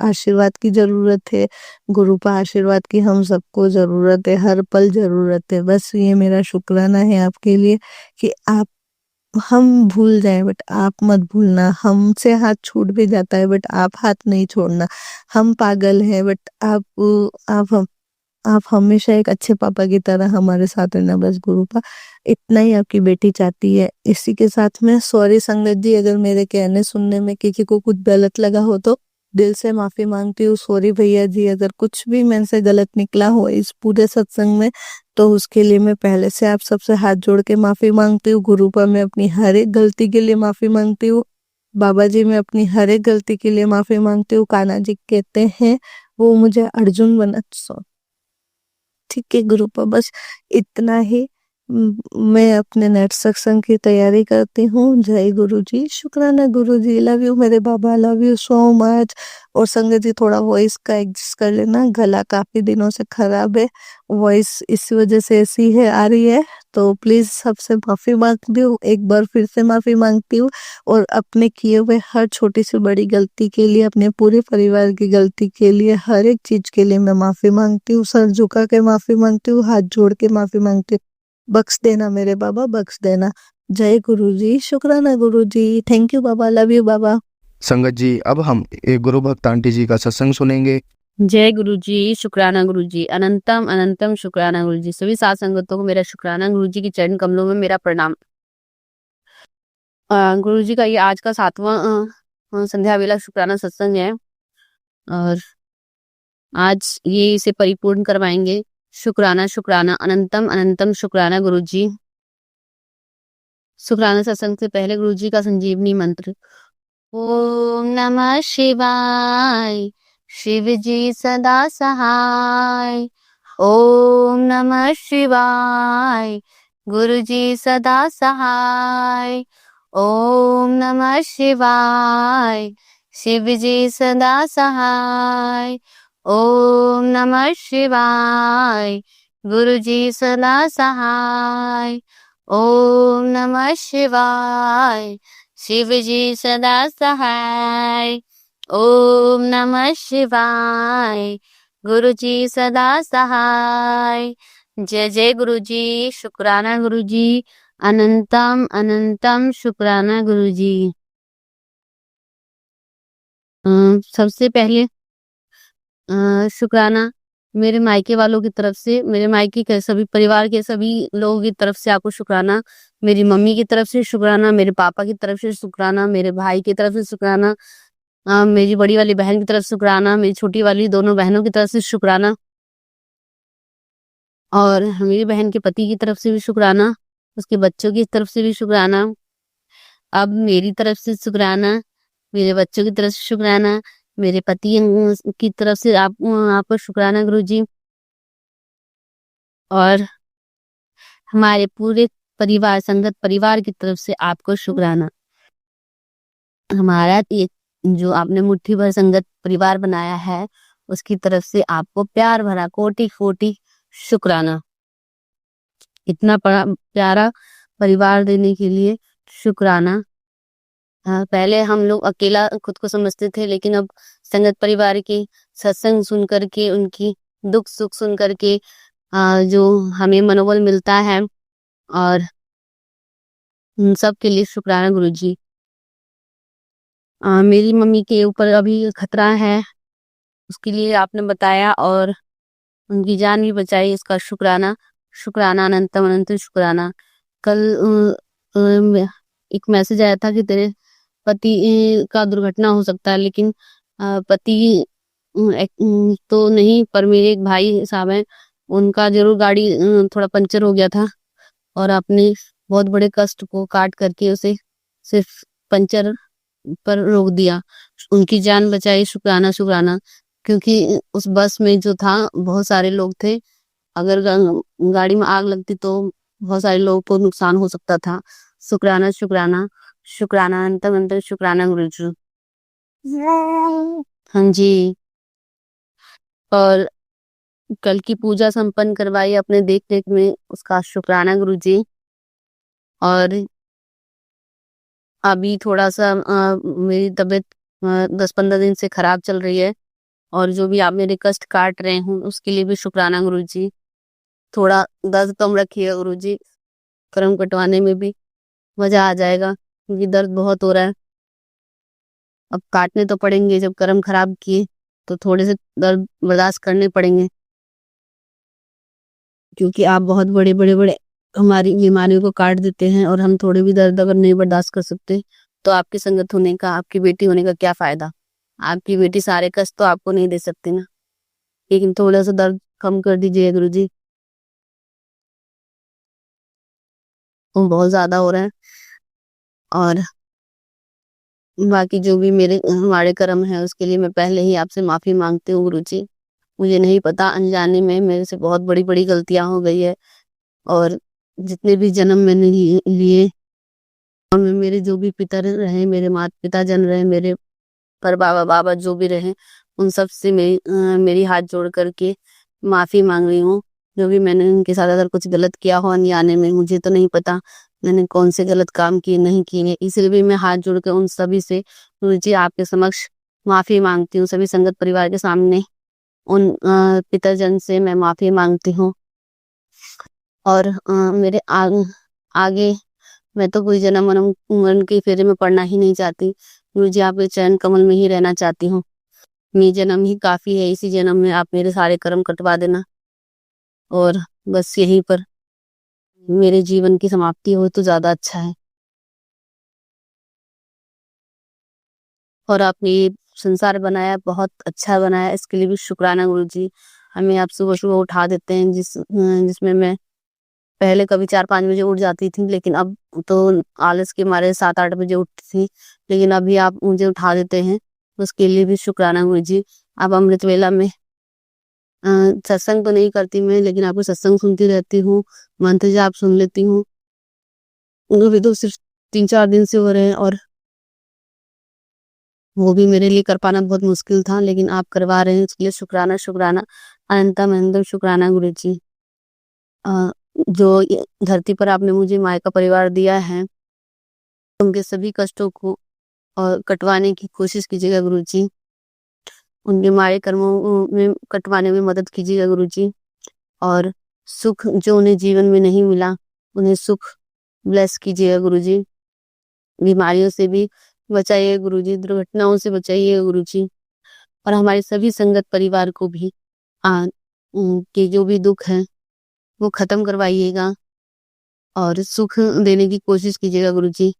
आशीर्वाद की जरूरत है। गुरुपा आशीर्वाद की हम सबको जरूरत है, हर पल जरूरत है। बस ये मेरा शुक्राना है आपके लिए कि आप, हम भूल जाए बट आप मत भूलना। हमसे हाथ छूट भी जाता है बट आप हाथ नहीं छोड़ना। हम पागल हैं बट आप हमेशा एक अच्छे पापा की तरह हमारे साथ रहना, बस गुरुपा इतना ही आपकी बेटी चाहती है। इसी के साथ में सॉरी संगत जी, अगर मेरे कहने सुनने में किसी को कुछ गलत लगा हो तो दिल से माफी मांगती हूँ। सॉरी भैया जी, अगर कुछ भी मेरे से गलत निकला हो इस पूरे सत्संग में तो उसके लिए मैं पहले से आप सबसे हाथ जोड़ के माफी मांगती हूँ। गुरुपा मैं अपनी हर एक गलती के लिए माफी मांगती हूँ। बाबा जी मैं अपनी हर एक गलती के लिए माफी मांगती हूँ। कान्हा जी कहते हैं वो मुझे अर्जुन बना, ठीक है गुरुपा, बस इतना ही। मैं अपने नेट सत्संग की तैयारी करती हूँ। जय गुरु जी, शुक्राना गुरु जी, लव यू मेरे बाबा, लव यू सो मच। और संगत जी थोड़ा वॉइस का एडजस्ट कर लेना, गला काफी दिनों से खराब है, वॉइस इस वजह से ऐसी है आ रही है, तो प्लीज सबसे माफी मांगती हूँ, एक बार फिर से माफी मांगती हूँ। और अपने किए हुए हर छोटी सी बड़ी गलती के लिए, अपने पूरे परिवार की गलती के लिए, हर एक चीज के लिए मैं माफी मांगती हूँ। सर झुका के माफी मांगती हूँ, हाथ जोड़ के माफी मांगती हूँ। बख्श देना मेरे बाबा, बख्श देना। जय गुरु जी, शुक्राना Guru ji, thank you Baba, love you Baba. संगत जी अब हम एक गुरु भक्त आंटी जी का सत्संग सुनेंगे। जय गुरु जी, शुक्राना गुरु जी, अनंतम अनंतम शुक्राना गुरु जी। सभी साथ संगतों को मेरा शुक्राना, गुरु जी की चरण कमलों में मेरा प्रणाम। गुरु जी का ये आज का 7वां संध्या वेला शुक्राना सत्संग है और आज ये इसे परिपूर्ण करवाएंगे। शुक्राना शुक्राना अनंतम अनंतम शुक्राना गुरु जी। शुक्राना सत्संग से पहले गुरु जी का संजीवनी मंत्र। ओम नमः शिवाय, शिव जी सदा सहाय। ओम नमः शिवाय, गुरु जी सदा सहाय। ओम नमः शिवाय, शिव जी सदा सहाय। ओम नमः शिवाय, गुरु जी सदा सहाय। ओम नमः शिवाय, शिव जी सदा सहाय। ओम नमः शिवाय, गुरु जी सदा सहाय। जय जय गुरु जी, शुक्राना गुरु जी, अनंतम अनंतम शुक्राना गुरु जी। सबसे पहले शुक्राना मेरे मायके वालों की तरफ से, मेरे मायके के सभी परिवार के सभी लोगों की तरफ से आपको शुक्राना। मेरी मम्मी की तरफ से शुक्राना, मेरे पापा की तरफ से शुक्राना, मेरे भाई की तरफ से शुक्राना, मेरी बड़ी वाली बहन की तरफ से शुक्राना, मेरी छोटी वाली दोनों बहनों की तरफ से शुक्राना और मेरी बहन के पति की तरफ से भी शुक्राना, उसके बच्चों की तरफ से भी शुक्राना। अब मेरी तरफ से शुक्राना, मेरे बच्चों की तरफ से शुक्राना, मेरे पति की तरफ से आपको शुक्राना गुरु जी। और हमारे पूरे परिवार संगत परिवार की तरफ से आपको शुक्राना। हमारा ये जो आपने मुट्ठी भर संगत परिवार बनाया है उसकी तरफ से आपको प्यार भरा कोटि कोटि शुक्राना। इतना प्यारा परिवार देने के लिए शुक्राना। पहले हम लोग अकेला खुद को समझते थे, लेकिन अब संगत परिवार की सत्संग सुन करके, उनकी दुख सुख सुन करके जो हमें मनोबल मिलता है, और उन सब के लिए शुक्राना गुरु जी। मेरी मम्मी के ऊपर अभी खतरा है, उसके लिए आपने बताया और उनकी जान भी बचाई, इसका शुक्राना। शुक्राना अनंतम अनंत शुक्राना। कल एक मैसेज आया था कि तेरे पति का दुर्घटना हो सकता है, लेकिन पति तो नहीं, पर मेरे एक भाई साहब हैं, उनका जरूर गाड़ी थोड़ा पंचर हो गया था और आपने बहुत बड़े कष्ट को काट करके उसे सिर्फ पंचर पर रोक दिया, उनकी जान बचाई। शुक्राना शुक्राना। क्योंकि उस बस में जो था बहुत सारे लोग थे, अगर गाड़ी में आग लगती तो बहुत सारे लोगों को नुकसान हो सकता था। शुक्राना शुक्राना। शुक्राना अंतम अंतम शुक्राना गुरुजी। हाँ जी। और कल की पूजा संपन्न करवाई अपने देख रेख में, उसका शुक्राना गुरुजी। और अभी थोड़ा सा मेरी तबीयत 10-15 दिन से खराब चल रही है, और जो भी आप मेरे कष्ट काट रहे हो उसके लिए भी शुक्राना गुरुजी। थोड़ा दर्द कम रखिए गुरुजी, कर्म कटवाने में भी मजा आ जाएगा, क्योंकि दर्द बहुत हो रहा है। अब काटने तो पड़ेंगे, जब कर्म खराब किए तो थोड़े से दर्द बर्दाश्त करने पड़ेंगे, क्योंकि आप बहुत बड़े बड़े बड़े हमारी बीमारियों को काट देते हैं, और हम थोड़े भी दर्द अगर नहीं बर्दाश्त कर सकते तो आपकी संगत होने का, आपकी बेटी होने का क्या फायदा। आपकी बेटी सारे कष्ट तो आपको नहीं दे सकती ना, लेकिन थोड़ा सा दर्द कम कर दीजिए गुरुजी, वो बहुत ज्यादा हो रहा है। और बाकी जो भी मेरे हमारे कर्म है उसके लिए मैं पहले ही आपसे माफी मांगती हूँ गुरुजी। मुझे नहीं पता, अनजाने में मेरे से बहुत बड़ी बड़ी गलतियां हो गई है, और जितने भी जन्म मैंने लिए, और मेरे जो भी पितर रहे, मेरे माता पिता जन रहे, मेरे पर बाबा बाबा जो भी रहे, उन सब से मेरी हाथ जोड़ करके माफी मांग रही हूँ। जो भी मैंने उनके साथ अगर कुछ गलत किया हो अनजाने में, मुझे तो नहीं पता मैंने कौन से गलत काम किए नहीं किए, इसलिए भी मैं हाथ जोड़ कर उन सभी से गुरुजी आपके समक्ष माफी मांगती हूँ। सभी संगत परिवार के सामने उन पितरजन से मैं माफी मांगती हूँ। और मेरे आगे मैं तो कोई जन्म वन्म मरण के फेरे में पड़ना ही नहीं चाहती, गुरुजी आपके चरण कमल में ही रहना चाहती हूँ। ये जन्म ही काफी है, इसी जन्म में आप मेरे सारे कर्म कटवा देना, और बस यहीं पर मेरे जीवन की समाप्ति हो तो ज्यादा अच्छा है। और आपने ये संसार बनाया, बहुत अच्छा बनाया, इसके लिए भी शुक्राना गुरुजी। हमें आप सुबह सुबह उठा देते हैं, जिसमें मैं पहले कभी 4-5 बजे उठ जाती थी, लेकिन अब तो आलस के मारे 7-8 बजे उठती थी, लेकिन अभी आप मुझे उठा देते हैं, उसके लिए भी शुक्राना गुरुजी। आप अमृत वेला में सत्संग तो नहीं करती मैं, लेकिन आपको सत्संग सुनती रहती हूँ, मंत्र जाप सुन लेती हूँ। अभी तो सिर्फ 3-4 दिन से हो रहे हैं, और वो भी मेरे लिए कर पाना बहुत मुश्किल था, लेकिन आप करवा रहे हैं, उसके लिए शुक्राना शुक्राना अनंतम अनंतम शुक्राना गुरुजी। जो ये धरती पर आपने मुझे माँ का परिवार दिया है, उनके सभी कष्टों को और कटवाने की कोशिश कीजिएगा गुरुजी, उनके मारे कर्मों में कटवाने में मदद कीजिएगा गुरुजी। और सुख जो उन्हें जीवन में नहीं मिला, उन्हें सुख ब्लेस कीजिएगा गुरुजी। बीमारियों से भी बचाइए गुरुजी, दुर्घटनाओं से बचाइए गुरुजी, और हमारे सभी संगत परिवार को भी के जो भी दुख है वो खत्म करवाइएगा, और सुख देने की कोशिश कीजिएगा गुरुजी।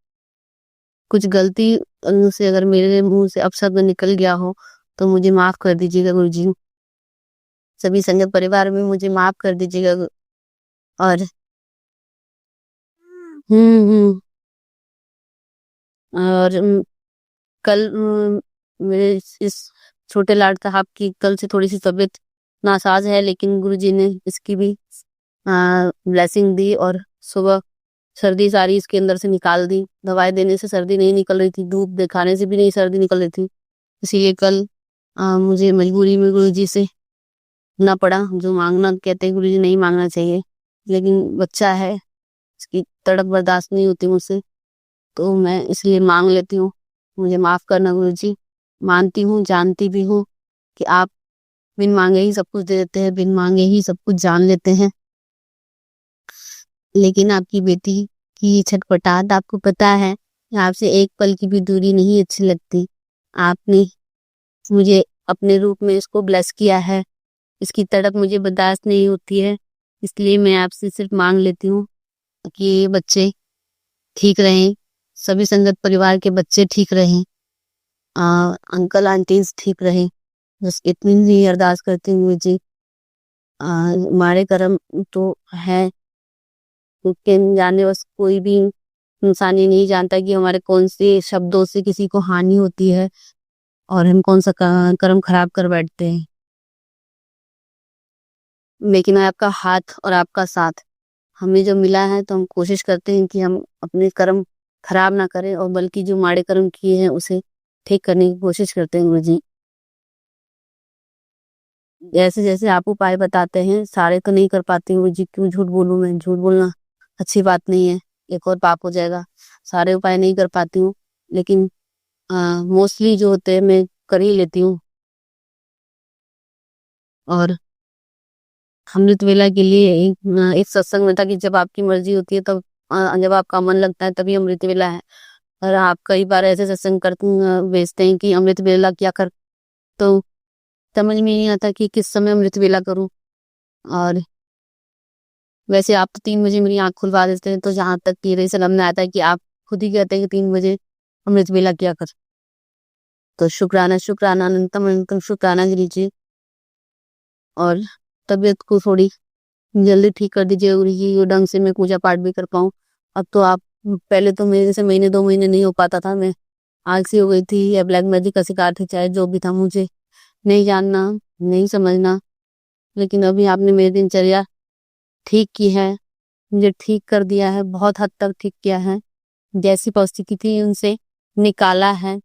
कुछ गलती से अगर मेरे मुंह से अपशब्द निकल गया हो तो मुझे माफ कर दीजिएगा गुरुजी। सभी संगत परिवार में मुझे माफ कर दीजिएगा। और हम्म और कल मेरे इस छोटे लाड साहब की कल से थोड़ी सी तबीयत नासाज है, लेकिन गुरुजी ने इसकी भी ब्लेसिंग दी, और सुबह सर्दी सारी इसके अंदर से निकाल दी। दवाई देने से सर्दी नहीं निकल रही थी, धूप दिखाने से भी नहीं सर्दी निकल रही थी, इसीलिए कल मुझे मजबूरी में गुरुजी से ना पड़ा। जो मांगना कहते हैं गुरुजी नहीं मांगना चाहिए, लेकिन बच्चा है, इसकी तड़प बर्दाश्त नहीं होती मुझसे, तो मैं इसलिए मांग लेती हूँ। मुझे माफ करना गुरुजी। मानती हूँ, जानती भी हूँ कि आप बिन मांगे ही सब कुछ दे देते हैं, बिन मांगे ही सब कुछ जान लेते हैं, लेकिन आपकी बेटी की छटपटाहट आपको पता है, आपसे एक पल की भी दूरी नहीं अच्छी लगती। आपने मुझे अपने रूप में इसको ब्लेस किया है, इसकी तड़प मुझे बर्दाश्त नहीं होती है, इसलिए मैं आपसे सिर्फ मांग लेती हूँ कि ये बच्चे ठीक रहें, सभी संगत परिवार के बच्चे ठीक रहें, अंकल आंटीज ठीक रहें, बस इतनी ही अरदास करती हूँ जी। हमारे कर्म तो है, क्योंकि जाने बस कोई भी इंसान ये नहीं जानता कि हमारे कौन से शब्दों से किसी को हानि होती है और हम कौन सा कर्म खराब कर बैठते हैं। लेकिन आपका हाथ और आपका साथ हमें जो मिला है, तो हम कोशिश करते हैं कि हम अपने कर्म खराब ना करें और बल्कि जो माड़े कर्म किए हैं उसे ठीक करने की कोशिश करते हैं गुरुजी। जैसे जैसे आप उपाय बताते हैं सारे तो नहीं कर पाती हूँ गुरुजी, क्यों झूठ बोलूं मैं, झूठ बोलना अच्छी बात नहीं है, एक और पाप हो जाएगा। सारे उपाय नहीं कर पाती हूँ, लेकिन मोस्टली जो होते हैं मैं कर ही लेती हूँ। और अमृत वेला के लिए एक सत्संग में था कि जब आपकी मर्जी होती है तब, जब आपका मन लगता है तभी अमृत वेला है। और आप कई बार ऐसे सत्संग भेजते हैं कि अमृत वेला क्या कर, तो समझ में नहीं आता कि किस समय अमृत वेला करूं। और वैसे आप तो 3 बजे मेरी आंख खुलवा देते हैं, तो जहां तक कि मेरे समझ में आता है कि आप खुद ही कहते हैं कि 3 बजे अमृत वेला क्या कर। तो शुक्राना शुक्राना अनंतम अनंतम शुक्राना गुरु जी। और तबीयत को थोड़ी जल्दी ठीक कर दीजिए गुरु जी, वो ढंग से मैं पूजा पाठ भी कर पाऊँ। अब तो आप, पहले तो मेरे से महीने 2 महीने नहीं हो पाता था, मैं आलसी हो गई थी या ब्लैक मैजिक का शिकार थी, चाहे जो भी था, मुझे नहीं जानना, नहीं समझना। लेकिन अभी आपने मेरी दिनचर्या ठीक की है, मुझे ठीक कर दिया है, बहुत हद तक ठीक किया है। जैसी परिस्थिति थी उनसे निकाला है,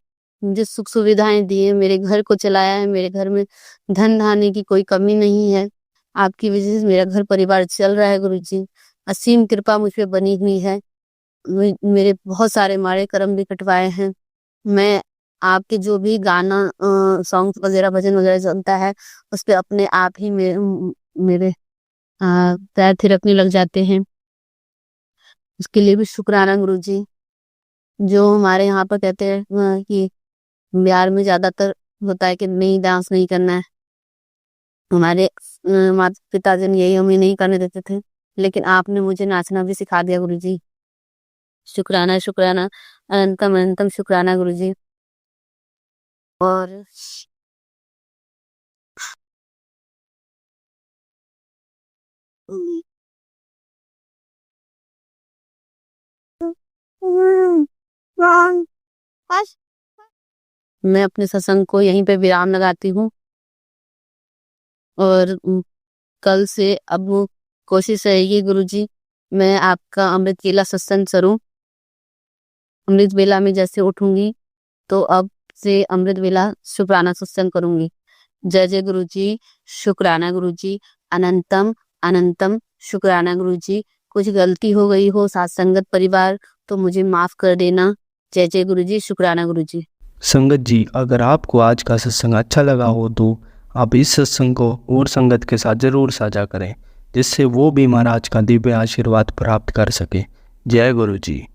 मुझे सुख सुविधाएं दी है, मेरे घर को चलाया है, मेरे घर में धन धान्य की कोई कमी नहीं है। आपकी वजह से मेरा घर परिवार चल रहा है गुरुजी, असीम कृपा मुझ पे बनी हुई है। मेरे बहुत सारे माड़े कर्म भी कटवाए हैं। मैं आपके जो भी गाना सॉन्ग वगैरह भजन वगैरह चलता है उस पे अपने आप ही मेरे पैर थिरकने लग जाते हैं। उसके लिए भी शुक्राना गुरुजी। जो हमारे यहाँ पर कहते हैं कि बिहार में ज्यादातर होता है कि नहीं, डांस नहीं करना है। हमारे माता पिताजी ने यही हमें नहीं करने देते थे, लेकिन आपने मुझे नाचना भी सिखा दिया गुरुजी। शुक्राना शुक्राना अनंतम अनंतम शुक्राना गुरुजी। और मैं अपने सत्संग को यहीं पे विराम लगाती हूँ। और कल से अब कोशिश रहेगी गुरुजी, मैं आपका अमृत वेला सत्संग करूं। अमृत वेला में जैसे उठूंगी तो अब से अमृत वेला शुक्राना सत्संग करूंगी। जय जय गुरुजी, शुक्राना गुरुजी, अनंतम अनंतम शुक्राना गुरुजी। कुछ गलती हो गई हो साथ संगत परिवार तो मुझे माफ कर देना। जय जय गुरुजी, शुक्राना गुरुजी। संगत जी, अगर आपको आज का सत्संग अच्छा लगा हो तो आप इस सत्संग को और संगत के साथ ज़रूर साझा करें, जिससे वो भी महाराज का दिव्य आशीर्वाद प्राप्त कर सके। जय गुरु जी।